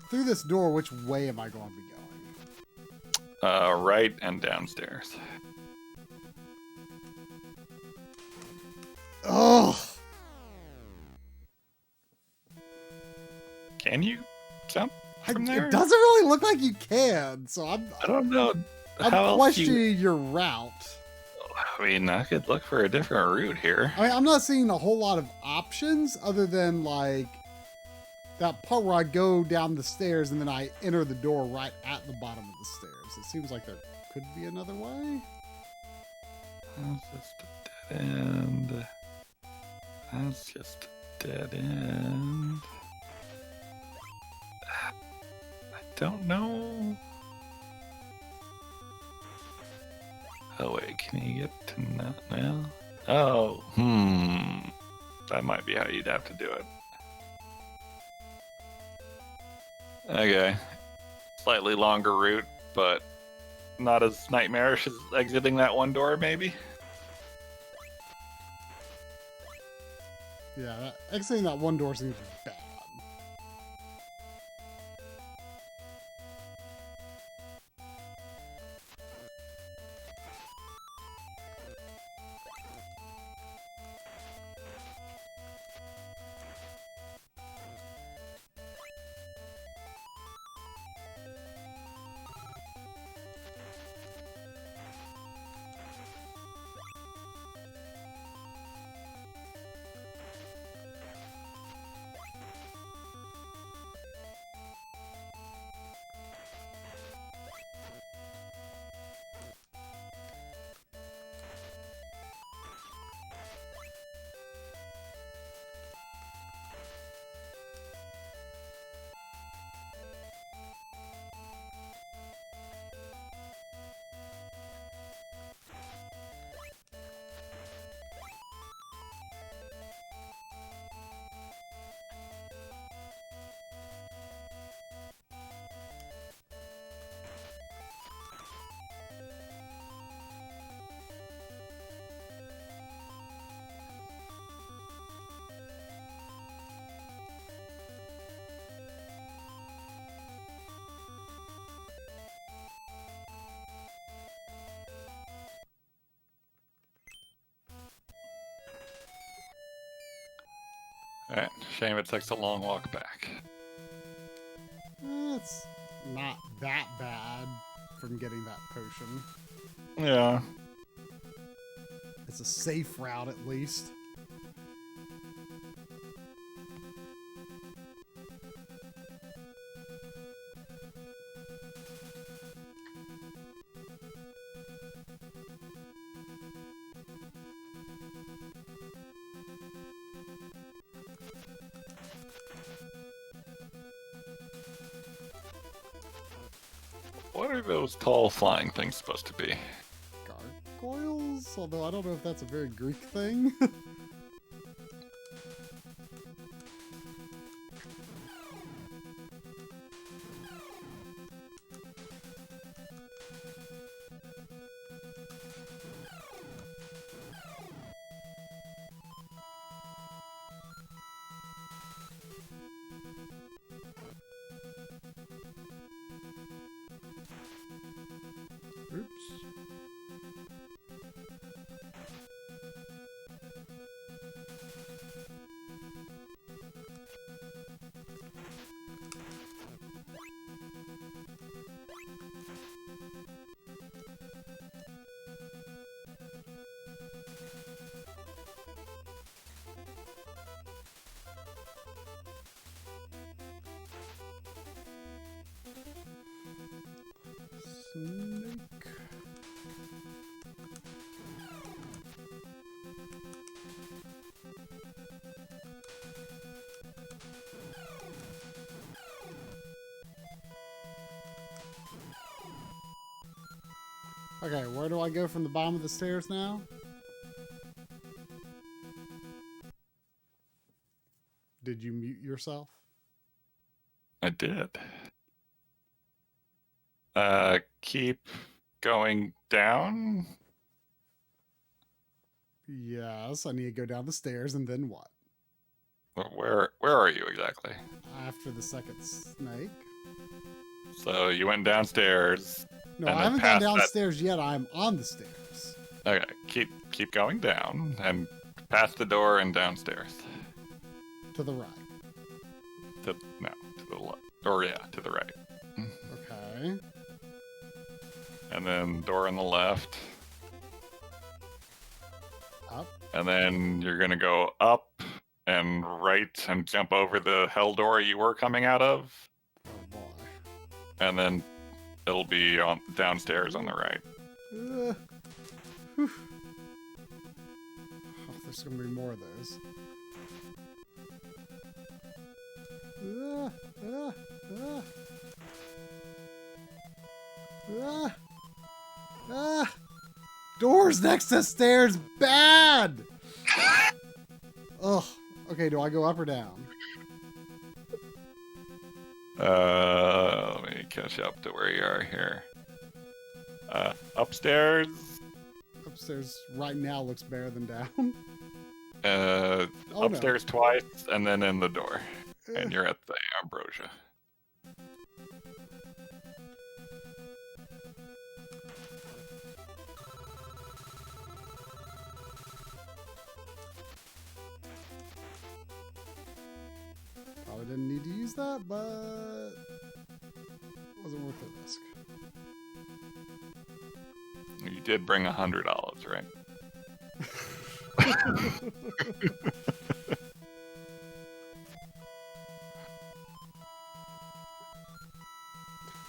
Through this door, which way am I going to be going? Right and downstairs. Oh! Can you jump from there? It doesn't really look like you can, so I don't know. I'm questioning your route. I mean, I could look for a different route here. I mean, I'm not seeing a whole lot of options other than like that part where I go down the stairs and then I enter the door right at the bottom of the stairs. It seems like there could be another way. That's just a dead end. That's just a dead end. I don't know. Oh wait, can you get to that now? Oh, that might be how you'd have to do it. Okay. Slightly longer route, but not as nightmarish as exiting that one door, maybe? Yeah, exiting that one door seems bad. Alright, shame it takes a long walk back. It's not that bad from getting that potion. Yeah. It's a safe route at least. What are those tall flying things supposed to be? Gargoyles? Although I don't know if that's a very Greek thing. Oops. Snake. Okay, where do I go from the bottom of the stairs now? Did you mute yourself? I did. Keep going down. Yes, I need to go down the stairs and then what? Where are you exactly? After the second snake. So you went downstairs. No, and I then haven't gone past downstairs yet. I'm on the stairs. Okay, keep going down and past the door and downstairs. To the right. To the left. Or yeah, to the right. Okay. And then door on the left. Up. And then you're gonna go up and right and jump over the hell door you were coming out of. Oh boy. And then it'll be on downstairs on the right. Oh, there's gonna be more of those. Doors next to stairs, bad. Ugh. Okay, do I go up or down? Let me catch up to where you are here. Upstairs. Upstairs right now looks better than down. Upstairs twice, and then in the door. And you're at the ambrosia. Probably didn't need to use that, but wasn't worth the risk. You did bring $100, right?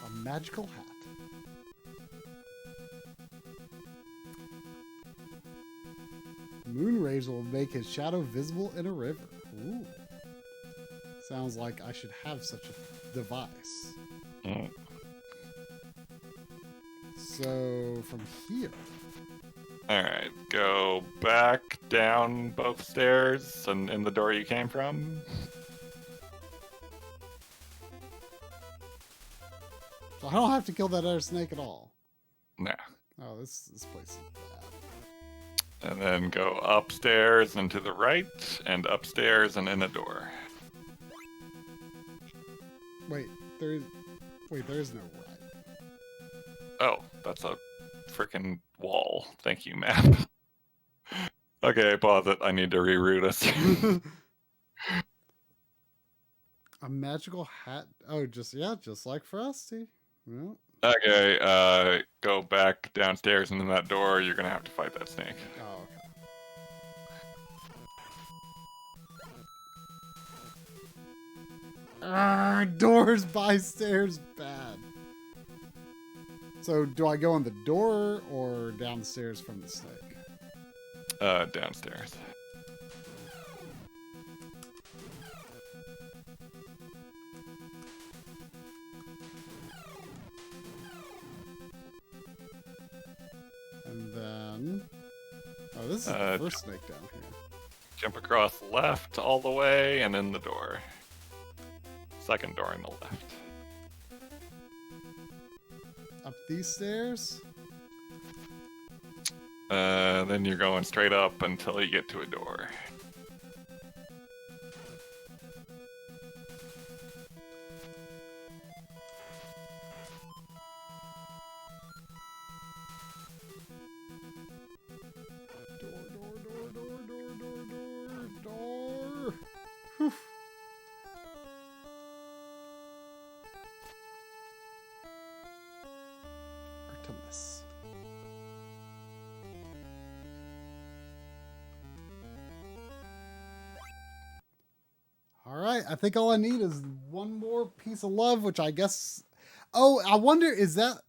A magical hat. Moon rays will make his shadow visible in a river. Ooh. Sounds like I should have such a device. Mm. So, from here. Alright, go back down both stairs and in the door you came from. So I don't have to kill that other snake at all. Nah. Oh, this place is bad. And then go upstairs and to the right, and upstairs and in a door. Wait, there's no right. Oh, that's a freaking wall. Thank you, map. Okay, pause it. I need to reroute us. A magical hat. Oh, just like Frosty. Well, Okay, go back downstairs and in that door, you're gonna have to fight that snake. oh, okay. Doors by stairs, bad. So, do I go in the door or down the stairs from the snake? Downstairs. And then... Oh, this is the first snake down here. Jump across left all the way and in the door. Second door on the left. Up these stairs? Then you're going straight up until you get to a door. Door. Whew. Artemis. All right, I think all I need is one more piece of love, which I guess... Oh, I wonder, is that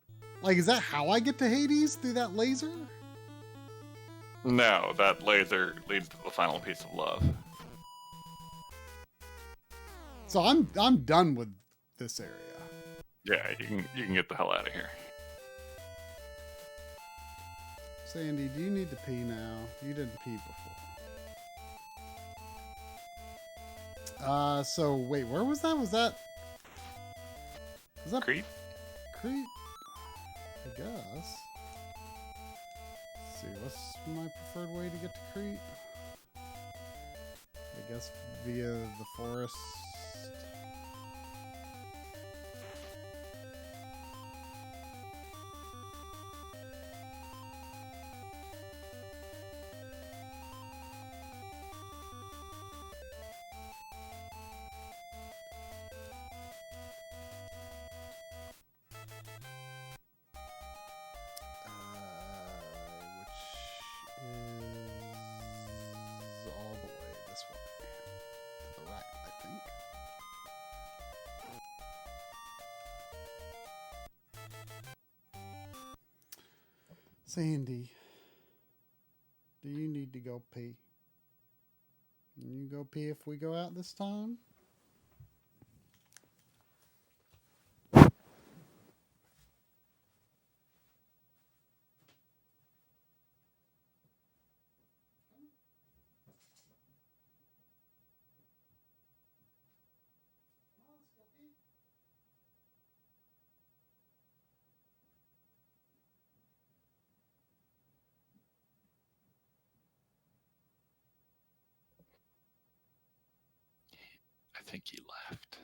how I get to Hades? Through that laser? No, that laser leads to the final piece of love. So I'm done with this area. Yeah, you can get the hell out of here. Sandy, do you need to pee now? You didn't pee before. So wait, where was that? Was that Crete? Crete? I guess. Let's see, what's my preferred way to get to Crete? I guess via the forest. Which is all the way this way. To the right, I think. Sandy, do you need to go pee? Can you go pee if we go out this time? I think he left.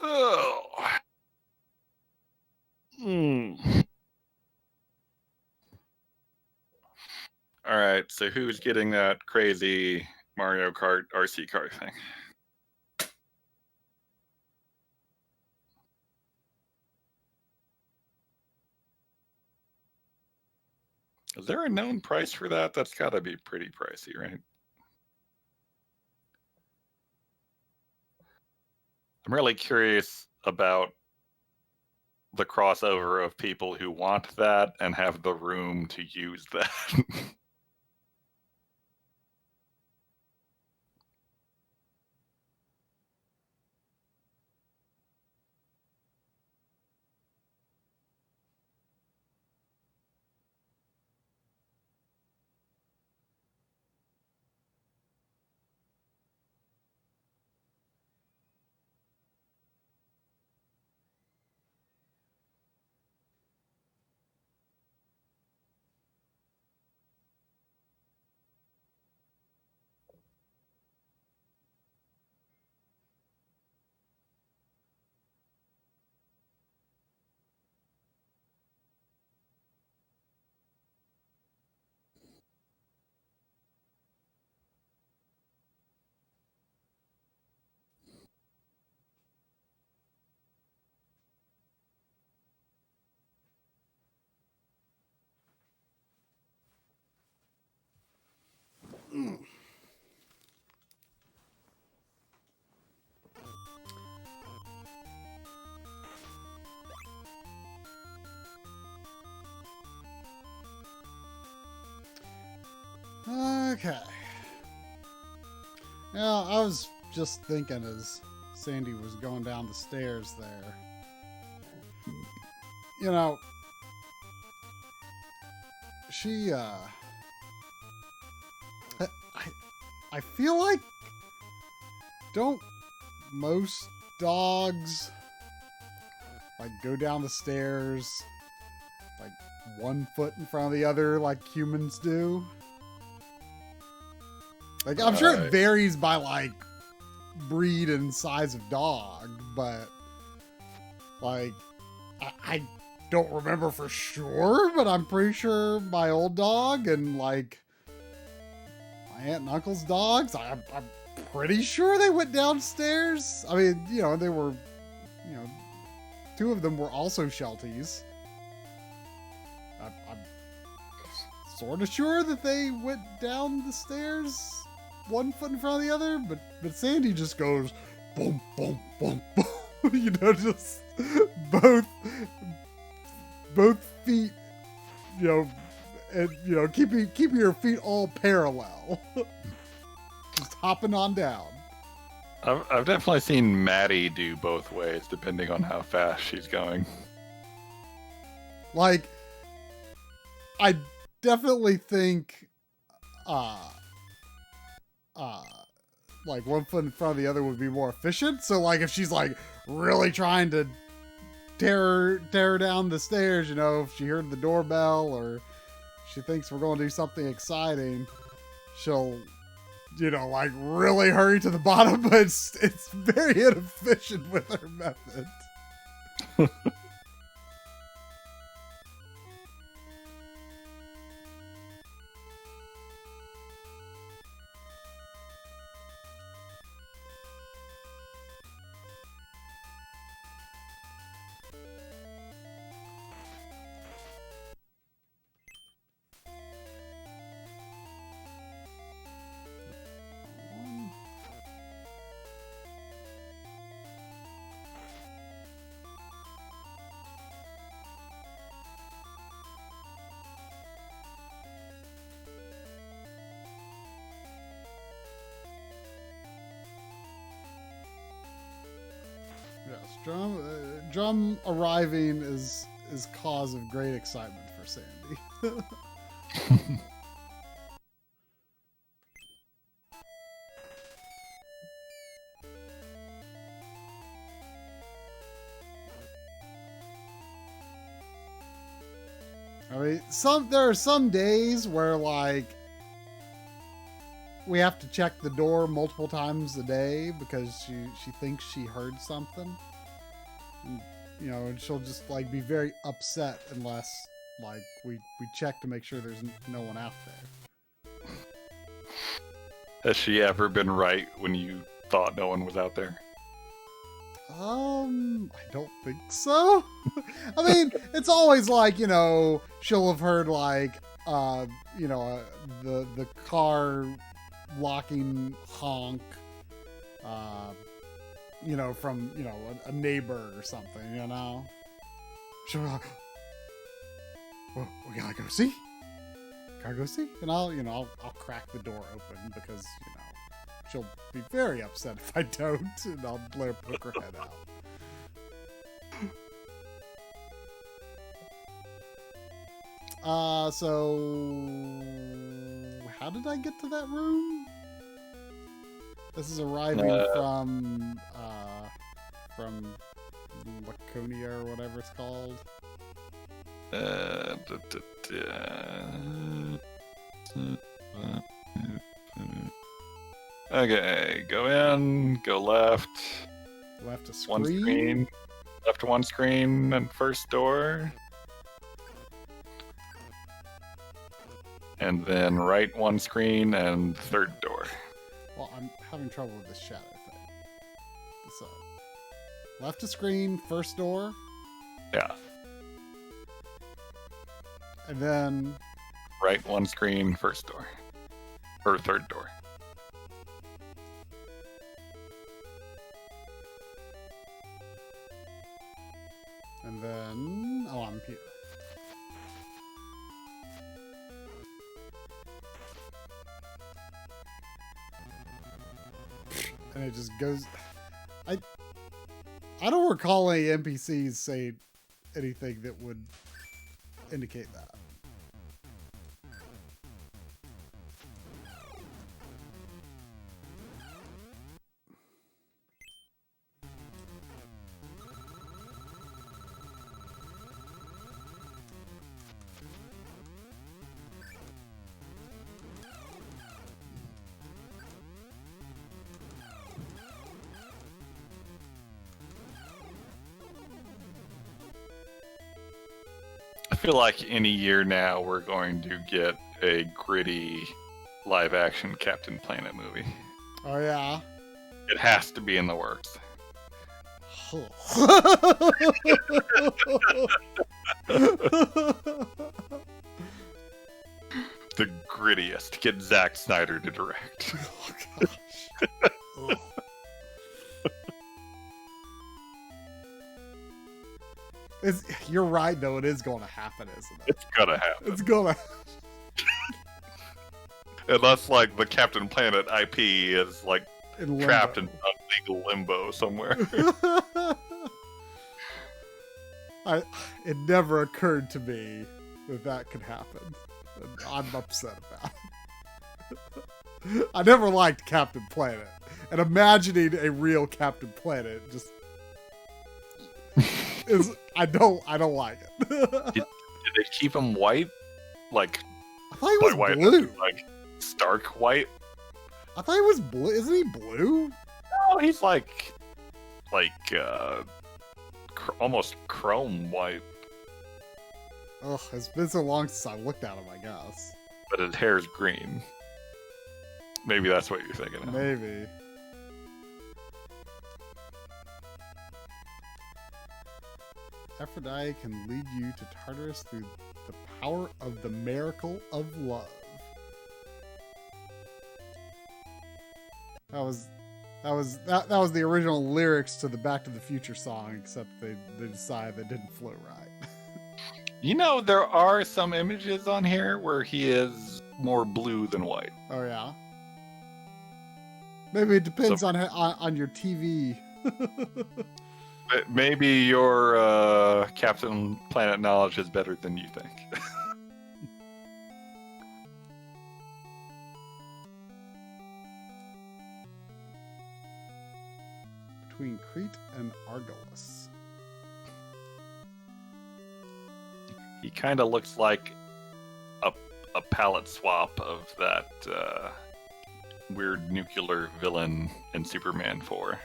Oh. All right, so who's getting that crazy Mario Kart RC car thing? Is there a known price for that? That's got to be pretty pricey, right? I'm really curious about the crossover of people who want that and have the room to use that. Okay. Now, I was just thinking as Sandy was going down the stairs there. You know, she, I feel like, don't most dogs, like, go down the stairs, like, 1 foot in front of the other like humans do? Like, I'm sure it varies by, like, breed and size of dog, but, like, I don't remember for sure, but I'm pretty sure my old dog and, like, my aunt and uncle's dogs, I'm pretty sure they went downstairs. I mean, you know, they were, you know, 2 of them were also Shelties. I'm sort of sure that they went down the stairs 1 foot in front of the other, but Sandy just goes boom, boom, boom, boom. You know, just both feet, you know, and you know, keeping your feet all parallel, just hopping on down. I've definitely seen Maddie do both ways, depending on how fast she's going. Like, I definitely think, like one foot in front of the other would be more efficient. So like if she's like really trying to tear down the stairs, you know, if she heard the doorbell or she thinks we're going to do something exciting, she'll, you know, like really hurry to the bottom, but it's very inefficient with her method. Yes, drum arriving is cause of great excitement for Sandy. I mean, there are some days where like we have to check the door multiple times a day because she thinks she heard something. And, you know, and she'll just like be very upset unless like we check to make sure there's no one out there. Has she ever been right when you thought no one was out there? I don't think so. I mean, it's always like, you know, she'll have heard like, you know, the car locking honk, you know, from, you know, a neighbor or something, you know. She'll be like, well, we gotta go see. Gotta go see. And I'll crack the door open because, you know, she'll be very upset if I don't, and I'll let her poke her head out. So how did I get to that room? This is arriving from Laconia or whatever it's called. Okay, go in, go left. Left a screen. One screen. Left one screen and first door. And then right one screen and third door. Well, I'm having trouble with this shadow thing. So, left a screen, first door. Yeah. And then... Right one screen, first door. Or third door. And then... Oh, I'm here. And it just goes... I don't recall any NPCs say anything that would indicate that. I feel like any year now we're going to get a gritty live-action Captain Planet movie. Oh, yeah? It has to be in the works. The grittiest. Get Zack Snyder to direct. Oh, gosh. You're right, though. It is going to happen, isn't it? It's gonna happen. It's gonna. Unless, like, the Captain Planet IP is, like, trapped in legal limbo somewhere. It never occurred to me that could happen. And I'm upset about it. I never liked Captain Planet, and imagining a real Captain Planet just is I don't like it. Did they keep him white? Like, I thought he was white, blue. like stark white? I thought he was blue. Isn't he blue? No, he's like almost chrome white. Ugh, it's been so long since I looked at him, I guess. But his hair's green. Maybe that's what you're thinking of. Maybe. Aphrodite can lead you to Tartarus through the power of the miracle of love. That was the original lyrics to the Back to the Future song, except they decided that didn't flow right. You know, there are some images on here where he is more blue than white. Oh yeah. Maybe it depends on your TV. Maybe your Captain Planet knowledge is better than you think. Between Crete and Argolis. He kind of looks like a palette swap of that weird nuclear villain in Superman 4.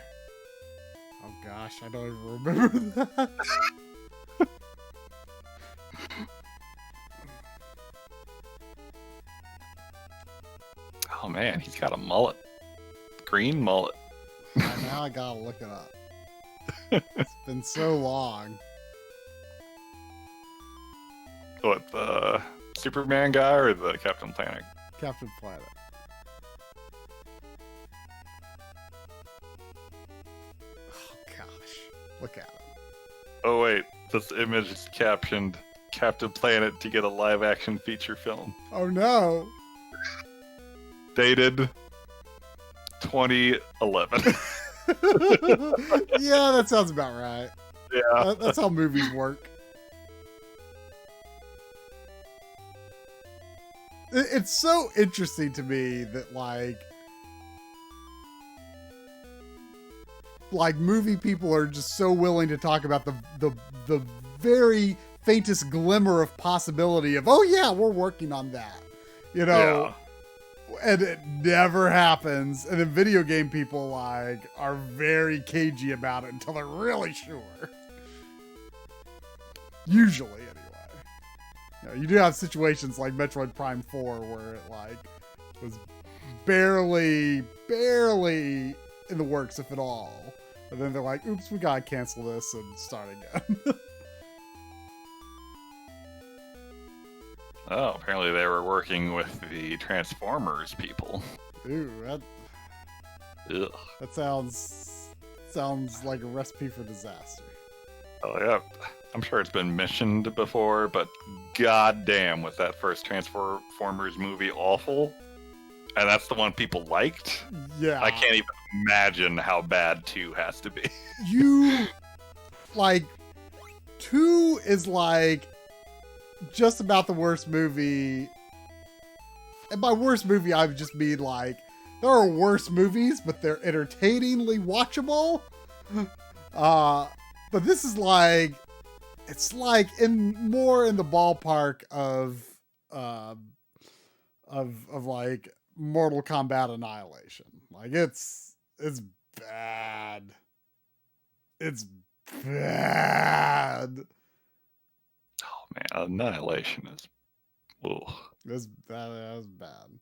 Oh gosh, I don't even remember that. Oh man, he's got a mullet. Green mullet. Now I gotta look it up. It's been so long. What, the Superman guy or the Captain Planet? Captain Planet. Oh gosh, look at him. Oh wait, this image is captioned Captain Planet to get a live action feature film. Oh no. Dated 2011. Yeah, that sounds about right. Yeah. That's how movies work. It's so interesting to me that like movie people are just so willing to talk about the very faintest glimmer of possibility of, oh yeah, we're working on that, you know. Yeah. And it never happens. And then video game people are very cagey about it until they're really sure. Usually, anyway. You know, you do have situations like Metroid Prime 4 where it was barely in the works, if at all. And then they're like, oops, we gotta cancel this and start again. Oh, apparently they were working with the Transformers people. Ooh, Ugh. that sounds like a recipe for disaster. Oh yeah, I'm sure it's been mentioned before, but goddamn, was that first Transformers movie awful? And that's the one people liked? Yeah. I can't even imagine how bad 2 has to be. 2 is just about the worst movie. And by worst movie, I would just mean there are worse movies, but they're entertainingly watchable. But this is it's more in the ballpark of Mortal Kombat Annihilation. It's bad. It's bad. Oh man, Annihilation is... Ugh. That was bad.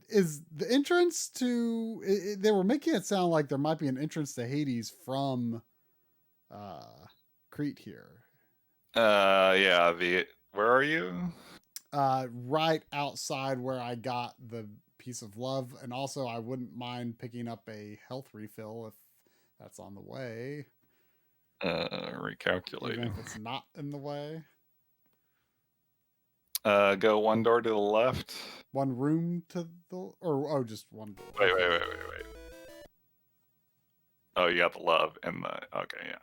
Is the entrance to... they were making it sound like there might be an entrance to Hades from Crete here. Yeah, where are you? Right outside where I got the piece of love, and also I wouldn't mind picking up a health refill if that's on the way. Recalculating. Even if it's not in the way. Go one door to the left. One room to the... just one door. Wait. Oh, you got the love and the... Okay, yeah.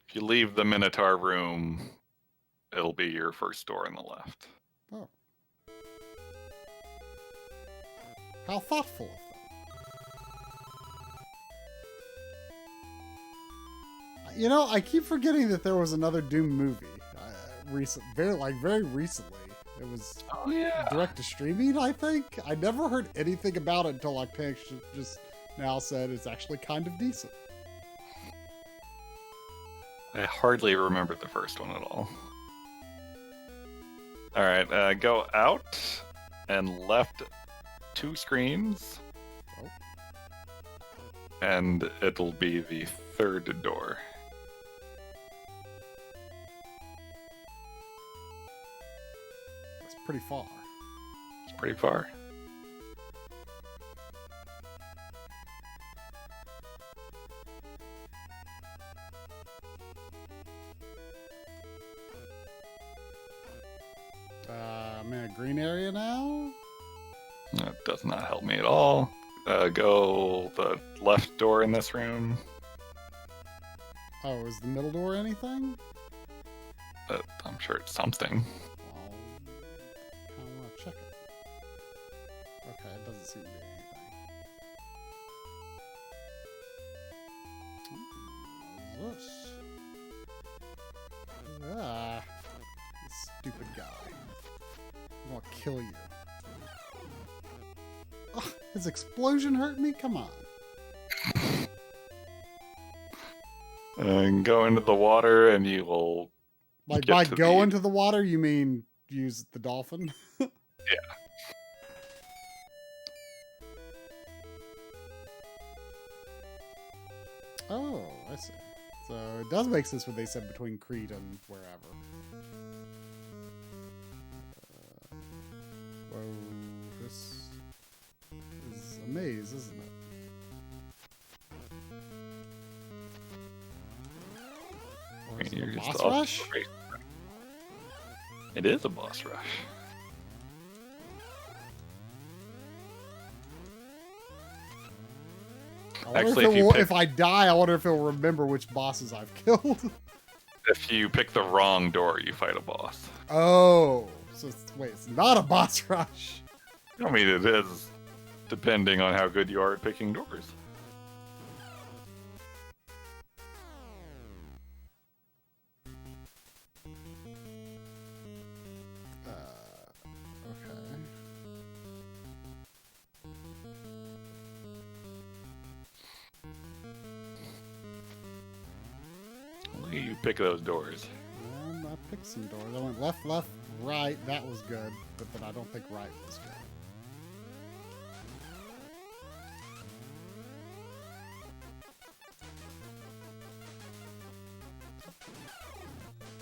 If you leave the Minotaur room, it'll be your first door on the left. Oh. How thoughtful of them. You know, I keep forgetting that there was another Doom movie. Very recently. It was direct to streaming, I think. I never heard anything about it until Octane just now said it's actually kind of decent. I hardly remember the first one at all. Alright, go out and left 2 screens. Oh. And it'll be the 3rd door. That's pretty far. It's pretty far. I'm in a green area now? That does not help me at all. Go the left door in this room. Oh, is the middle door anything? I'm sure it's something. Well, I kind of want to check it. Okay, it doesn't seem to be anything. What is this? Ah, this stupid guy. I'm gonna kill you. Oh, his explosion hurt me? Come on. And go into the water and you will... Like, by go into the water, you mean use the dolphin? Yeah. Oh, I see. So it does make sense what they said between Crete and wherever. Whoa, this is a maze, isn't it? Or is it a boss rush? It is a boss rush. Actually, if I die, I wonder if it'll remember which bosses I've killed. If you pick the wrong door, you fight a boss. Oh, so wait, it's not a boss rush. I mean, it is, depending on how good you are at picking doors. Okay. You pick those doors. I picked some doors. I went left, left, right. That was good, but then I don't think right was good.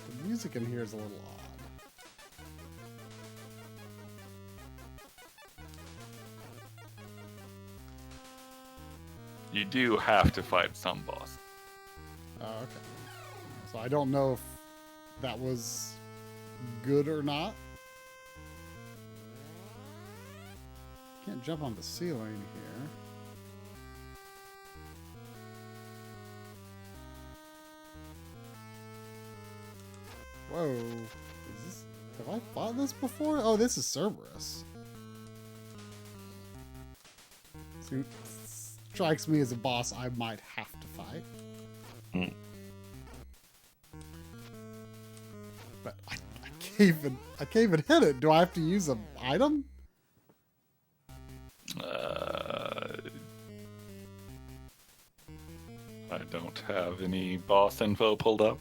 The music in here is a little odd. You do have to fight some boss. Oh, okay. So I don't know if that was good or not. Can't jump on the ceiling here. Whoa. Is this... Have I fought this before? Oh, this is Cerberus. So, strikes me as a boss I might have to fight. But I can't even hit it. Do I have to use an item? I don't have any boss info pulled up.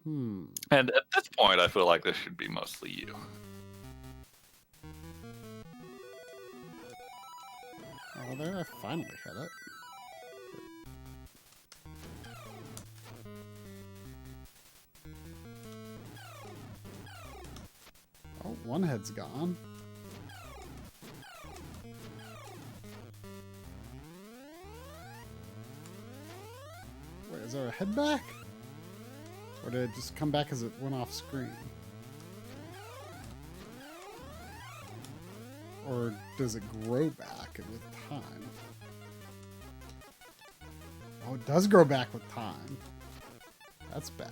And at this point, I feel like this should be mostly you. Oh, there, I finally hit it. Oh, one head's gone. Wait, is there a head back? Or did it just come back as it went off screen? Or does it grow back with time? Oh, it does grow back with time. That's bad.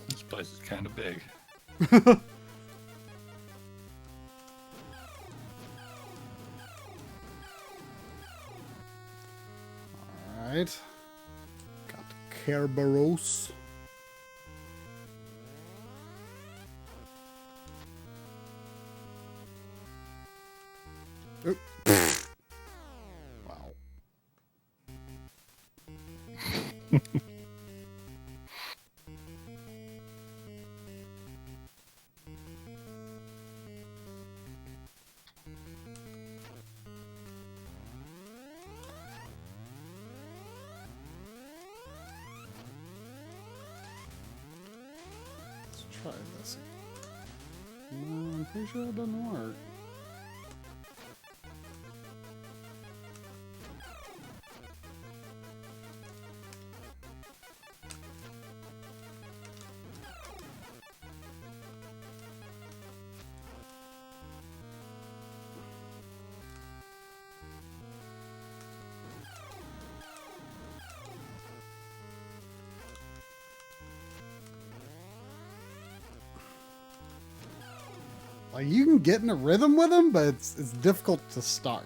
This place is kind of big. Alright. Got Kerberos. Oop. Wow. Let's try this. No, I'm pretty sure it doesn't work. Like, you can get in a rhythm with them, but it's difficult to start.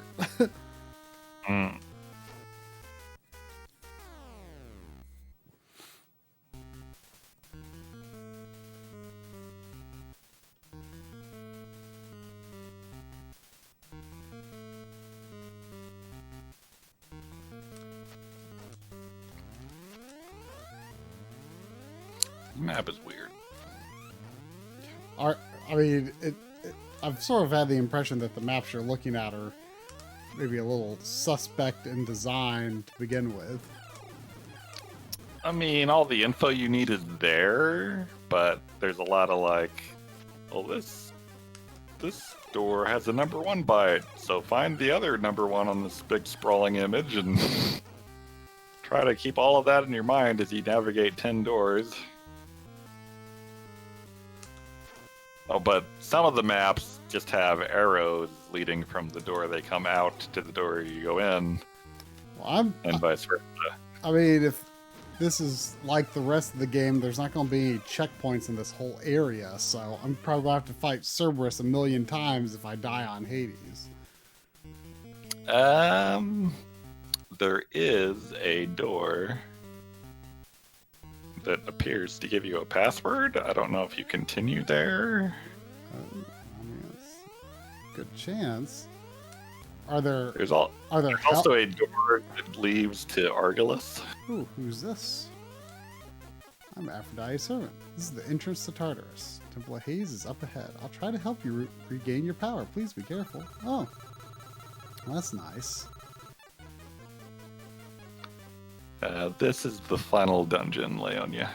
Mm. The map is weird. I mean, I've sort of had the impression that the maps you're looking at are maybe a little suspect in design to begin with. I mean, all the info you need is there, but there's a lot of like, well, this door has a number 1 by it, so find the other number 1 on this big sprawling image and try to keep all of that in your mind as you navigate 10 doors. Oh, but some of the maps just have arrows leading from the door they come out to the door you go in, Well, and vice versa. I mean, if this is like the rest of the game, there's not going to be any checkpoints in this whole area, so I'm probably going to have to fight Cerberus a million times if I die on Hades. There is a door that appears to give you a password. I don't know if you continue there. I mean, it's a good chance. Are there There's also a door that leads to Argolis. Ooh, who's this? I'm Aphrodite's servant. This is the entrance to Tartarus. Temple of Hades is up ahead. I'll try to help you regain your power. Please be careful. Oh, well, that's nice. This is the final dungeon, Leonia.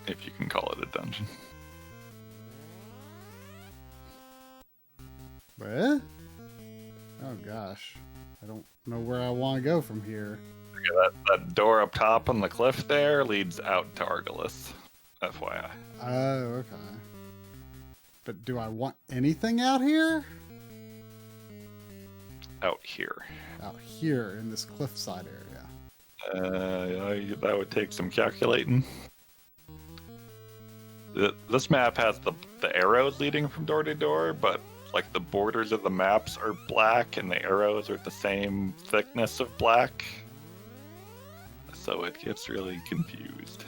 If you can call it a dungeon. What? Oh gosh. I don't know where I want to go from here. Yeah, that door up top on the cliff there leads out to Argolis. FYI. Oh, okay. But do I want anything out here? Out here. Out here in this cliffside area. That would take some calculating. This map has the arrows leading from door to door, but like the borders of the maps are black and the arrows are the same thickness of black. So it gets really confused.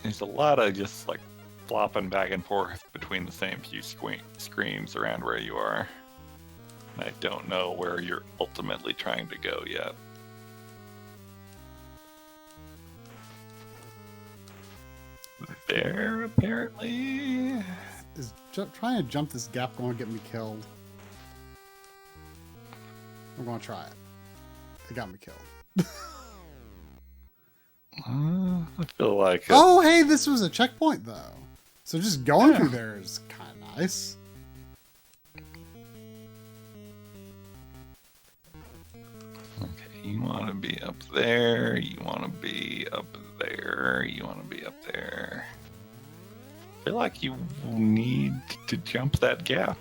There's a lot of just like flopping back and forth between the same few screens around where you are. And I don't know where you're ultimately trying to go yet. There, apparently. Is trying to jump this gap going to get me killed? I'm going to try it. It got me killed. I feel like... Oh, hey, this was a checkpoint, though. So just going through there is kind of nice. Okay, you want to be up there, you want to be up there, you want to be up there. I feel like you need to jump that gap.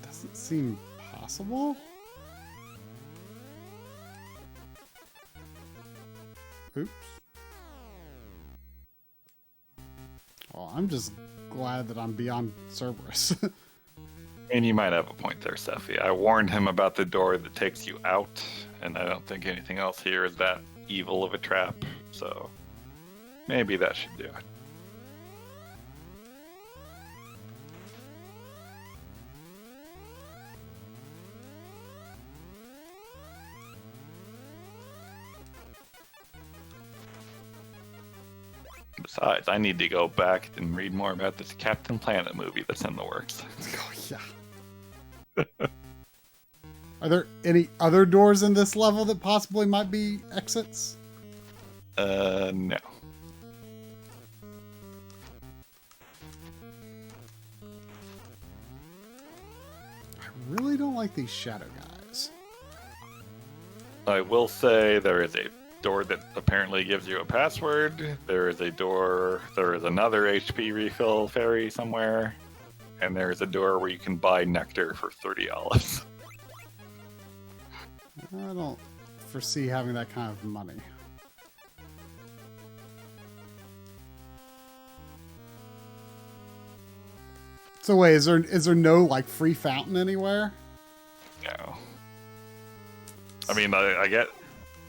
Doesn't seem possible. Oops. Well, I'm just glad that I'm beyond Cerberus. And you might have a point there, Steffi. I warned him about the door that takes you out, and I don't think anything else here is that evil of a trap, so maybe that should do it. Besides, I need to go back and read more about this Captain Planet movie that's in the works. Oh, yeah. Are there any other doors in this level that possibly might be exits? No. I really don't like these shadow guys. I will say there is a door that apparently gives you a password. There is another HP refill ferry somewhere. And there is a door where you can buy nectar for 30 olives. I don't foresee having that kind of money. So wait, is there no like free fountain anywhere? No. I mean, I get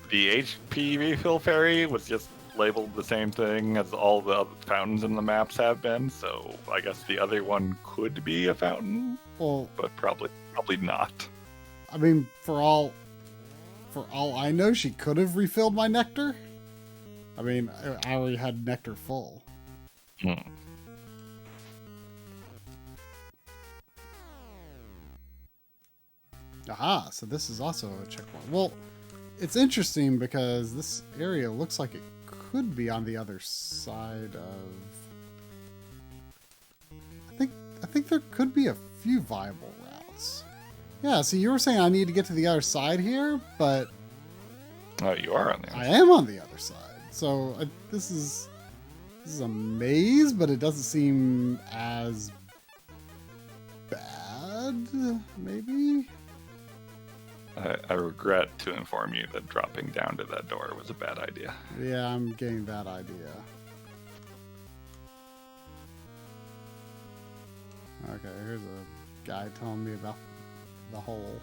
the HP refill ferry was just labeled the same thing as all the other fountains in the maps have been, so I guess the other one could be a fountain, Well, but probably not. I mean, for all I know, she could have refilled my nectar. I mean, I already had nectar full. Aha, so this is also a checkpoint. Well, it's interesting because this area looks like it could be on the other side of... I think there could be a few viable routes. Yeah, so you were saying I need to get to the other side here, but... Oh, you are on the other I side. am on the other side. So this is a maze, but it doesn't seem as bad, maybe? I regret to inform you that dropping down to that door was a bad idea. Yeah, I'm getting that idea. Okay, here's a guy telling me about the hole.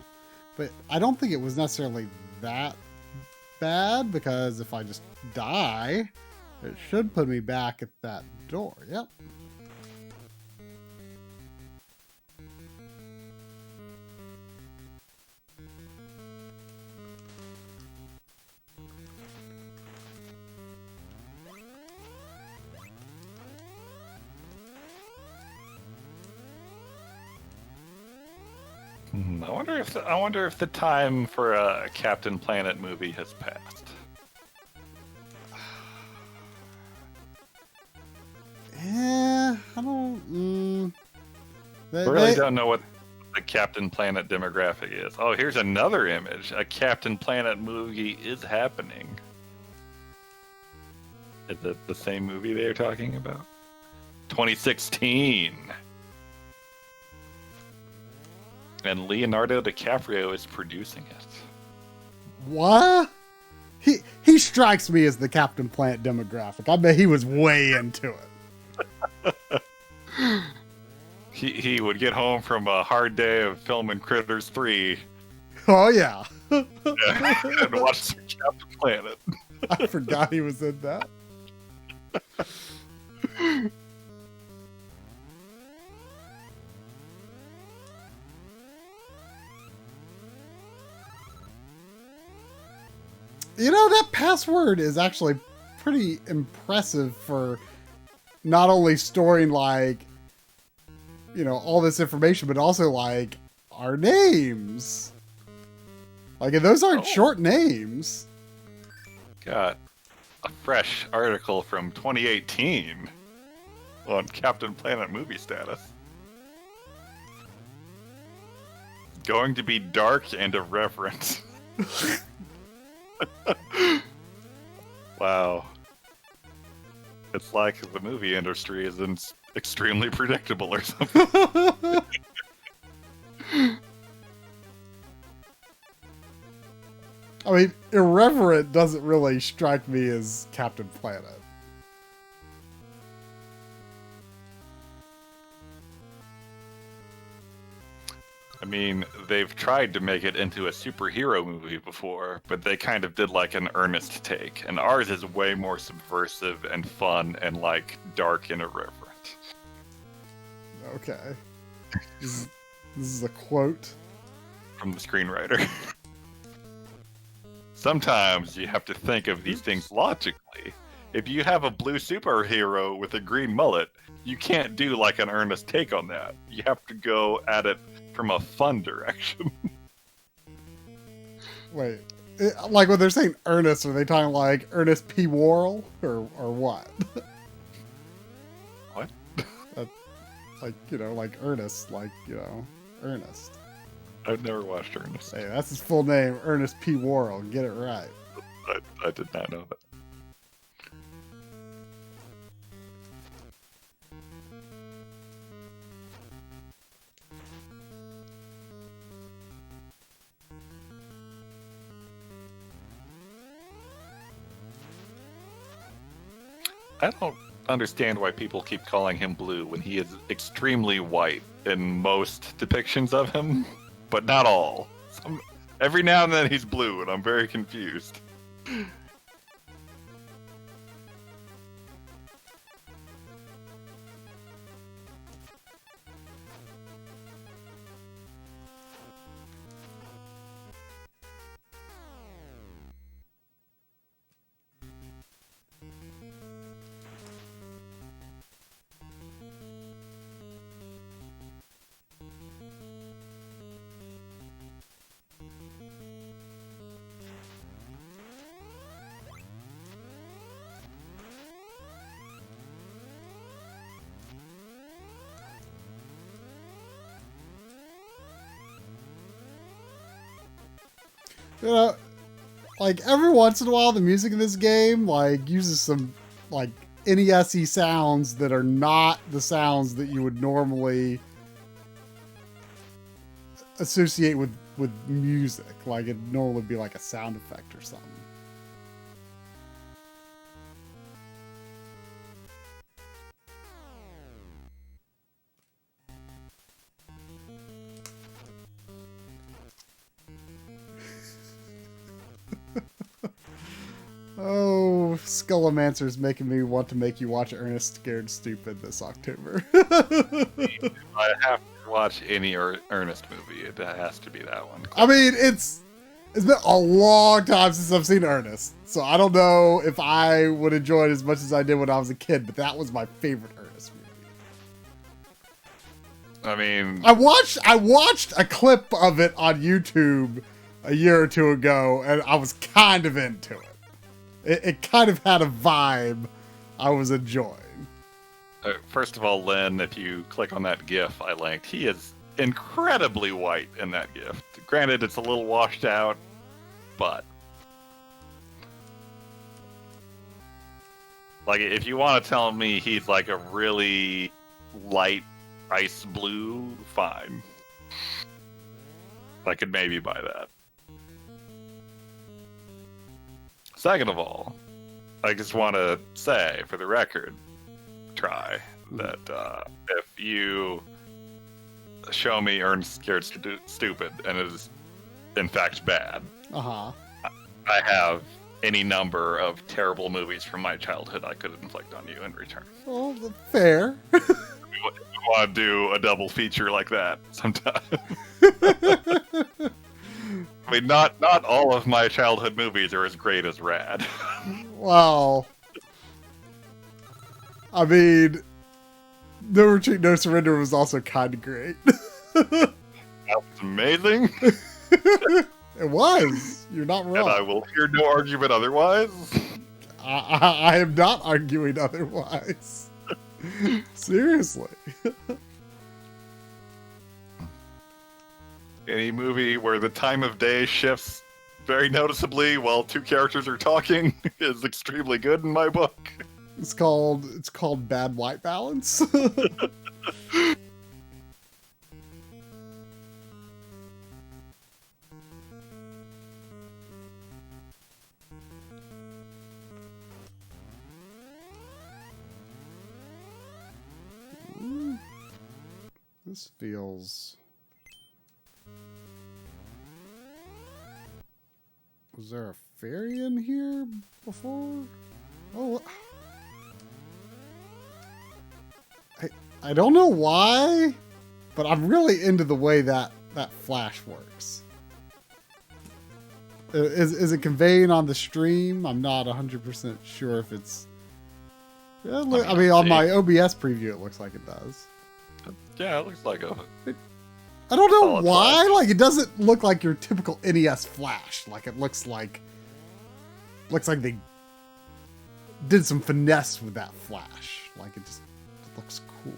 But I don't think it was necessarily that bad, because if I just die, it should put me back at that door. Yep. I wonder if the time for a Captain Planet movie has passed. Yeah, I don't... I really don't know what the Captain Planet demographic is. Oh, here's another image. A Captain Planet movie is happening. Is it the same movie they were talking about? 2016. And Leonardo DiCaprio is producing it. What? he strikes me as the Captain Planet demographic. I bet he was way into it. He would get home from a hard day of filming Critters 3 Oh yeah. and watch some Captain Planet. I forgot he was in that. You know, that password is actually pretty impressive for not only storing, like, you know, all this information, but also, like, our names. Like, and those aren't short names. Got a fresh article from 2018 on Captain Planet movie status. Going to be dark and irreverent. Wow. It's like the movie industry is extremely predictable or something. I mean, irreverent doesn't really strike me as Captain Planet. I mean, they've tried to make it into a superhero movie before, but they kind of did like an earnest take. And ours is way more subversive and fun and like dark and irreverent. Okay. This is a quote From the screenwriter. Sometimes you have to think of these things logically. If you have a blue superhero with a green mullet, you can't do like an earnest take on that. You have to go at it from a fun direction. Wait, like when they're saying Ernest, are they talking like Ernest P. Worrell or what? What? Like, you know, like Ernest, like, you know, Ernest. I've never watched Ernest. Hey, that's his full name, Ernest P. Worrell. Get it right. I did not know that. I don't understand why people keep calling him blue when he is extremely white in most depictions of him, but not all. Every now and then he's blue, and I'm very confused. You know, like every once in a while, the music in this game like uses some like NES-y sounds that are not the sounds that you would normally associate with music. Like it'd normally be like a sound effect or something. Oh, Skullmancer's making me want to make you watch Ernest Scared Stupid this October. I have to watch any Ernest movie. It has to be that one. I mean, it's been a long time since I've seen Ernest, so I don't know if I would enjoy it as much as I did when I was a kid, but that was my favorite Ernest movie. I mean, I watched a clip of it on YouTube a year or two ago, and I was kind of into it. It kind of had a vibe I was enjoying. First of all, Lynn, if you click on that GIF I linked, he is incredibly white in that GIF. Granted, it's a little washed out, but like, if you want to tell me he's like a really light ice blue, fine. I could maybe buy that. Second of all, I just want to say, for the record, try that if you show me Ernest Scared Stupid and it is in fact bad, I have any number of terrible movies from my childhood I could inflict on you in return. Well, fair. We want to do a double feature like that sometime. I mean, not all of my childhood movies are as great as Rad. Well, I mean, No Retreat, No Surrender was also kind of great. That was amazing. It was. You're not wrong. And I will hear no argument otherwise. I am not arguing otherwise. Seriously. Any movie where the time of day shifts very noticeably while two characters are talking is extremely good in my book. It's called Bad White Balance. This feels... Was there a fairy in here before? Oh, I don't know why, but I'm really into the way that flash works. Is it conveying on the stream? I'm not 100% sure if it's... I mean, on my OBS preview, it looks like it does. Yeah, it looks like a... I don't know why. Flash. Like, it doesn't look like your typical NES flash. Like, it looks like they did some finesse with that flash. Like, it looks cool.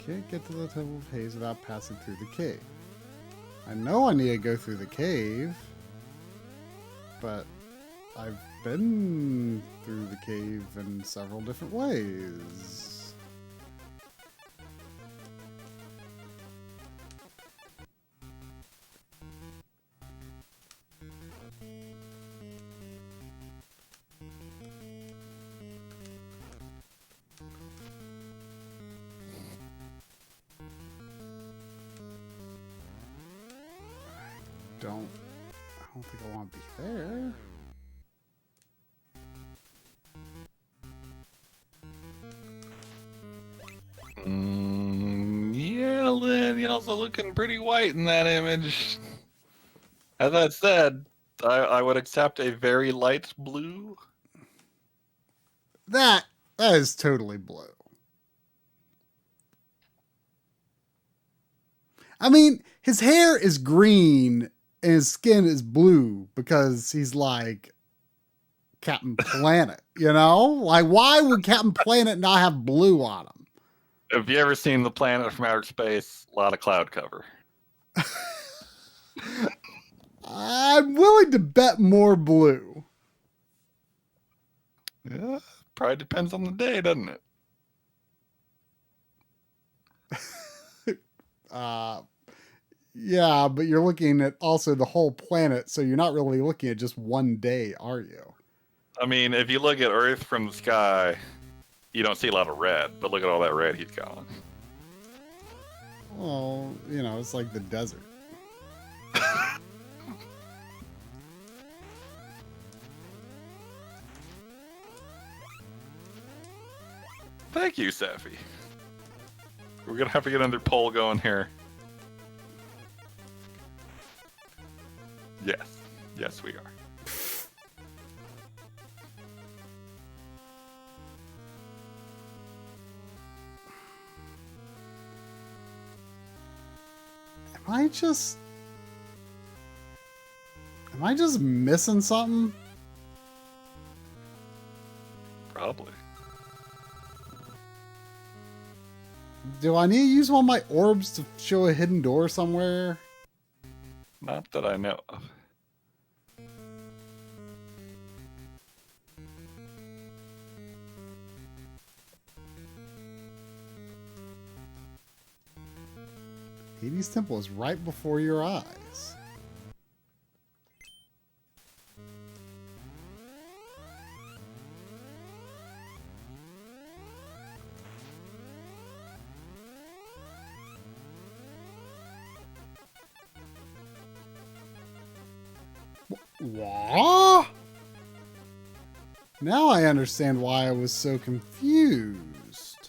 Can't get to the Temple of Haze without passing through the cave. I know I need to go through the cave, but I've been through the cave in several different ways. I don't think I want to be there. Yeah, Lynn, you're also looking pretty white in that image. As I said, I would accept a very light blue. That is totally blue. I mean, his hair is green and his skin is blue because he's like Captain Planet, you know? Like, why would Captain Planet not have blue on him? Have you ever seen The Planet from Outer Space? A lot of cloud cover. I'm willing to bet more blue. Yeah, probably depends on the day, doesn't it? Yeah, but you're looking at also the whole planet, so you're not really looking at just one day, are you? I mean, if you look at Earth from the sky, you don't see a lot of red, but look at all that red he's got on. Well, you know, it's like the desert. Thank you, Safi. We're gonna have to get another poll going here. Yes. Yes, we are. Am I just missing something? Probably. Do I need to use one of my orbs to show a hidden door somewhere? Not that I know of. Hades Temple is right before your eyes. What? Now I understand why I was so confused.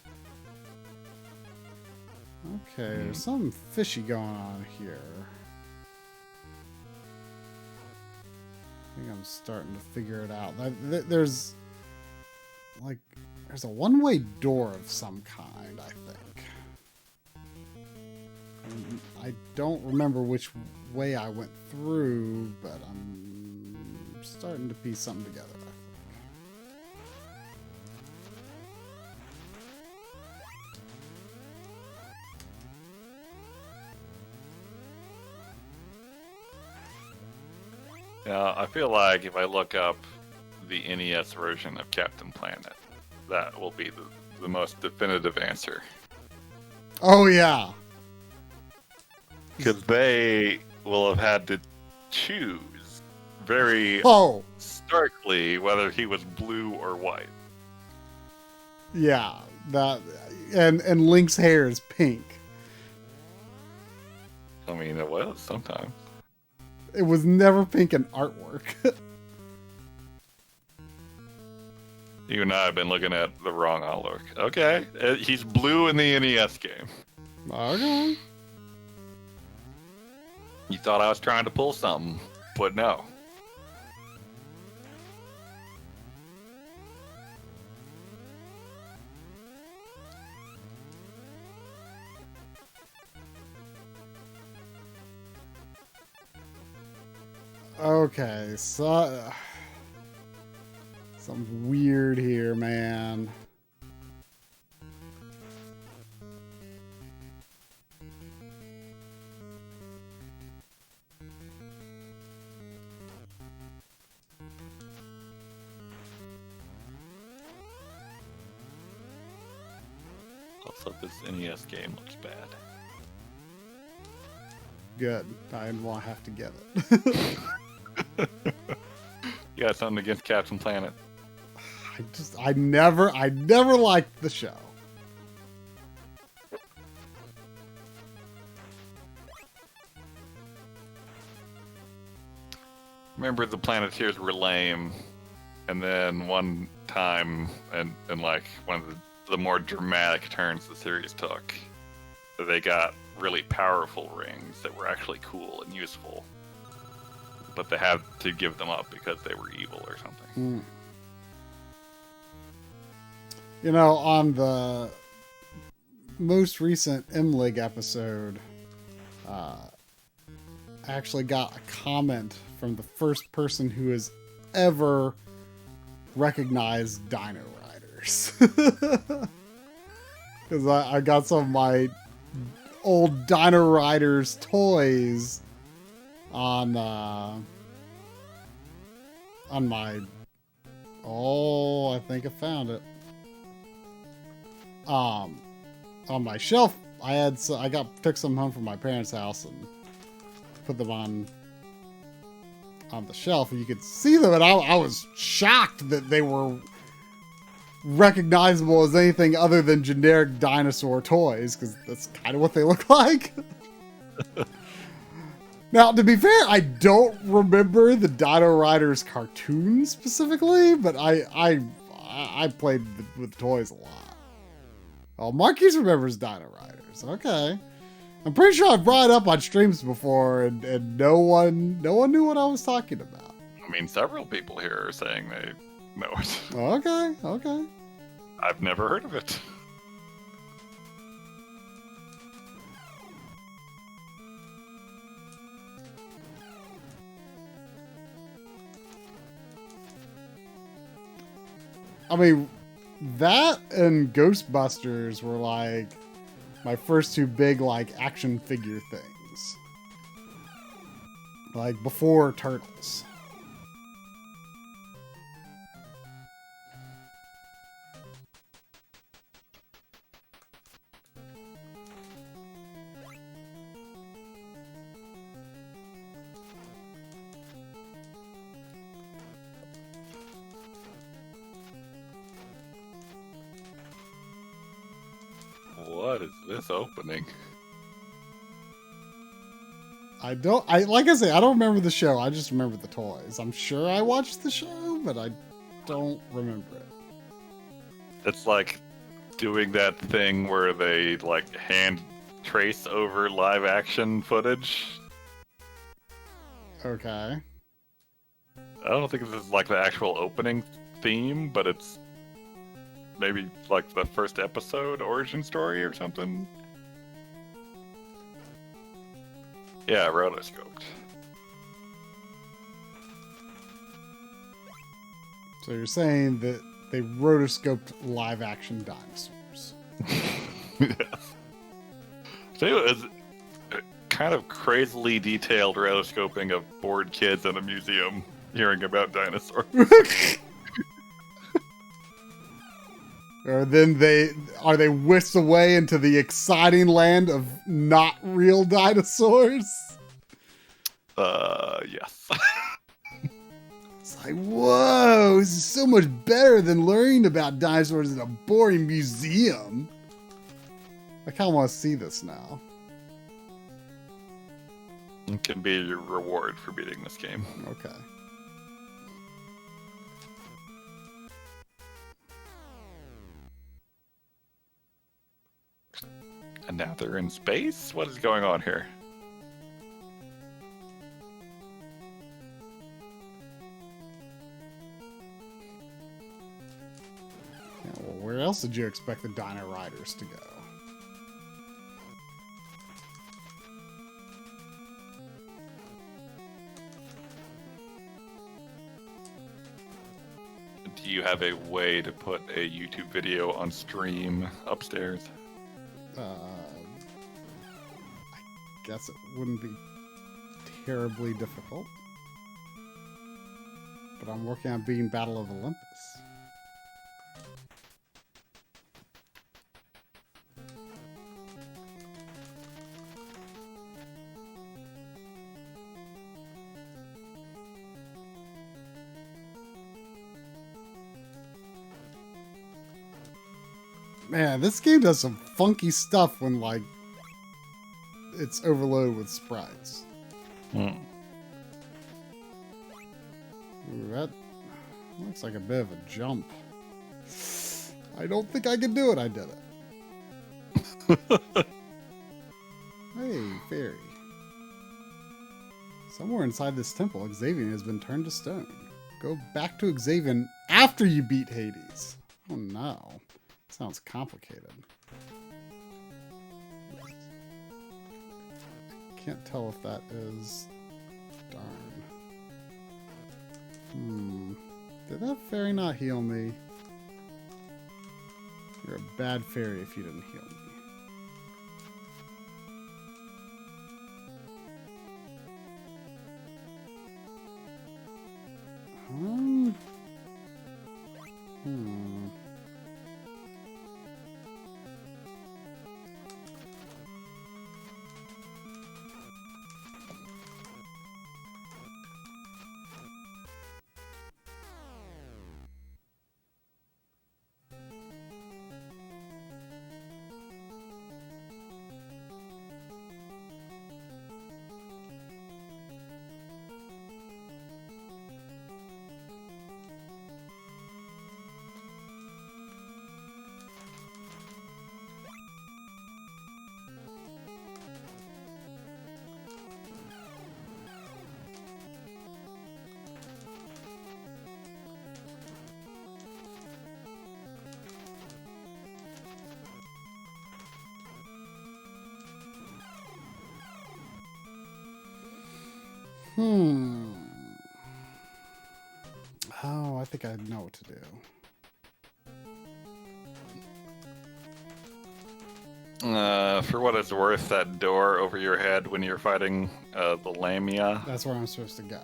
Okay, there's something fishy going on here. I think I'm starting to figure it out. There's a one-way door of some kind, I think. I don't remember which way I went through, but I'm starting to piece something together, I think. Yeah, I feel like if I look up the NES version of Captain Planet, that will be the most definitive answer. Oh, yeah. Because they will have had to choose very starkly whether he was blue or white. Yeah, that and Link's hair is pink. I mean, it was sometimes. It was never pink in artwork. You and I have been looking at the wrong artwork. Okay, he's blue in the NES game. Okay. You thought I was trying to pull something, but no. Okay, so something's weird here, man. Also, this NES game looks bad. Good. I didn't want to have to get it. You got something against Captain Planet? I never liked the show. Remember the Planeteers were lame, and then one time, and like one of the more dramatic turns the series took, they got really powerful rings that were actually cool and useful, but they had to give them up because they were evil or something. You know, on the most recent M-Lig episode, I actually got a comment from the first person who has ever recognized Dino Riders. Because I got some of my old Dino Riders toys on my... Oh, I think I found it. On my shelf, took some home from my parents' house and put them on the shelf, and you could see them, and I was shocked that they were recognizable as anything other than generic dinosaur toys, because that's kind of what they look like. Now, to be fair, I don't remember the Dino Riders cartoon specifically, but I played with toys a lot. Oh, Marquise remembers Dino Riders. Okay. I'm pretty sure I've brought it up on streams before, and no one knew what I was talking about. I mean, several people here are saying they know it. Okay. I've never heard of it. I mean, that and Ghostbusters were like My first two big, like, action figure things. Like, before Turtles. What is this opening? Like I say, I don't remember the show. I just remember the toys. I'm sure I watched the show, but I don't remember it. It's like doing that thing where they like hand trace over live action footage. Okay. I don't think this is like the actual opening theme, but it's maybe like the first episode origin story or something. Yeah, rotoscoped. So you're saying that they rotoscoped live action dinosaurs. Yes. So it was kind of crazily detailed rotoscoping of bored kids in a museum hearing about dinosaurs. Or then they whisked away into the exciting land of not real dinosaurs? Yes. It's like, whoa, this is so much better than learning about dinosaurs in a boring museum. I kind of want to see this now. It can be your reward for beating this game. Okay. And now they're in space? What is going on here? Yeah, well, where else did you expect the Dino Riders to go? Do you have a way to put a YouTube video on stream upstairs? I guess it wouldn't be terribly difficult. But I'm working on beating Battle of Olympus. Man, this game does some funky stuff when, like, it's overloaded with sprites. Hmm. Ooh, that looks like a bit of a jump. I don't think I can do it. I did it. Hey, fairy. Somewhere inside this temple, Xavier has been turned to stone. Go back to Xavier after you beat Hades. Oh no. Sounds complicated. Can't tell if that is... Darn. Did that fairy not heal me? You're a bad fairy if you didn't heal me. Oh, I think I know what to do. For what it's worth, that door over your head when you're fighting the Lamia. That's where I'm supposed to go.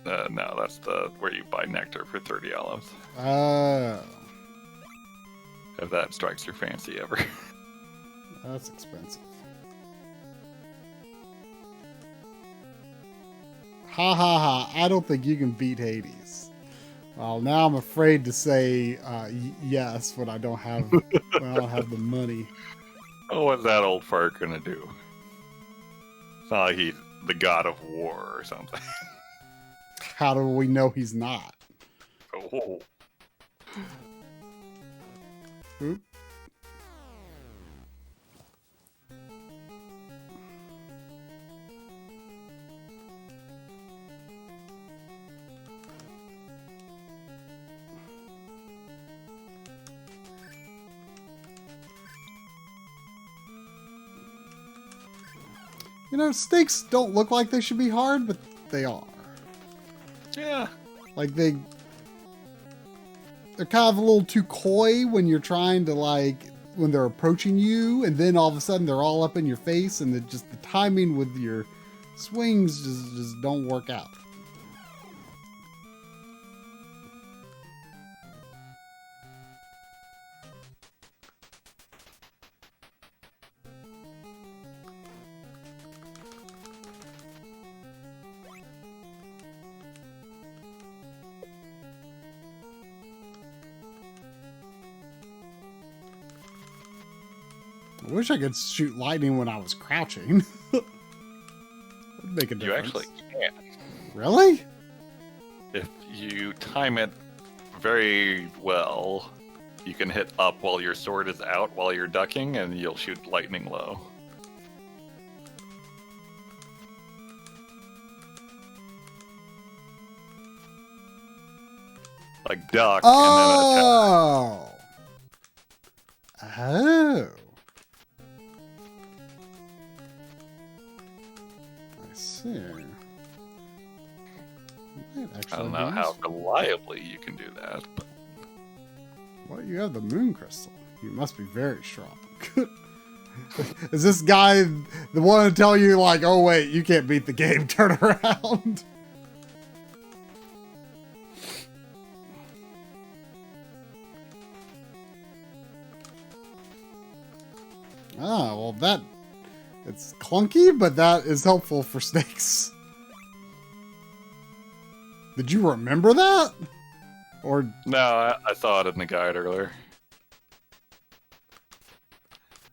No, that's the where you buy nectar for 30 olives. Oh. If that strikes your fancy ever. That's expensive. Ha ha ha. I don't think you can beat Hades. Well, now I'm afraid to say yes when I don't have the money. Oh, what's that old fart gonna do? It's not like he's the god of war or something. How do we know he's not? Oh. Oop. You know, snakes don't look like they should be hard, but they are. Yeah. Like they're kind of a little too coy when you're trying to when they're approaching you, and then all of a sudden they're all up in your face, and the timing with your swings just don't work out. I wish I could shoot lightning when I was crouching. That'd make a difference. You actually can. Really? If you time it very well, you can hit up while your sword is out while you're ducking, and you'll shoot lightning low. Like duck, Oh! Oh. I see. I don't know how reliably you can do that, but well, you have the moon crystal. You must be very strong. Is this guy the one to tell you, like, oh wait, you can't beat the game, turn around? Ah, well it's clunky, but that is helpful for snakes. Did you remember that? Or no, I saw it in the guide earlier.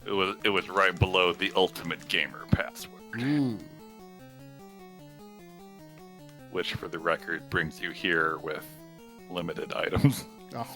It was right below the ultimate gamer password, which, for the record, brings you here with limited items. Oh.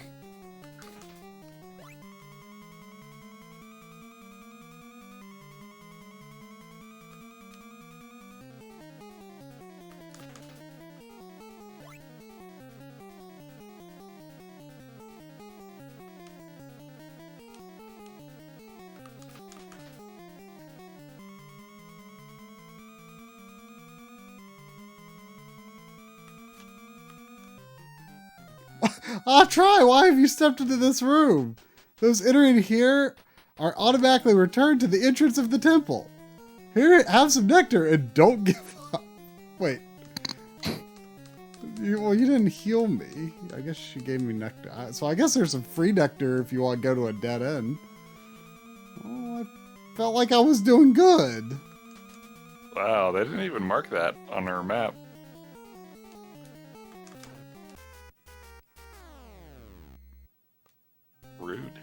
Ah, try! Why have you stepped into this room? Those entering here are automatically returned to the entrance of the temple. Here, have some nectar and don't give up. Wait. You didn't heal me. I guess she gave me nectar. So I guess there's some free nectar if you want to go to a dead end. Oh, I felt like I was doing good. Wow, they didn't even mark that on our map. Rude.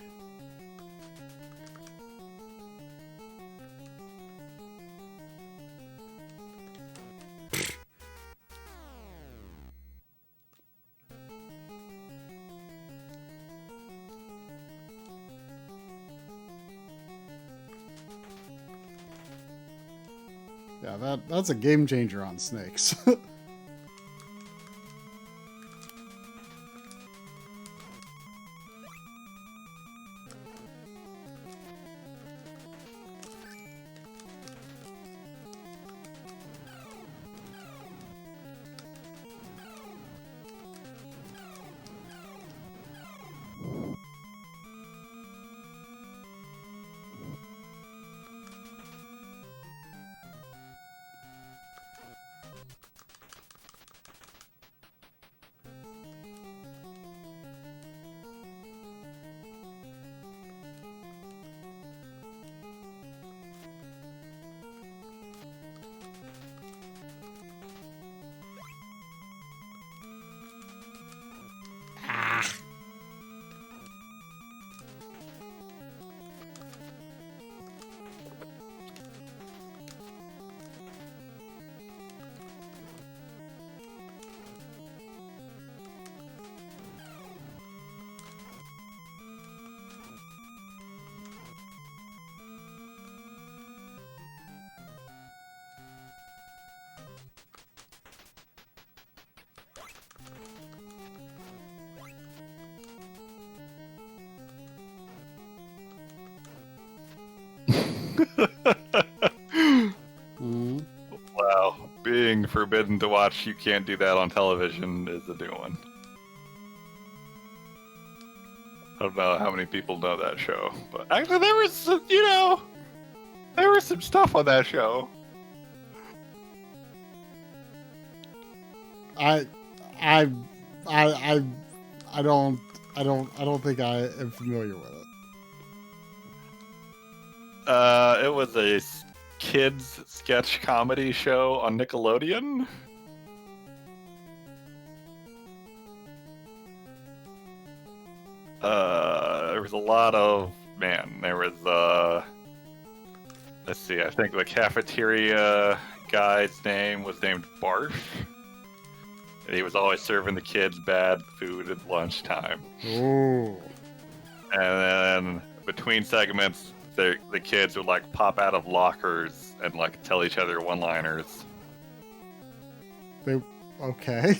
Yeah, that's a game changer on snakes. Mm. Wow. Being forbidden to watch You Can't Do That on television is a new one. I don't know how many people know that show, but actually there was some, there was some stuff on that show. I don't think I am familiar with it. It was a kids sketch comedy show on Nickelodeon. There was a lot of there was let's see, I think the cafeteria guy's name was named Barf. And he was always serving the kids bad food at lunchtime. Oh. And then between segments, the kids would like pop out of lockers and like tell each other one-liners. Okay.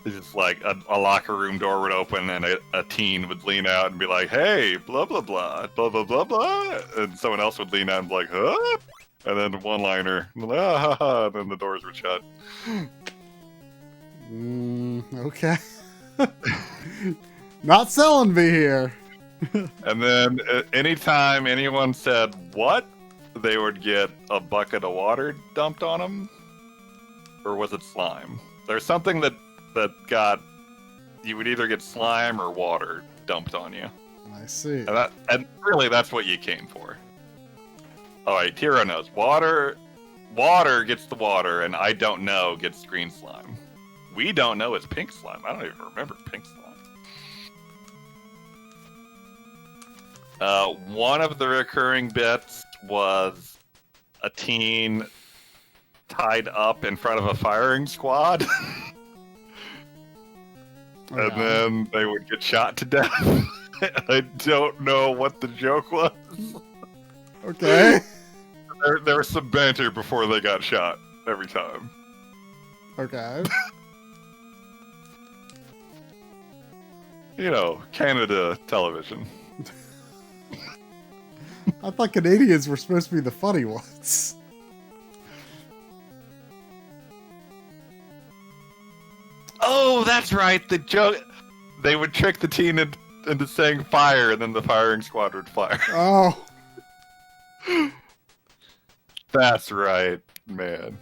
It's just like a locker room door would open and a teen would lean out and be like, "Hey, blah blah blah, blah blah blah blah," and someone else would lean out and be like, "Huh?" And then one-liner, ah, ha, ha, and then the doors would shut. Okay. Not selling me here. And then anytime anyone said "what," they would get a bucket of water dumped on them, or was it slime? There's something that you would either get slime or water dumped on you. I see. And really, that's what you came for. All right, Tiro knows. Water gets the water, and I don't know gets green slime. We don't know it's pink slime. I don't even remember pink slime. One of the recurring bits was a teen tied up in front of a firing squad. And then they would get shot to death. I don't know what the joke was. Okay. There was some banter before they got shot every time. Okay. Canada television. I thought Canadians were supposed to be the funny ones. Oh, that's right. The joke. They would trick the teen into saying fire, and then the firing squad would fire. Oh. That's right, man.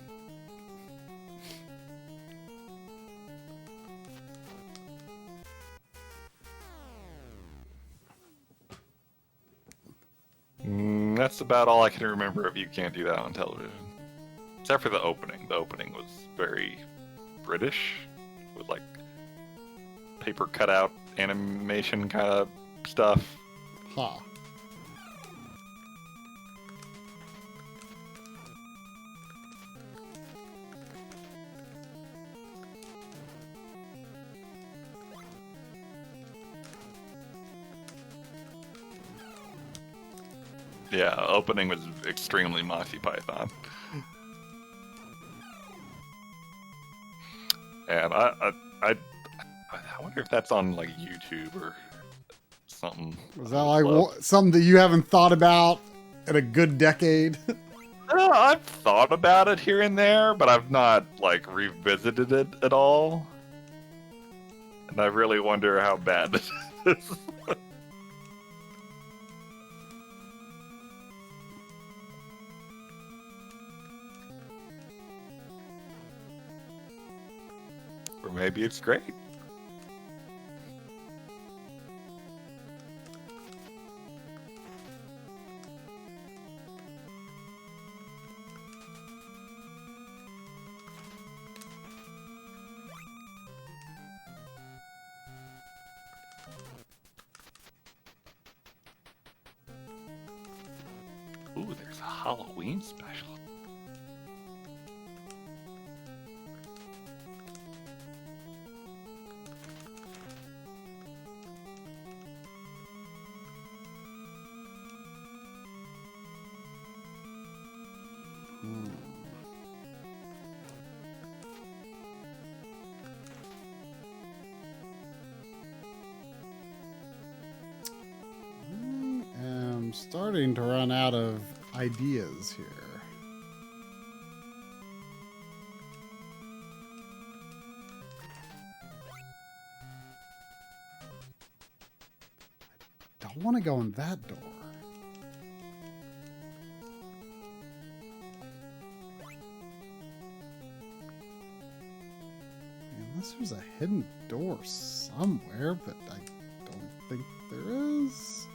That's about all I can remember of You Can't Do That on television. Except for the opening. The opening was very British. With like paper cutout animation kind of stuff. Huh. Yeah, opening was extremely Monty Python. And I wonder if that's on like YouTube or something. Is that like something that you haven't thought about in a good decade? I've thought about it here and there, but I've not like revisited it at all. And I really wonder how bad it is. Or maybe it's great. Ooh, there's a Halloween special. I'm starting to run out of ideas here. Don't want to go in that door. Unless there's a hidden door somewhere, but I don't think there is.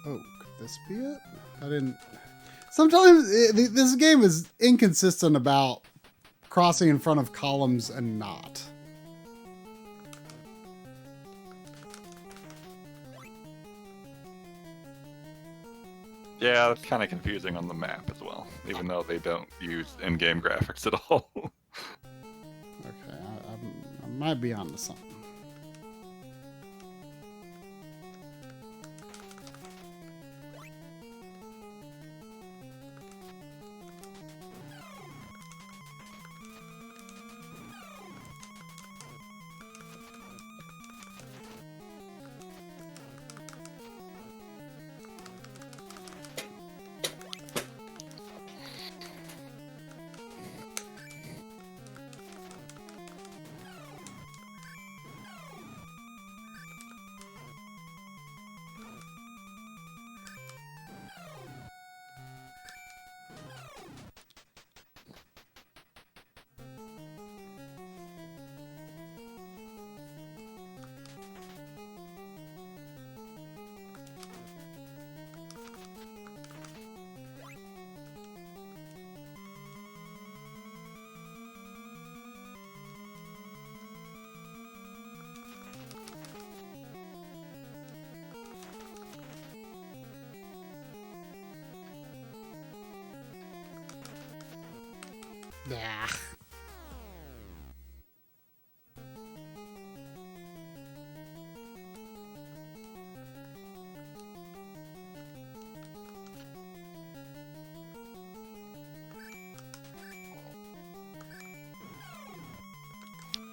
Oh, could this be it? I didn't... Sometimes this game is inconsistent about crossing in front of columns and not. Yeah, it's kind of confusing on the map as well, even though they don't use in-game graphics at all. Okay, I might be onto something. Yeah.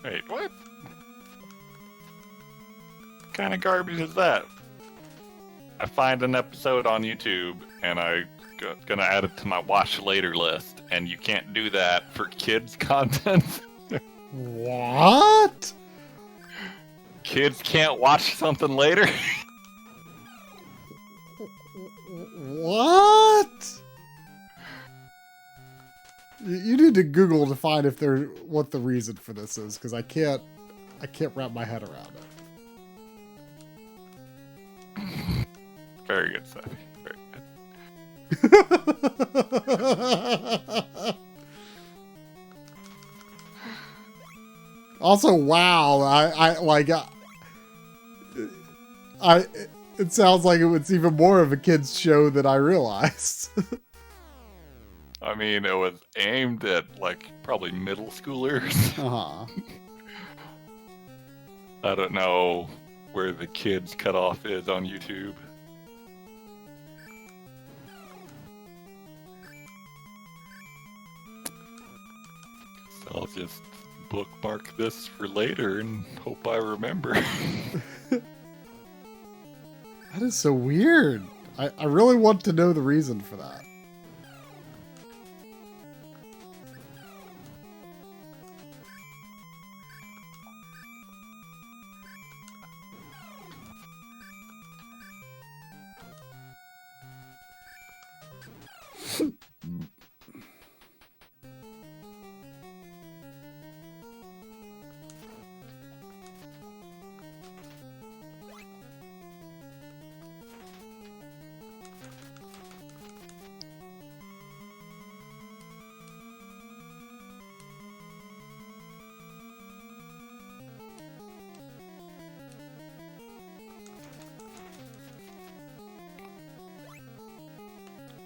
Wait, what? What kind of garbage is that? I find an episode on YouTube and I'm gonna add it to my watch later list, and you can't do that for kids content. What? Kids can't watch something later? What? You need to Google to find if there what the reason for this is, because I can't wrap my head around it. Very good, Savvy. Very good. Also, wow! It sounds like it's even more of a kids show than I realized. I mean, it was aimed at, like, probably middle schoolers. Uh-huh. I don't know where the kids cutoff is on YouTube. So I'll just bookmark this for later and hope I remember. That is so weird. I really want to know the reason for that.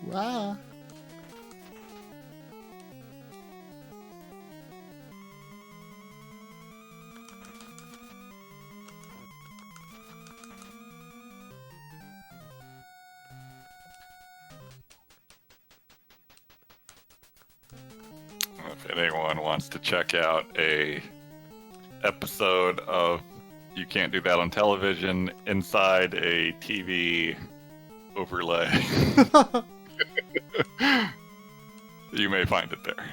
Wow. If anyone wants to check out a episode of You Can't Do That on Television inside a TV overlay, you may find it there.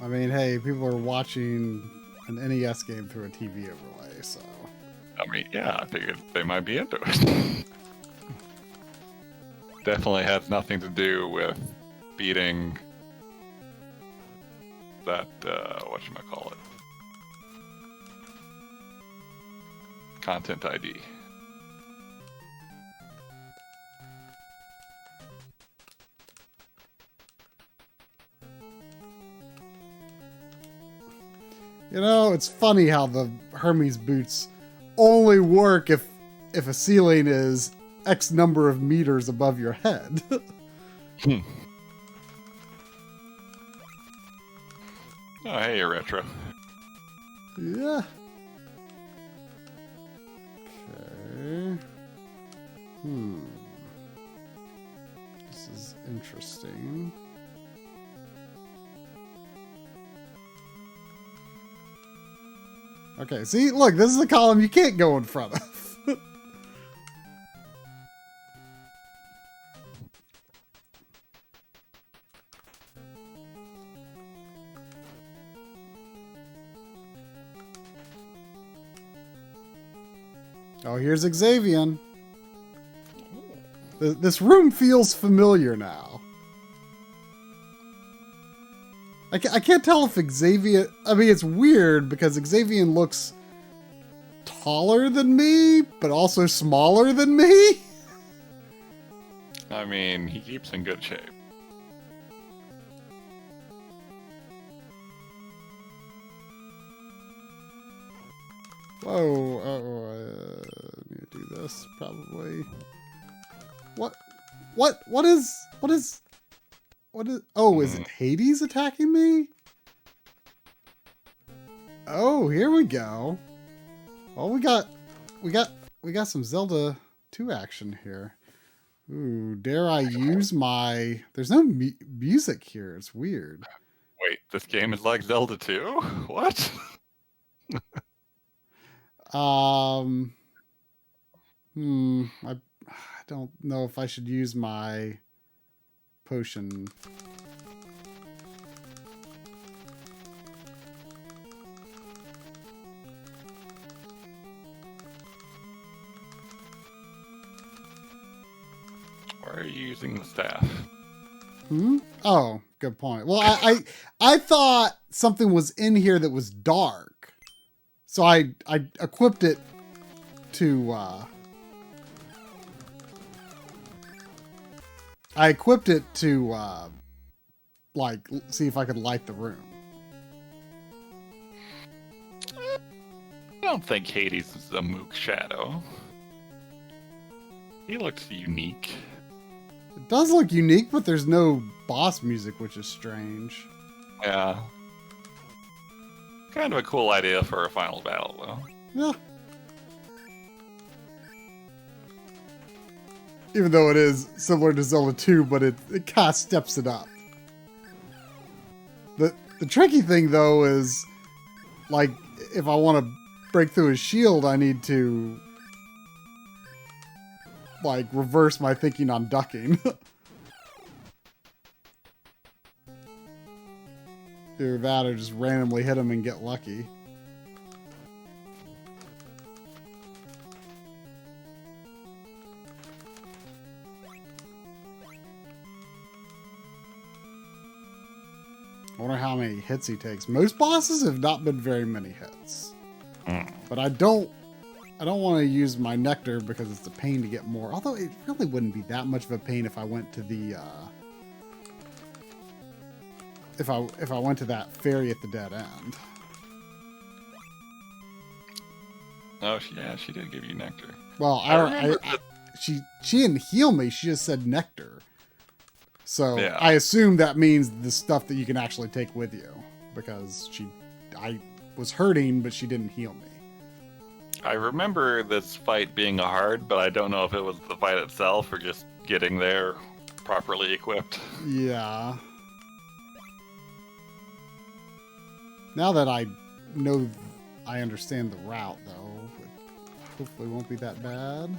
I mean, hey, people are watching an NES game through a TV overlay, so... I mean, yeah, I figured they might be into it. Definitely has nothing to do with beating that, whatchamacallit, content ID. You know, it's funny how the Hermes boots only work if a ceiling is X number of meters above your head. Oh, hey, you're retro. Yeah. Okay. This is interesting. Okay, see, look, this is a column you can't go in front of. Oh, here's Xavier. This room feels familiar now. I can't tell if Xavier... I mean, it's weird because Xavier looks taller than me, but also smaller than me. I mean, he keeps in good shape. Whoa, I need to do this, probably. What is... Oh, is it Hades attacking me? Oh, here we go. Well, we got some Zelda 2 action here. Ooh, dare I use my... There's no music here. It's weird. Wait, this game is like Zelda 2? What? I don't know if I should use my potion. Why are you using the staff? Oh, good point. Well, I thought something was in here that was dark, so I equipped it to like see if I could light the room. I don't think Hades is a Mook Shadow. He looks unique. It does look unique, but there's no boss music, which is strange. Yeah. Kind of a cool idea for a final battle, though. Yeah. Even though it is similar to Zelda 2, but it kind of steps it up. The tricky thing, though, is, like, if I want to break through his shield, I need to, like, reverse my thinking on ducking. Either that or just randomly hit him and get lucky. I wonder how many hits he takes. Most bosses have not been very many hits. But I don't want to use my nectar because it's a pain to get more. Although it really wouldn't be that much of a pain if I went to the if I went to that fairy at the dead end. Oh, yeah, she did give you nectar. Well, she didn't heal me. She just said nectar. So yeah. I assume that means the stuff that you can actually take with you, because I was hurting, but she didn't heal me. I remember this fight being hard, but I don't know if it was the fight itself or just getting there properly equipped. Yeah. Now that I know, I understand the route, though, it hopefully won't be that bad.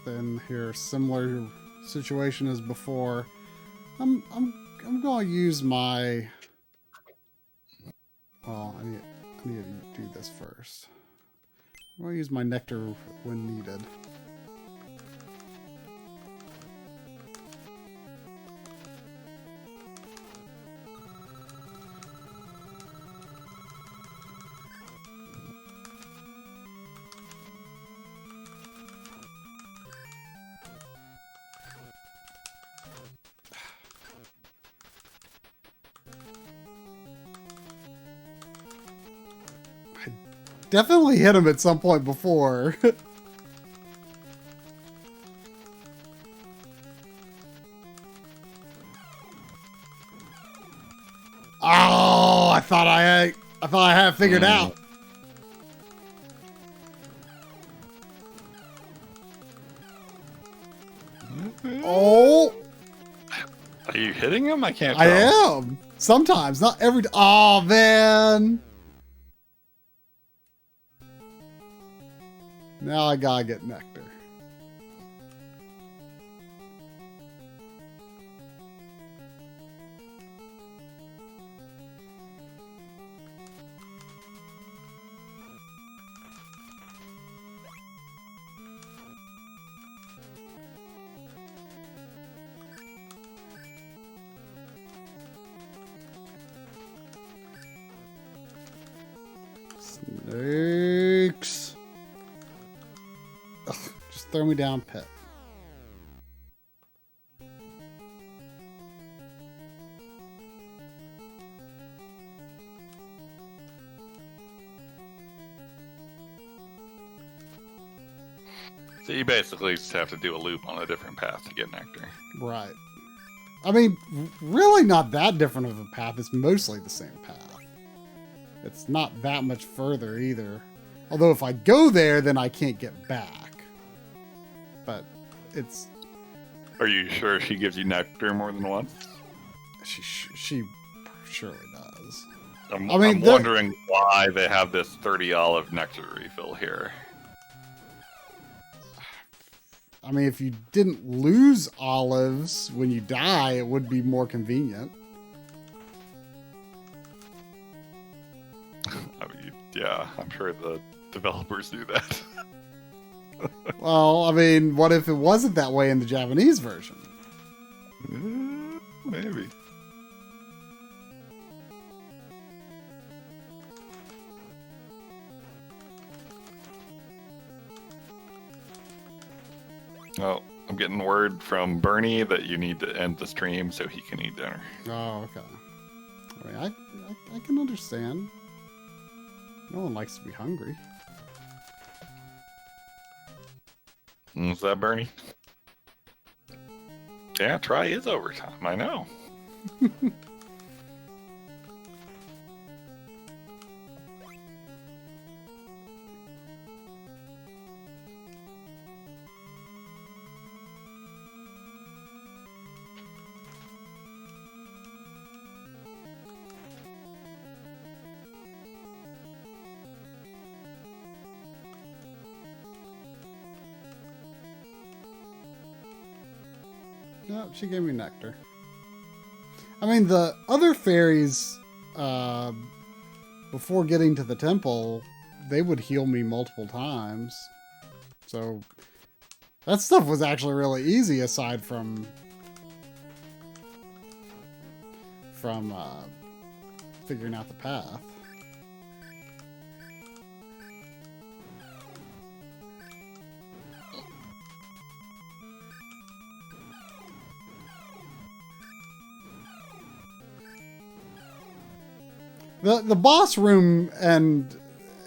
In here, similar situation as before. I'm gonna use my. Well, I need to do this first. I'm gonna use my nectar when needed. Definitely hit him at some point before. Oh, I thought I had it figured out. Oh, are you hitting him? I can't I tell. am. Sometimes, not every. Oh man. Now I gotta get nectar. Snakes. Ugh, just throw me down pit. So you basically just have to do a loop on a different path to get nectar. Right. I mean, really not that different of a path. It's mostly the same path. It's not that much further either. Although if I go there, then I can't get back. But it's... Are you sure she gives you nectar more than once? She surely does. I'm wondering why they have this 30 olive nectar refill here. I mean, if you didn't lose olives when you die, it would be more convenient. I mean, yeah, I'm sure the developers do that. Well, I mean, what if it wasn't that way in the Japanese version? Maybe. Oh, I'm getting word from Bernie that you need to end the stream so he can eat dinner. Oh, okay. I mean, I can understand. No one likes to be hungry. Is that Bernie? Yeah, try is overtime. I know. No, she gave me nectar. I mean, the other fairies, before getting to the temple, they would heal me multiple times. So, that stuff was actually really easy aside from figuring out the path. The boss room and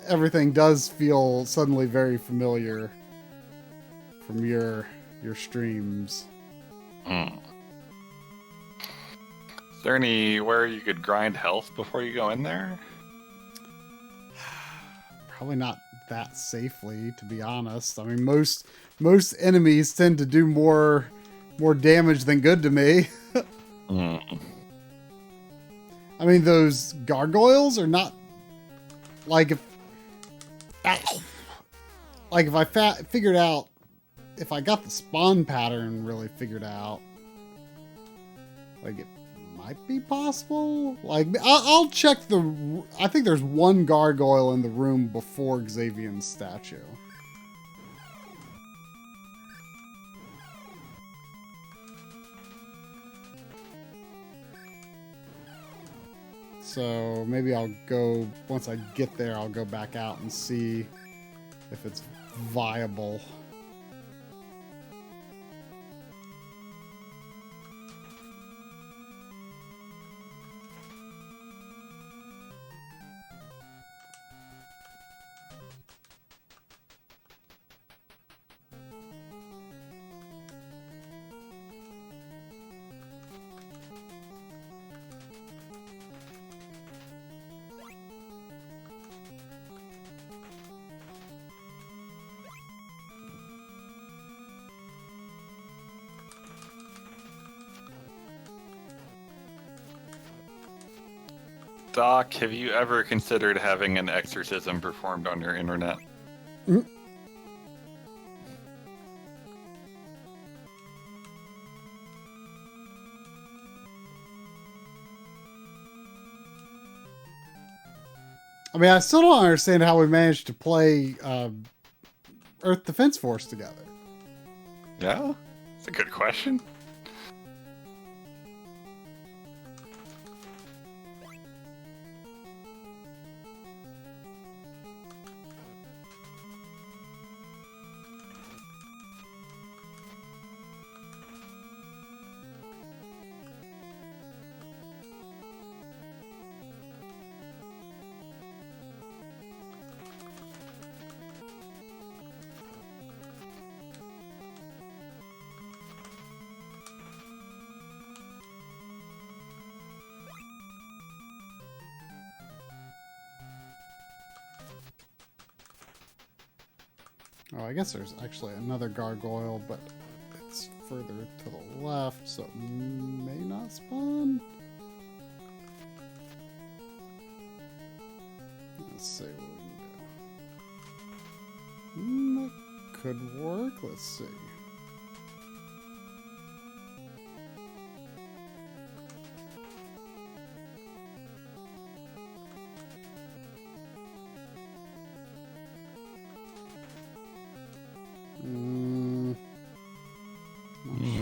everything does feel suddenly very familiar from your streams. Hmm. Is there anywhere you could grind health before you go in there? Probably not that safely, to be honest. I mean, most enemies tend to do more damage than good to me. Hmm. I mean, those gargoyles are not like if I figured out, if I got the spawn pattern really figured out, like it might be possible. Like I'll check the. I think there's one gargoyle in the room before Xavier's statue. So maybe I'll go, once I get there, I'll go back out and see if it's viable. Doc, have you ever considered having an exorcism performed on your internet? Mm. I mean, I still don't understand how we managed to play Earth Defense Force together. Yeah? That's a good question. Oh, I guess there's actually another gargoyle, but it's further to the left, so it may not spawn. Let's see what we can do. That could work. Let's see.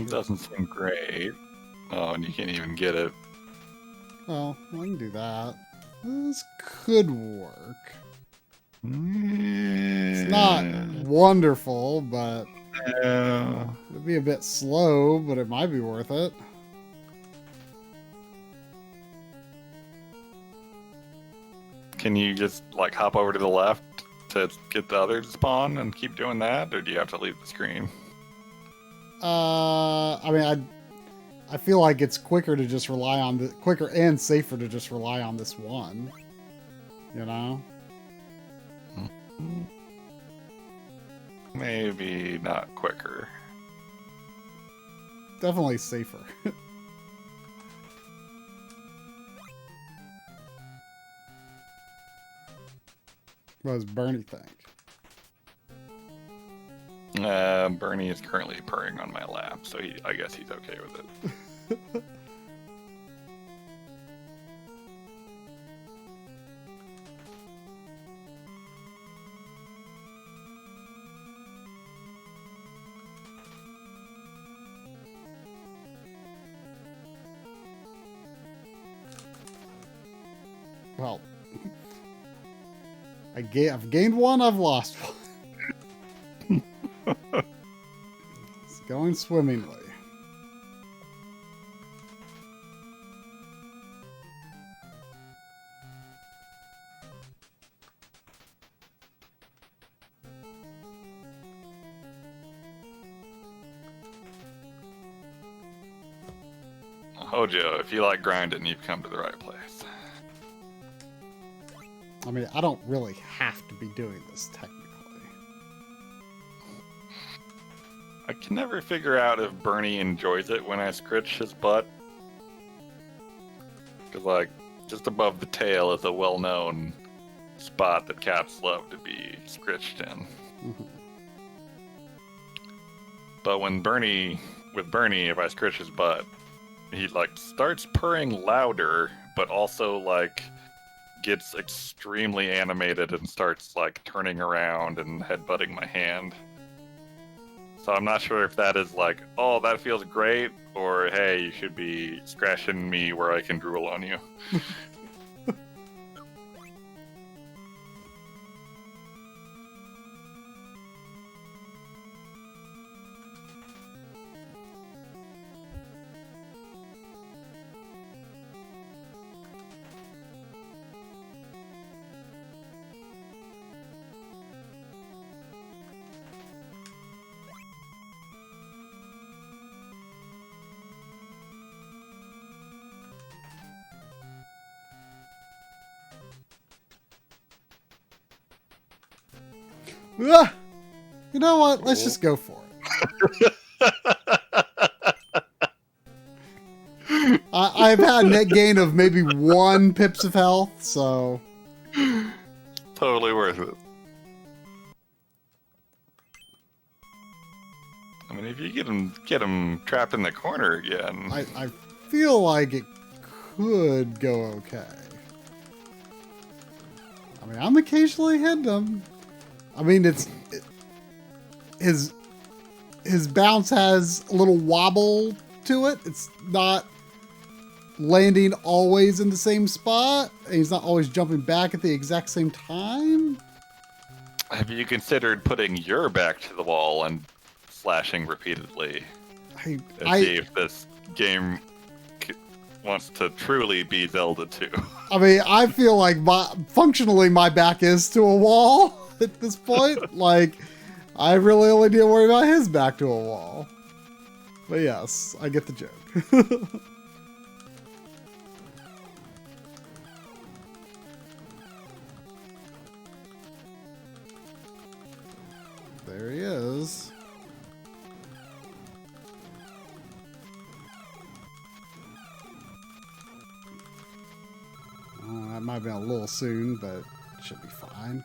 Doesn't seem great. Oh, and you can't even get it. Well, I can do that. This could work. It's not wonderful, but it'd be a bit slow, but it might be worth it. Can you just like hop over to the left to get the other to spawn and keep doing that, or do you have to leave the screen? I mean, I feel like it's quicker to just rely on the quicker and safer to just rely on this one. You know? Maybe not quicker. Definitely safer. What does Bernie think? Bernie is currently purring on my lap, so I guess he's okay with it. Well, I've gained one, I've lost one. It's going swimmingly. Hojo, if you like grinding, you've come to the right place. I mean, I don't really have to be doing this technically. I can never figure out if Bernie enjoys it when I scritch his butt. Because, like, just above the tail is a well-known spot that cats love to be scritched in. Mm-hmm. But with Bernie, if I scritch his butt, he, like, starts purring louder, but also, like, gets extremely animated and starts, like, turning around and headbutting my hand. So I'm not sure if that is like, oh, that feels great, or hey, you should be scratching me where I can drool on you. Ah, you know what? Let's just go for it. I've had a net gain of maybe 1 pips of health, so Totally worth it. I mean, if you get him trapped in the corner again. I feel like it could go okay. I mean, I'm occasionally hitting him. I mean, his bounce has a little wobble to it. It's not landing always in the same spot. And he's not always jumping back at the exact same time. Have you considered putting your back to the wall and slashing repeatedly and see if this game wants to truly be Zelda 2? I mean, I feel like functionally my back is to a wall at this point. Like, I really only need to worry about his back to a wall. But yes, I get the joke. There he is. That might have been a little soon, but it should be fine.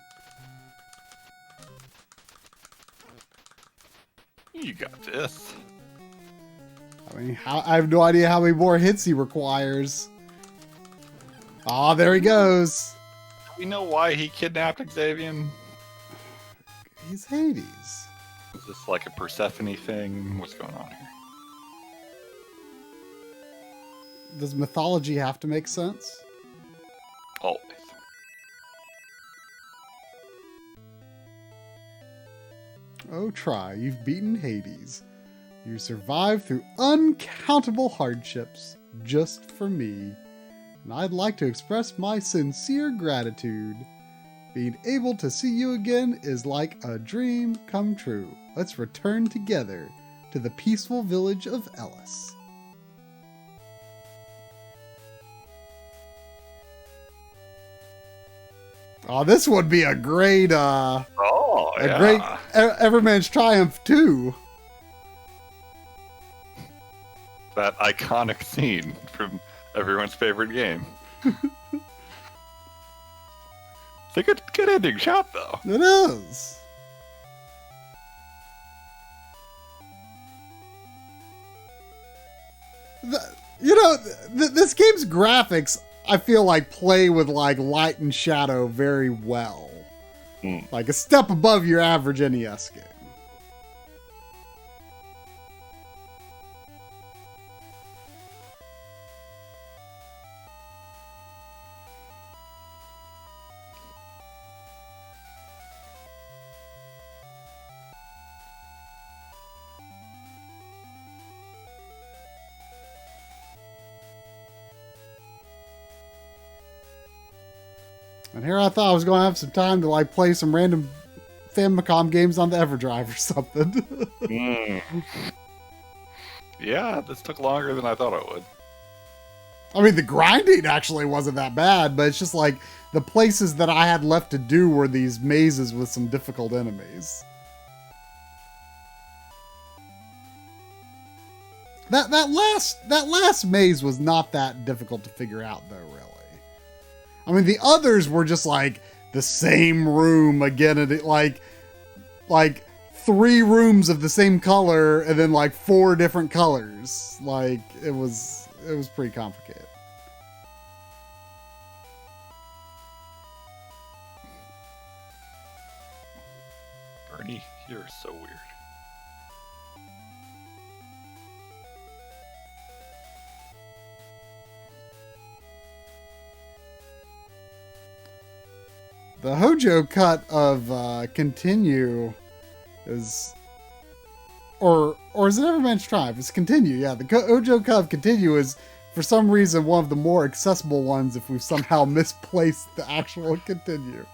You got this. I mean, I have no idea how many more hits he requires. Ah, there he goes. Do we know why he kidnapped Xavian? He's Hades. Is this like a Persephone thing? What's going on here? Does mythology have to make sense? Always. Oh, try. You've beaten Hades. You survived through uncountable hardships just for me. And I'd like to express my sincere gratitude. Being able to see you again is like a dream come true. Let's return together to the peaceful village of Ellis. Oh, this would be a great, great Everman's Triumph 2. That iconic scene from everyone's favorite game. It's a good ending shot, though. It is. This game's graphics, I feel like, play with like light and shadow very well. Like a step above your average NES game. And here I thought I was going to have some time to like play some random Famicom games on the EverDrive or something. Yeah, this took longer than I thought it would. I mean, the grinding actually wasn't that bad, but it's just like the places that I had left to do were these mazes with some difficult enemies. That last maze was not that difficult to figure out, though, really. I mean, the others were just like the same room again, and like 3 rooms of the same color, and then like 4 different colors. Like it was pretty complicated. Bernie, you're so weird. The Hojo cut of Continue is, or is it Everman's Tribe? It's Continue, yeah. The Hojo cut of Continue is, for some reason, one of the more accessible ones if we've somehow misplaced the actual Continue.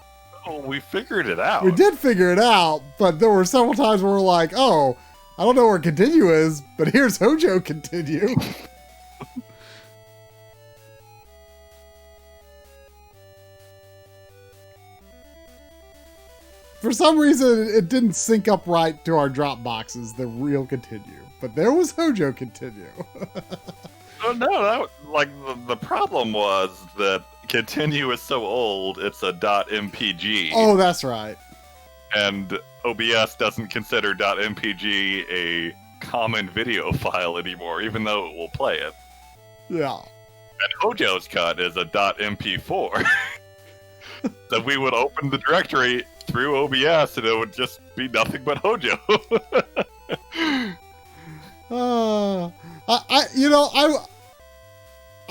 Oh, we figured it out. We did figure it out, but there were several times where we're like, oh, I don't know where Continue is, but here's Hojo Continue. For some reason, it didn't sync up right to our drop boxes, the real Continue. But there was Hojo Continue. Oh, no, the problem was that Continue is so old, it's a .mpg. Oh, that's right. And OBS doesn't consider .mpg a common video file anymore, even though it will play it. Yeah. And Hojo's cut is a .mp4. So we would open the directory through OBS, and it would just be nothing but Hojo.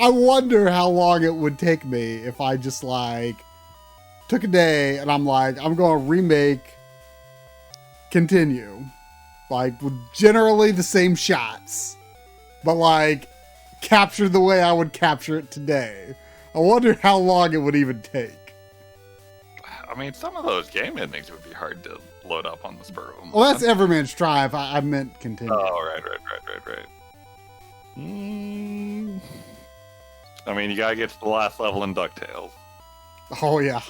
I wonder how long it would take me if I just like took a day and I'm like, I'm going to remake Continue, like with generally the same shots, but like captured the way I would capture it today. I wonder how long it would even take. I mean, some of those game endings would be hard to load up on the spur of a moment. Well, that's Everman's Tribe. I meant Continue. Oh, right. I mean, you gotta get to the last level in DuckTales. Oh, yeah.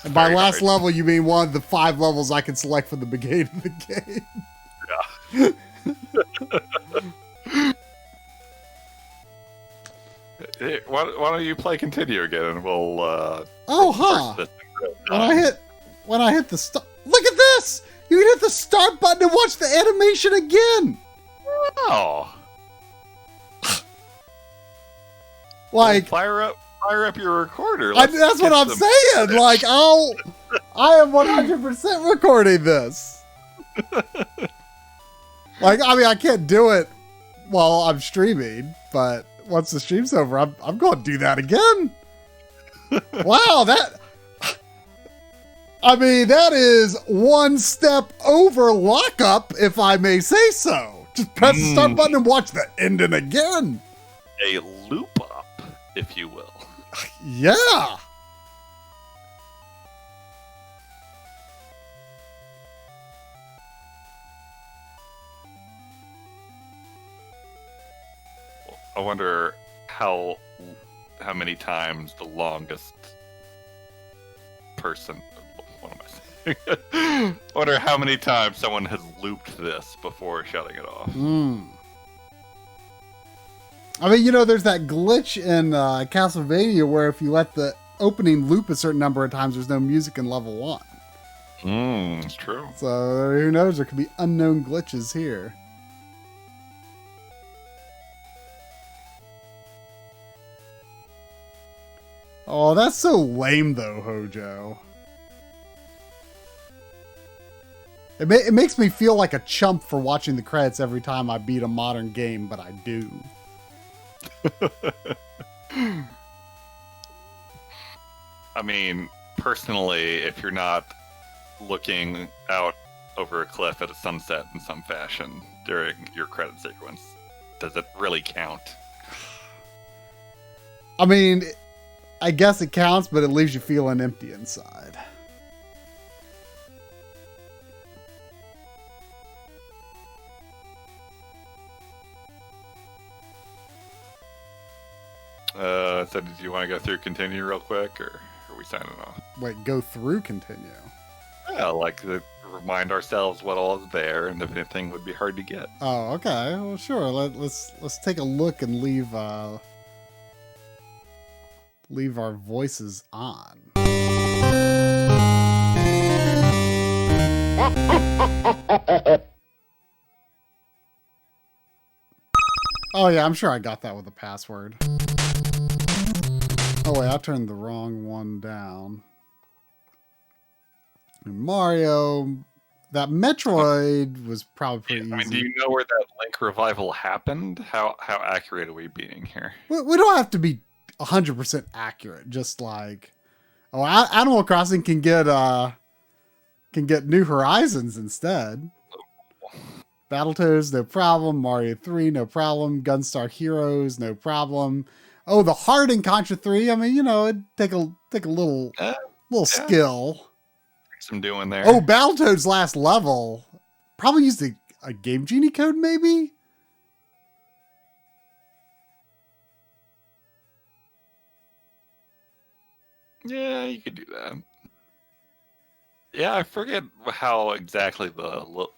And by Very last hard. level, you mean one of the 5 levels I can select from the beginning of the game. Yeah. Hey, why don't you play Continue again, and we'll When I hit the start, look at this! You can hit the start button and watch the animation again. Oh, Like, fire up your recorder. that's what I'm saying. Like, I am 100% recording this. Like, I mean, I can't do it while I'm streaming, but once the stream's over, I'm going to do that again. Wow, that is one step over lockup, if I may say so. Just press the start button and watch the ending again. A loop up, if you will. Yeah. I wonder how many times the longest person. What am I saying? I wonder how many times someone has looped this before shutting it off. I mean, there's that glitch in Castlevania where if you let the opening loop a certain number of times, there's no music in level 1. It's true. So who knows? There could be unknown glitches here. Oh, that's so lame, though, Hojo. It makes me feel like a chump for watching the credits every time I beat a modern game, but I do. I mean, personally, if you're not looking out over a cliff at a sunset in some fashion during your credit sequence, does it really count? I mean, I guess it counts, but it leaves you feeling empty inside. So did you want to go through continue real quick, or are we signing off? Wait, go through continue. Yeah, like to remind ourselves what all is there, and if anything would be hard to get. Oh, okay. Well, sure. Let's take a look and leave our voices on. Oh yeah, I'm sure I got that with a password. Oh wait, I turned the wrong one down. Mario, that Metroid was probably pretty easy. I mean, do you know where that Link revival happened? How accurate are we being here? We don't have to be 100% accurate. Just like, oh, Animal Crossing can get New Horizons instead. Battletoads, no problem. Mario 3, no problem. Gunstar Heroes, no problem. Oh, the Heart in Contra 3. I mean, it'd take a little skill. Some doing there. Oh, Battletoads last level. Probably used a Game Genie code, maybe? Yeah, you could do that. Yeah, I forget how exactly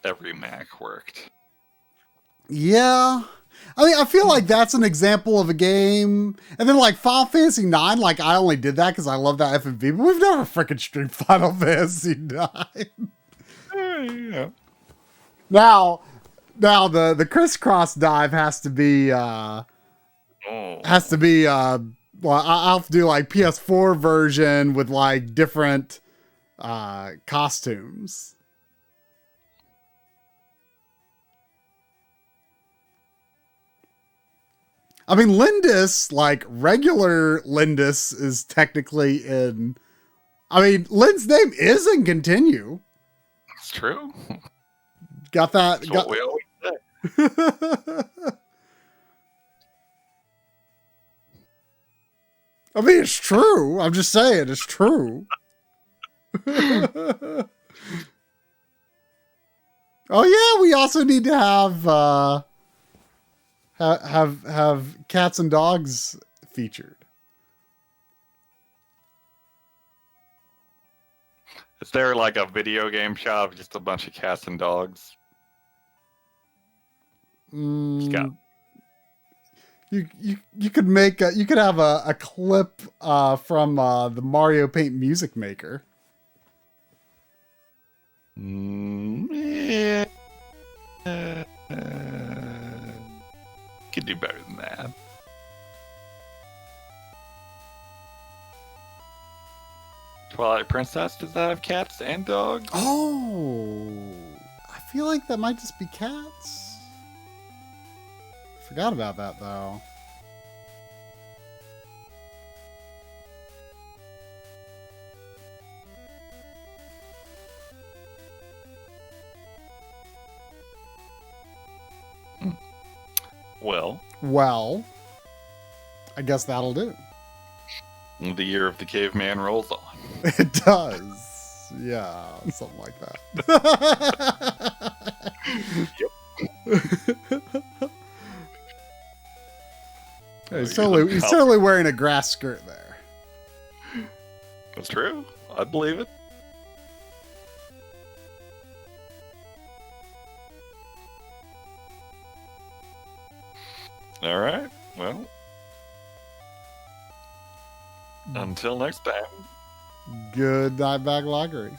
every Mac worked. Yeah. I mean, I feel like that's an example of a game. And then like Final Fantasy 9, like I only did that because I love that FMV, but we've never freaking streamed Final Fantasy 9. Yeah. Now the crisscross dive has to be well, I'll have to do like PS4 version with like different costumes. I mean, Lindis, like regular Lindis, is technically in. I mean, Lynn's name is in continue. It's true. Got that? That's what we always say. I mean, it's true. I'm just saying, it's true. Oh yeah, we also need to have cats and dogs featured. Is there like a video game shop, just a bunch of cats and dogs? You could make you could have a clip from the Mario Paint Music Maker. Yeah. Could do better than that. Twilight Princess, does that have cats and dogs? Oh, I feel like that might just be cats. Forgot about that though. Well, I guess that'll do. The year of the caveman rolls on. It does. Yeah, something like that. Yep. He's totally wearing a grass skirt there. That's true. I believe it. All right. Well, until next time. Good night, Backloggery.